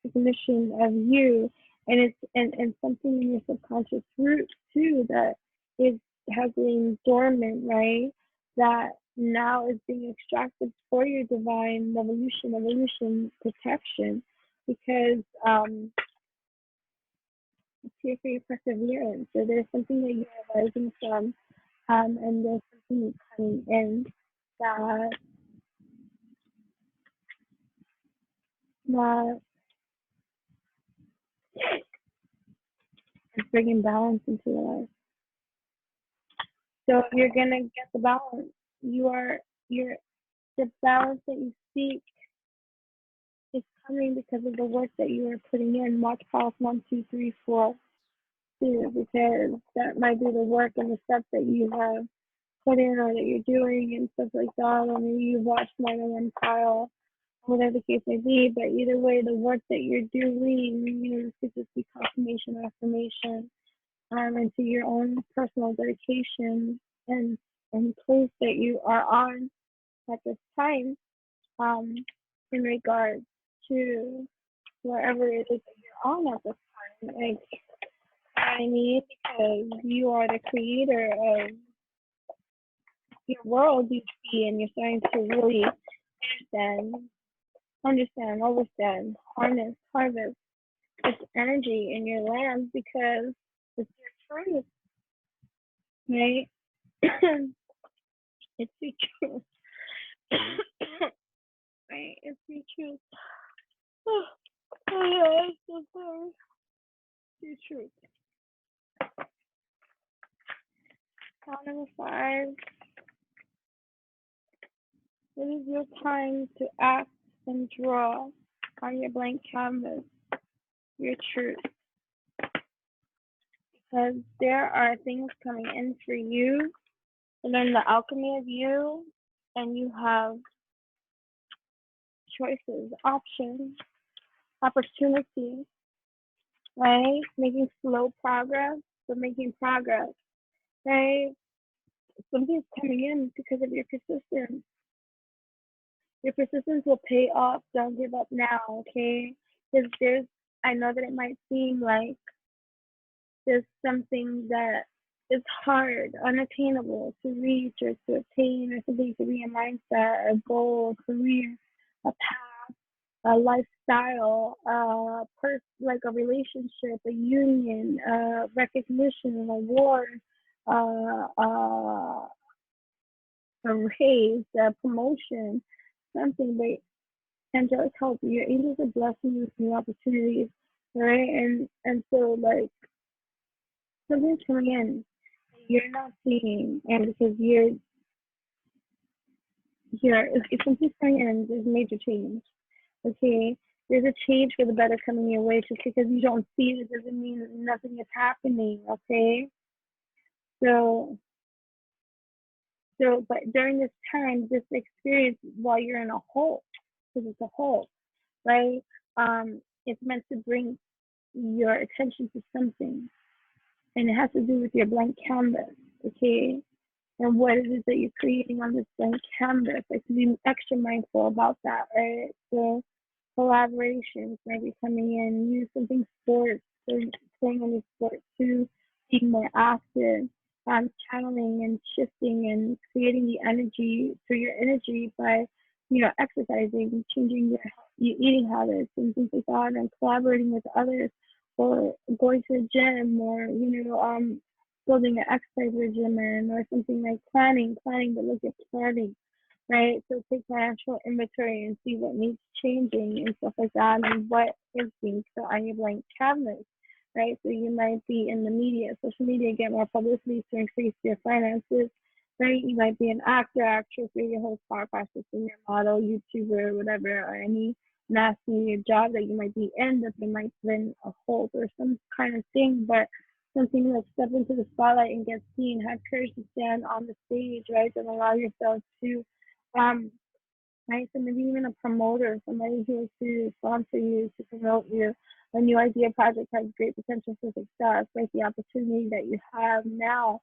recognition of you, and it's and something in your subconscious root too that is has been dormant, right? That now is being extracted for your divine evolution, protection, because it's here for your perseverance. So there's something that you are rising from, and there's something coming in that that is bringing balance into your life. So if you're gonna get the balance, you're the balance that you seek is coming because of the work that you are putting in. Watch pause 1, 2, 3, 4, 2, because that might be the work and the steps that you have put in or that you're doing and stuff like that. Or maybe you've watched more than one pile, whatever the case may be. But either way, the work that you're doing, this could just be confirmation, affirmation, into your own personal dedication and place that you are on at this time. in regards to wherever it is that you're on at this time. Like, I mean, because you are the creator of your world you see, and you're starting to really understand, harvest this energy in your land because it's your truth, right? It's your truth, right? It's your truth. Oh, yeah, I'm so sorry. It's your truth. Count number 5. It is your time to act and draw on your blank canvas your truth. Because there are things coming in for you to learn the alchemy of you, and you have choices, options, opportunities, right? Making slow progress, but making progress, right? Something's coming in because of your persistence. Your persistence will pay off. Don't give up now, okay? Because I know that it might seem like there's something that is hard, unattainable to reach or to attain, or something to be a mindset, a goal, a career, a path, a lifestyle, like a relationship, a union, recognition, an award, a raise, a promotion, something. But angelic help, your angels are blessing you with new opportunities, right? And so like something's coming in you're not seeing, and because if something's coming in, there's major change. Okay, there's a change for the better coming your way. Just because you don't see it doesn't mean that nothing is happening. Okay, so but during this time, this experience, while you're in a hole, because it's a hole, right? It's meant to bring your attention to something, and it has to do with your blank canvas. Okay, and what it is that you're creating on this blank canvas. Like, to be extra mindful about that, right? So collaborations might be coming in, use something sports, or playing on the sport too, being more active, channeling and shifting and creating the energy through your energy by, exercising, changing your eating habits and things like that, and collaborating with others, or going to the gym, or, building an exercise regimen, or something like planning, but look at planning, right? So take financial inventory and see what needs changing and stuff like that, and what is being put on your blank canvas, right? So you might be in the media, social media, get more publicity to increase your finances, right? You might be an actor, actress, radio host, podcaster, singer, model, YouTuber, whatever, or any nasty job that you might be in that they might win a hold or some kind of thing, but something that step into the spotlight and get seen, have courage to stand on the stage, right? And allow yourself to right? So maybe even a promoter, somebody who is to sponsor you, to promote you. A new idea project has great potential for success, like the opportunity that you have now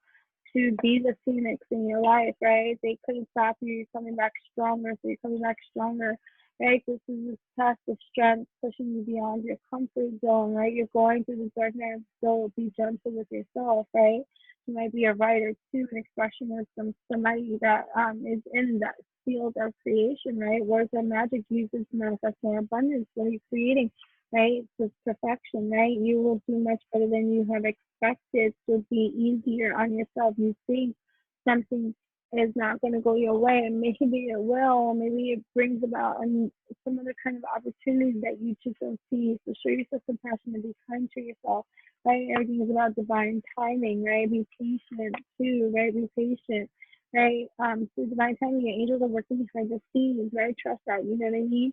to be the phoenix in your life, right? They couldn't stop you. You're coming back stronger, so you're coming back stronger, right? This is this test of strength, pushing you beyond your comfort zone, right? You're going through this dark night of soul. Be gentle with yourself, right? You might be a writer too, an expressionist, somebody that is in that field of creation, right? Words of magic uses to manifest more abundance. What are you creating, right? It's perfection, right? You will do much better than you have expected. So be easier on yourself. You think something is not going to go your way, and maybe it will. Maybe it brings about some other kind of opportunity that you just don't see. So show yourself compassion and be kind to yourself, right? Everything is about divine timing, right? Be patient too, right? Be patient, right? So divine timing, your angels are working behind the scenes, right? Trust that, you know what I mean?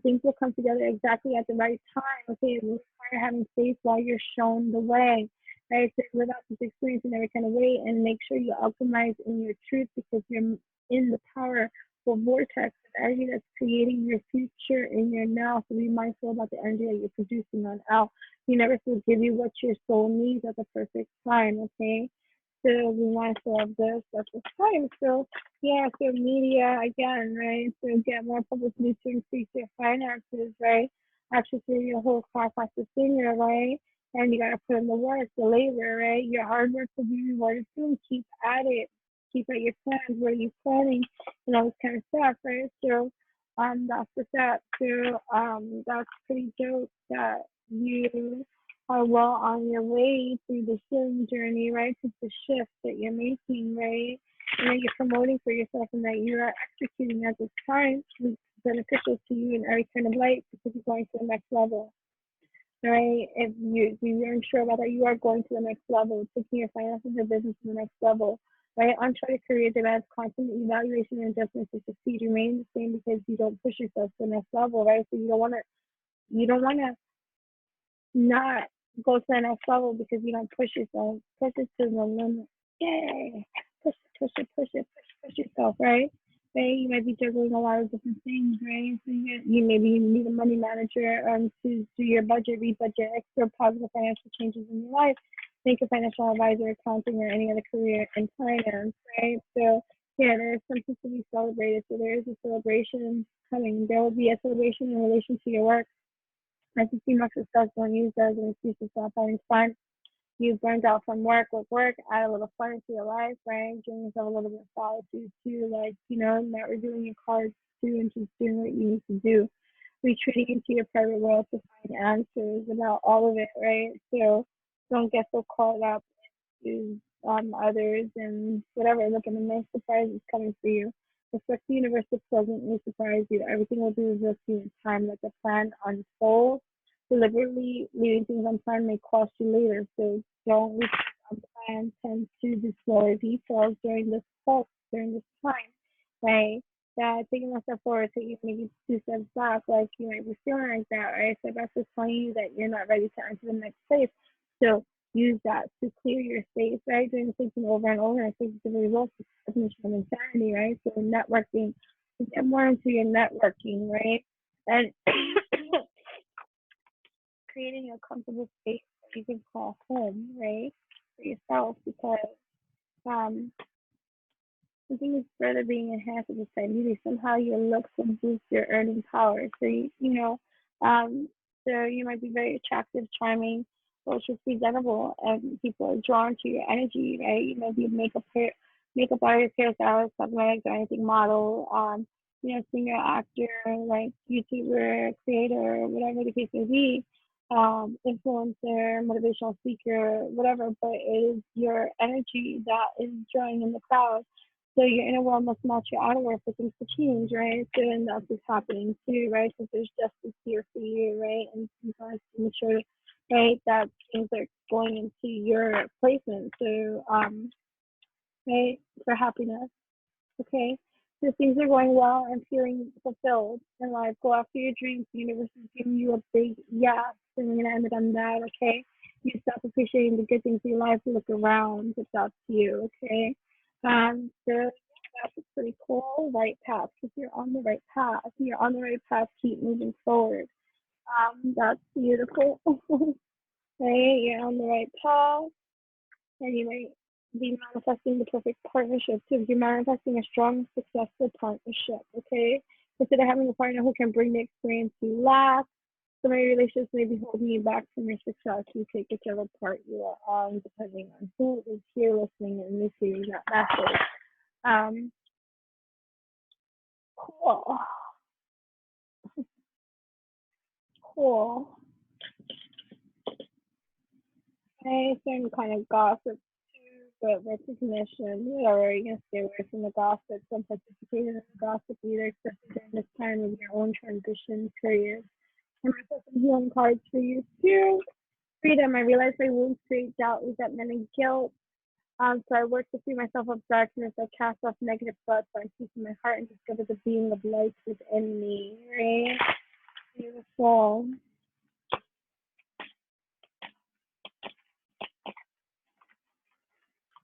Things will come together exactly at the right time. Okay, it will require having faith while you're shown the way, right? So live out this experience in every kind of way, and make sure you alchemize in your truth, because you're in the powerful vortex of energy that's creating your future in your now. So be mindful about the energy that you're producing on out. You never forgive you what your soul needs at the perfect time, okay? to be mindful of this at this time. So yeah, so media again, right? So get more publicity to increase your finances, right? Actually through your whole car practice senior, right? And you gotta put in the work, the labor, right? Your hard work will be rewarded soon. Keep at it. Keep at your plans. What are you planning? And all this kind of stuff, right? So that's the step. So that's pretty dope that you are well on your way through the healing journey, right? It's the shift that you're making, right? And that you're promoting for yourself and that you are executing at this time is beneficial to you in every kind of light because you're going to the next level, right? If you're unsure about that, you are going to the next level, taking your finances and business to the next level, right? Uncharted career demands constant evaluation and adjustments to succeed. Remain the same because you don't push yourself to the next level, right? So you don't want to not go to the next level because you don't push yourself. Push it to the limit. Yay. Push yourself, right? Right? You might be juggling a lot of different things, right? So you maybe need a money manager to do your budget, rebudget, extra positive financial changes in your life, make a financial advisor, accounting, or any other career in finance, right? So yeah, there's something to be celebrated. So there is a celebration coming. There will be a celebration in relation to your work. As you see, much success, don't use that as an excuse to stop having fun. You've burned out from work, add a little fun into your life, right? Giving yourself a little bit of solitude too, like, not reviewing your cards too and just doing what you need to do. Retreating into your private world to find answers about all of it, right? So don't get so caught up into others and whatever. Look, and a nice surprise is coming for you. Expect the universe to pleasantly surprise you. Everything will be revealed to you in time. Let the plan unfold. Deliberately leaving things unplanned may cost you later. So don't reach unplanned. Tend to discover details during this pulse, during this time, right? That taking a step forward, taking maybe 2 steps back, like you might be feeling like that, right? So that's just telling you that you're not ready to enter the next phase. So use that to clear your space, right? Doing thinking over and over, I think the results is definition of insanity, right? So networking, get more into your networking, right? And creating a comfortable space that you can call home, right? For yourself, because um the thing is further being enhanced at this time. Maybe somehow your looks will boost your earning power. So so you might be very attractive, charming, or just presentable, and people are drawn to your energy, right? You might be a makeup artist, hairstylist, cosmetics, or anything model, singer, actor, like YouTuber, creator, whatever the case may be, influencer, motivational speaker, whatever. But it is your energy that is drawing in the crowd, so your inner world must match your outer world for things to change, right? So and that's what's happening too, right? Because there's justice here for you, right? And you guys to make sure, right, that things are going into your placement. So right, for happiness. Okay. So things are going well and feeling fulfilled in life. Go after your dreams. The universe is giving you a big yes. And we're gonna end it on that, okay? You stop appreciating the good things in your life. Look around if that's you, okay? So that's pretty cool. Right path, because you're on the right path. You're on the right path. Keep moving forward. That's beautiful. Right, you're on the right path, and you might be manifesting the perfect partnership too. You're manifesting a strong, successful partnership. Okay, consider having a partner who can bring the experience you lack. So many relationships may be holding you back from your success. You take whichever part you are on, depending on who is here listening and receiving that message. Cool. Cool. Okay, some kind of gossip too, but recognition, whatever, you can stay away from the gossip. Don't participate in the gossip either, especially during this time of your own transition period. And I put some healing cards for you too. Freedom. I realized my wounds create doubt, resentment, and guilt. So I work to free myself of darkness. I cast off negative thoughts, find peace in my heart, and discover the being of light within me. Right? Beautiful.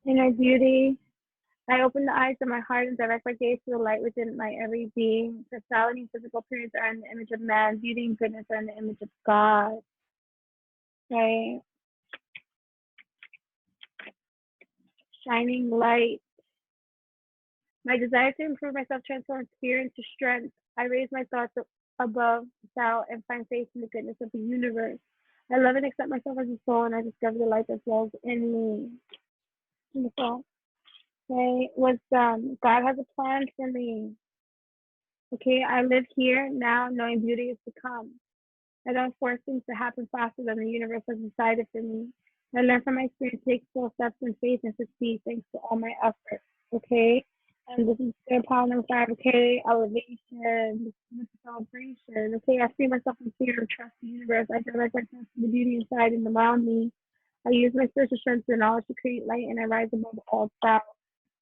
Inner beauty. I open the eyes of my heart and direct my gaze to the light within my every being. Personality and physical appearance are in the image of man. Beauty and goodness are in the image of God. Right? shining light. My desire to improve myself transforms fear into strength. I raise my thoughts above doubt and find faith in the goodness of the universe. I love and accept myself as a soul, and I discover the light that dwells in me. Wonderful. Okay, wisdom. God has a plan for me. Okay, I live here now, knowing beauty is to come. I don't force things to happen faster than the universe has decided for me. I learn from my experience, take full steps in faith, and succeed thanks to all my efforts. Okay, and this is good power number 5. Okay, elevation. This is a celebration. Okay, I free myself from fear and trust the universe. I direct my sense to the beauty inside and around me. I use my spiritual strength and knowledge to create light, and I rise above all doubt.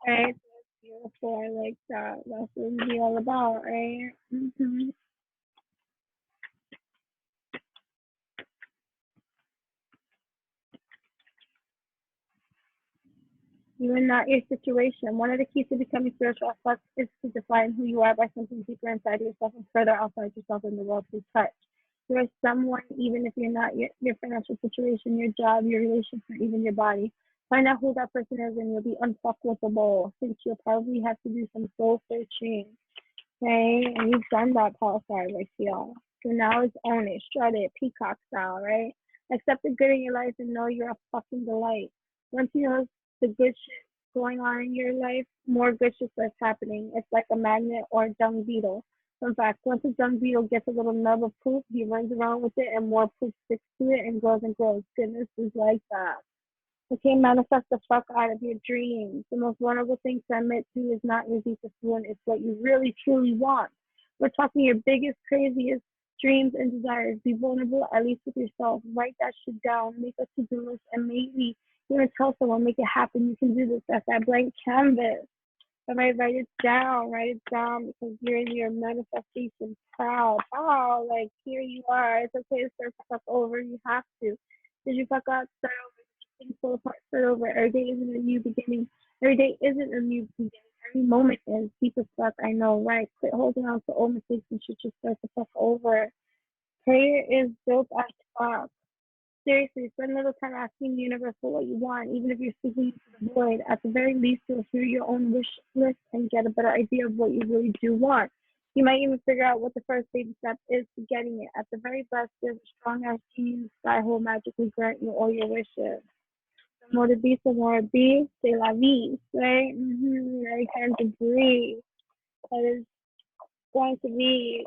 Right? So it's beautiful. I like that. That's what it's all about, right? You are not your situation. One of the keys to becoming spiritual aspects is to define who you are by something deeper inside yourself and further outside yourself in the world through touch. You are someone, even if you're not your financial situation, your job, your relationship, or even your body. Find out who that person is and you'll be unfuckwithable, since you'll probably have to do some soul searching. Okay, and you've done that, Paul Star, I feel. So now it's own it, strut it, peacock style, right? Accept the good in your life and know you're a fucking delight. Once you know the good shit going on in your life, more good shit starts happening. It's like a magnet or a dung beetle. In fact, once a dung beetle gets a little nub of poop, he runs around with it and more poop sticks to it and grows and grows. Goodness is like that. Okay, manifest the fuck out of your dreams. The most vulnerable thing to admit to is not your deepest wound, it's what you really truly want. We're talking your biggest, craziest dreams and desires. Be vulnerable, at least with yourself. Write that shit down, make a to-do list, and maybe even tell someone, make it happen. You can do this. That's that blank canvas. All right, write it down because you're in your manifestation proud. Oh, like here you are. It's okay to start the fuck over. You have to. Did you fuck up? Start over. Things fall apart. Start over. Every day isn't a new beginning. Every day isn't a new beginning. Every moment is. Deep as fuck. I know, right? Quit holding on to old mistakes and should just start the fuck over. Prayer is dope as fuck. Seriously, spend a little time asking the universe for what you want, even if you're speaking to the void. At the very least, you'll hear your own wish list and get a better idea of what you really do want. You might even figure out what the first baby step is to getting it. At the very best, there's a strong ass genie in the sky who will magically grant you all your wishes. The more to be, the more it be. C'est la vie, right? I can't agree. That is going to be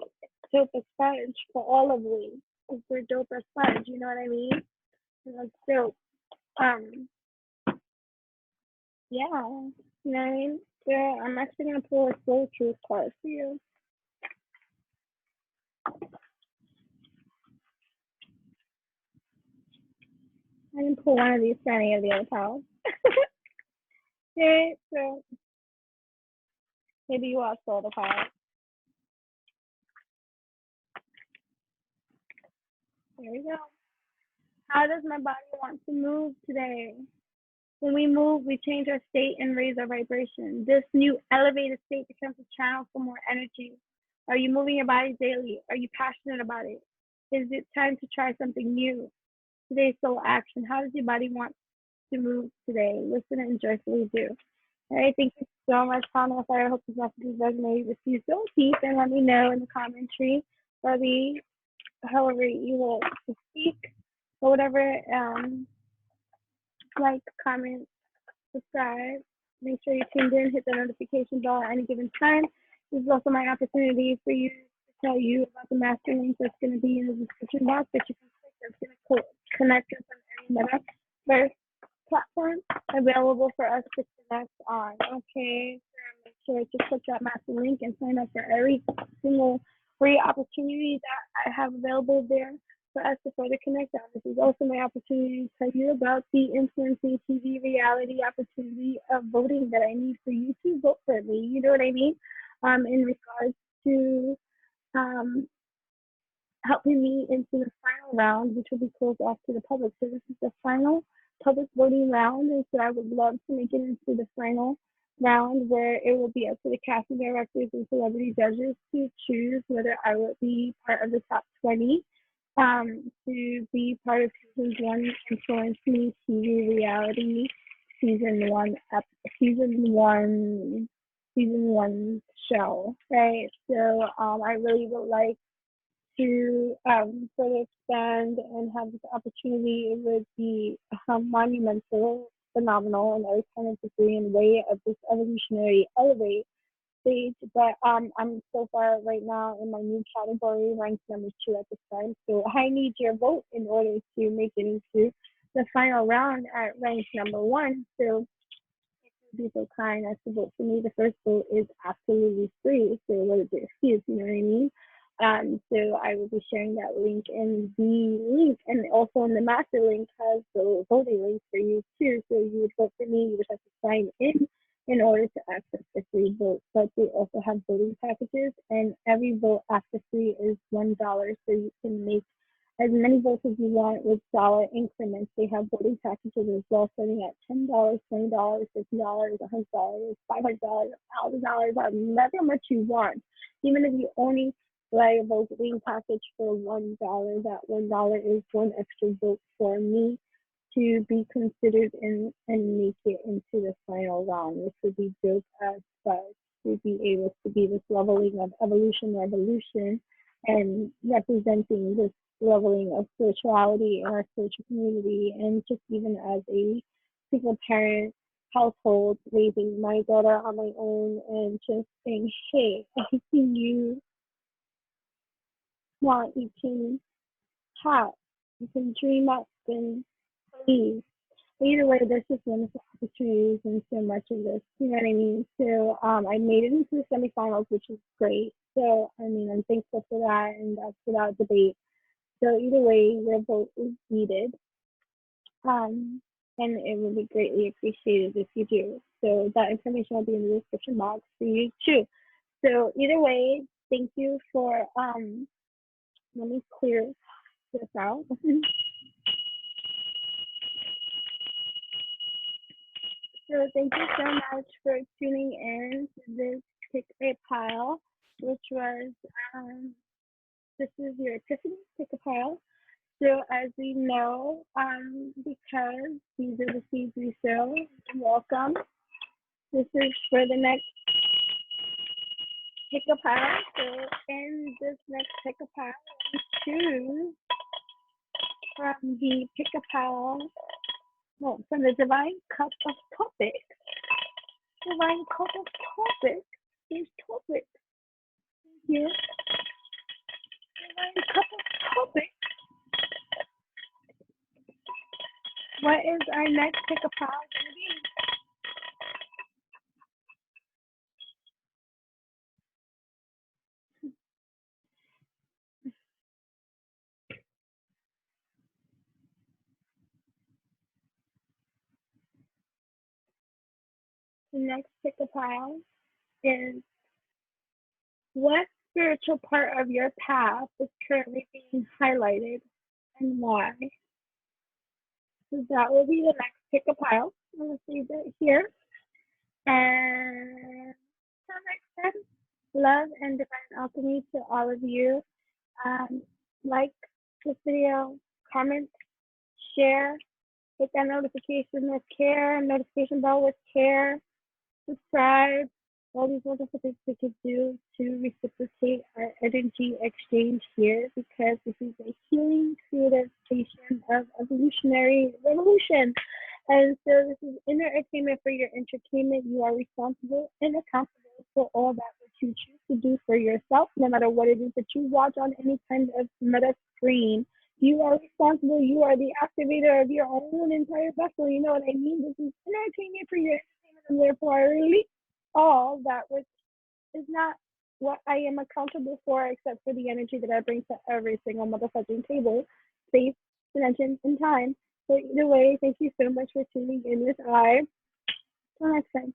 dope as fudge for all of we. Because we're dope as fudge, you know what I mean? That's dope. Yeah, you know what I mean? Yeah, I'm actually gonna pull a soul truth card for you. I didn't pull one of these for any of the other piles. Okay, so maybe you all stole the pile. There we go. How does my body want to move today? When we move, we change our state and raise our vibration. This new elevated state becomes a channel for more energy. Are you moving your body daily? Are you passionate about it? Is it time to try something new? Today's soul action. How does your body want to move today? Listen and joyfully do. All right, thank you so much, Hannah. I hope this message resonated with you so deep, and let me know in the commentary, Bobby, however you will speak, or whatever, like, comment, subscribe. Make sure you tuned in, hit the notification bell at any given time. This is also my opportunity for you to tell you about the master link that's going to be in the description box that you can click. That's going to connect us on any metaverse platform available for us to connect on. Okay, so make sure to click that master link and sign up for every single free opportunity that I have available there for us to further connect on. This is also my opportunity to tell you about the influencing TV reality opportunity of voting that I need for you to vote for me. You know what I mean? In regards to helping me into the final round, which will be closed off to the public. So this is the final public voting round, and so I would love to make it into the final round where it will be up to the casting directors and celebrity judges to choose whether I would be part of the top 20 to be part of season 1 Influence Me TV reality season one show, right? So I really would like to further expand and have this opportunity. It would be monumental, phenomenal, and every kind of degree and way of this evolutionary elevate stage. But I'm so far right now in my new category, ranked number 2 at this time. So I need your vote in order to make it into the final round at ranked number 1. So be so kind as to vote for me. The first vote is absolutely free, so what is the excuse? You know what I mean? So I will be sharing that link in the link, and also in the master link has the voting link for you too. So you would vote for me, you would have to sign in order to access the free vote. But they also have voting packages, and every vote after free is $1, so you can make as many votes as you want with dollar increments. They have voting packages as well, starting at $10, $20, $50, $100, $500, $1,000, however much you want. Even if you only buy a voting package for $1, that $1 is one extra vote for me to be considered and make it into the final round, which would be dope as well, to be able to be this leveling of evolution revolution and representing this leveling of spirituality in our spiritual community, and just even as a single parent household, raising my daughter on my own, and just saying, hey, I see you want, you can have, you can dream up and believe. Either way, there's just wonderful opportunities and so much of this, you know what I mean? So I made it into the semifinals, which is great. So I mean, I'm thankful for that, and that's without debate. So either way, your vote is needed, and it will be greatly appreciated if you do. So that information will be in the description box for you too. So either way, thank you for, let me clear this out. So thank you so much for tuning in to this Pick a Pile, which was, this is your epiphany, Pick a Pile. So as we know, because these are the seeds we sow, welcome. This is for the next Pick a Pile. So in this next Pick a Pile, we choose from the Pick a Pile, well, from the Divine Cup of Topics. Divine Cup of Topics. There's topics here. Divine Cup of Topics. What is our next Pick a Pile going to be? The next Pick a Pile is, what spiritual part of your path is currently being highlighted and why? So that will be the next Pick a Pile. I'm going to save it here. And until next time, love and divine alchemy to all of you. Like this video, comment, share, hit that notification with care, notification bell with care, subscribe, all these wonderful things we could do to reciprocate our energy exchange here, because this is a healing, creative station of evolutionary revolution. And so this is entertainment for your entertainment. You are responsible and accountable for all that which you choose to do for yourself, no matter what it is that you watch on any kind of meta screen. You are responsible. You are the activator of your own entire vessel. You know what I mean? This is entertainment for your entertainment, and therefore I release all that which is not what I am accountable for, except for the energy that I bring to every single motherfucking table, space, dimension, and time. So either way, thank you so much for tuning in with I. Till next time.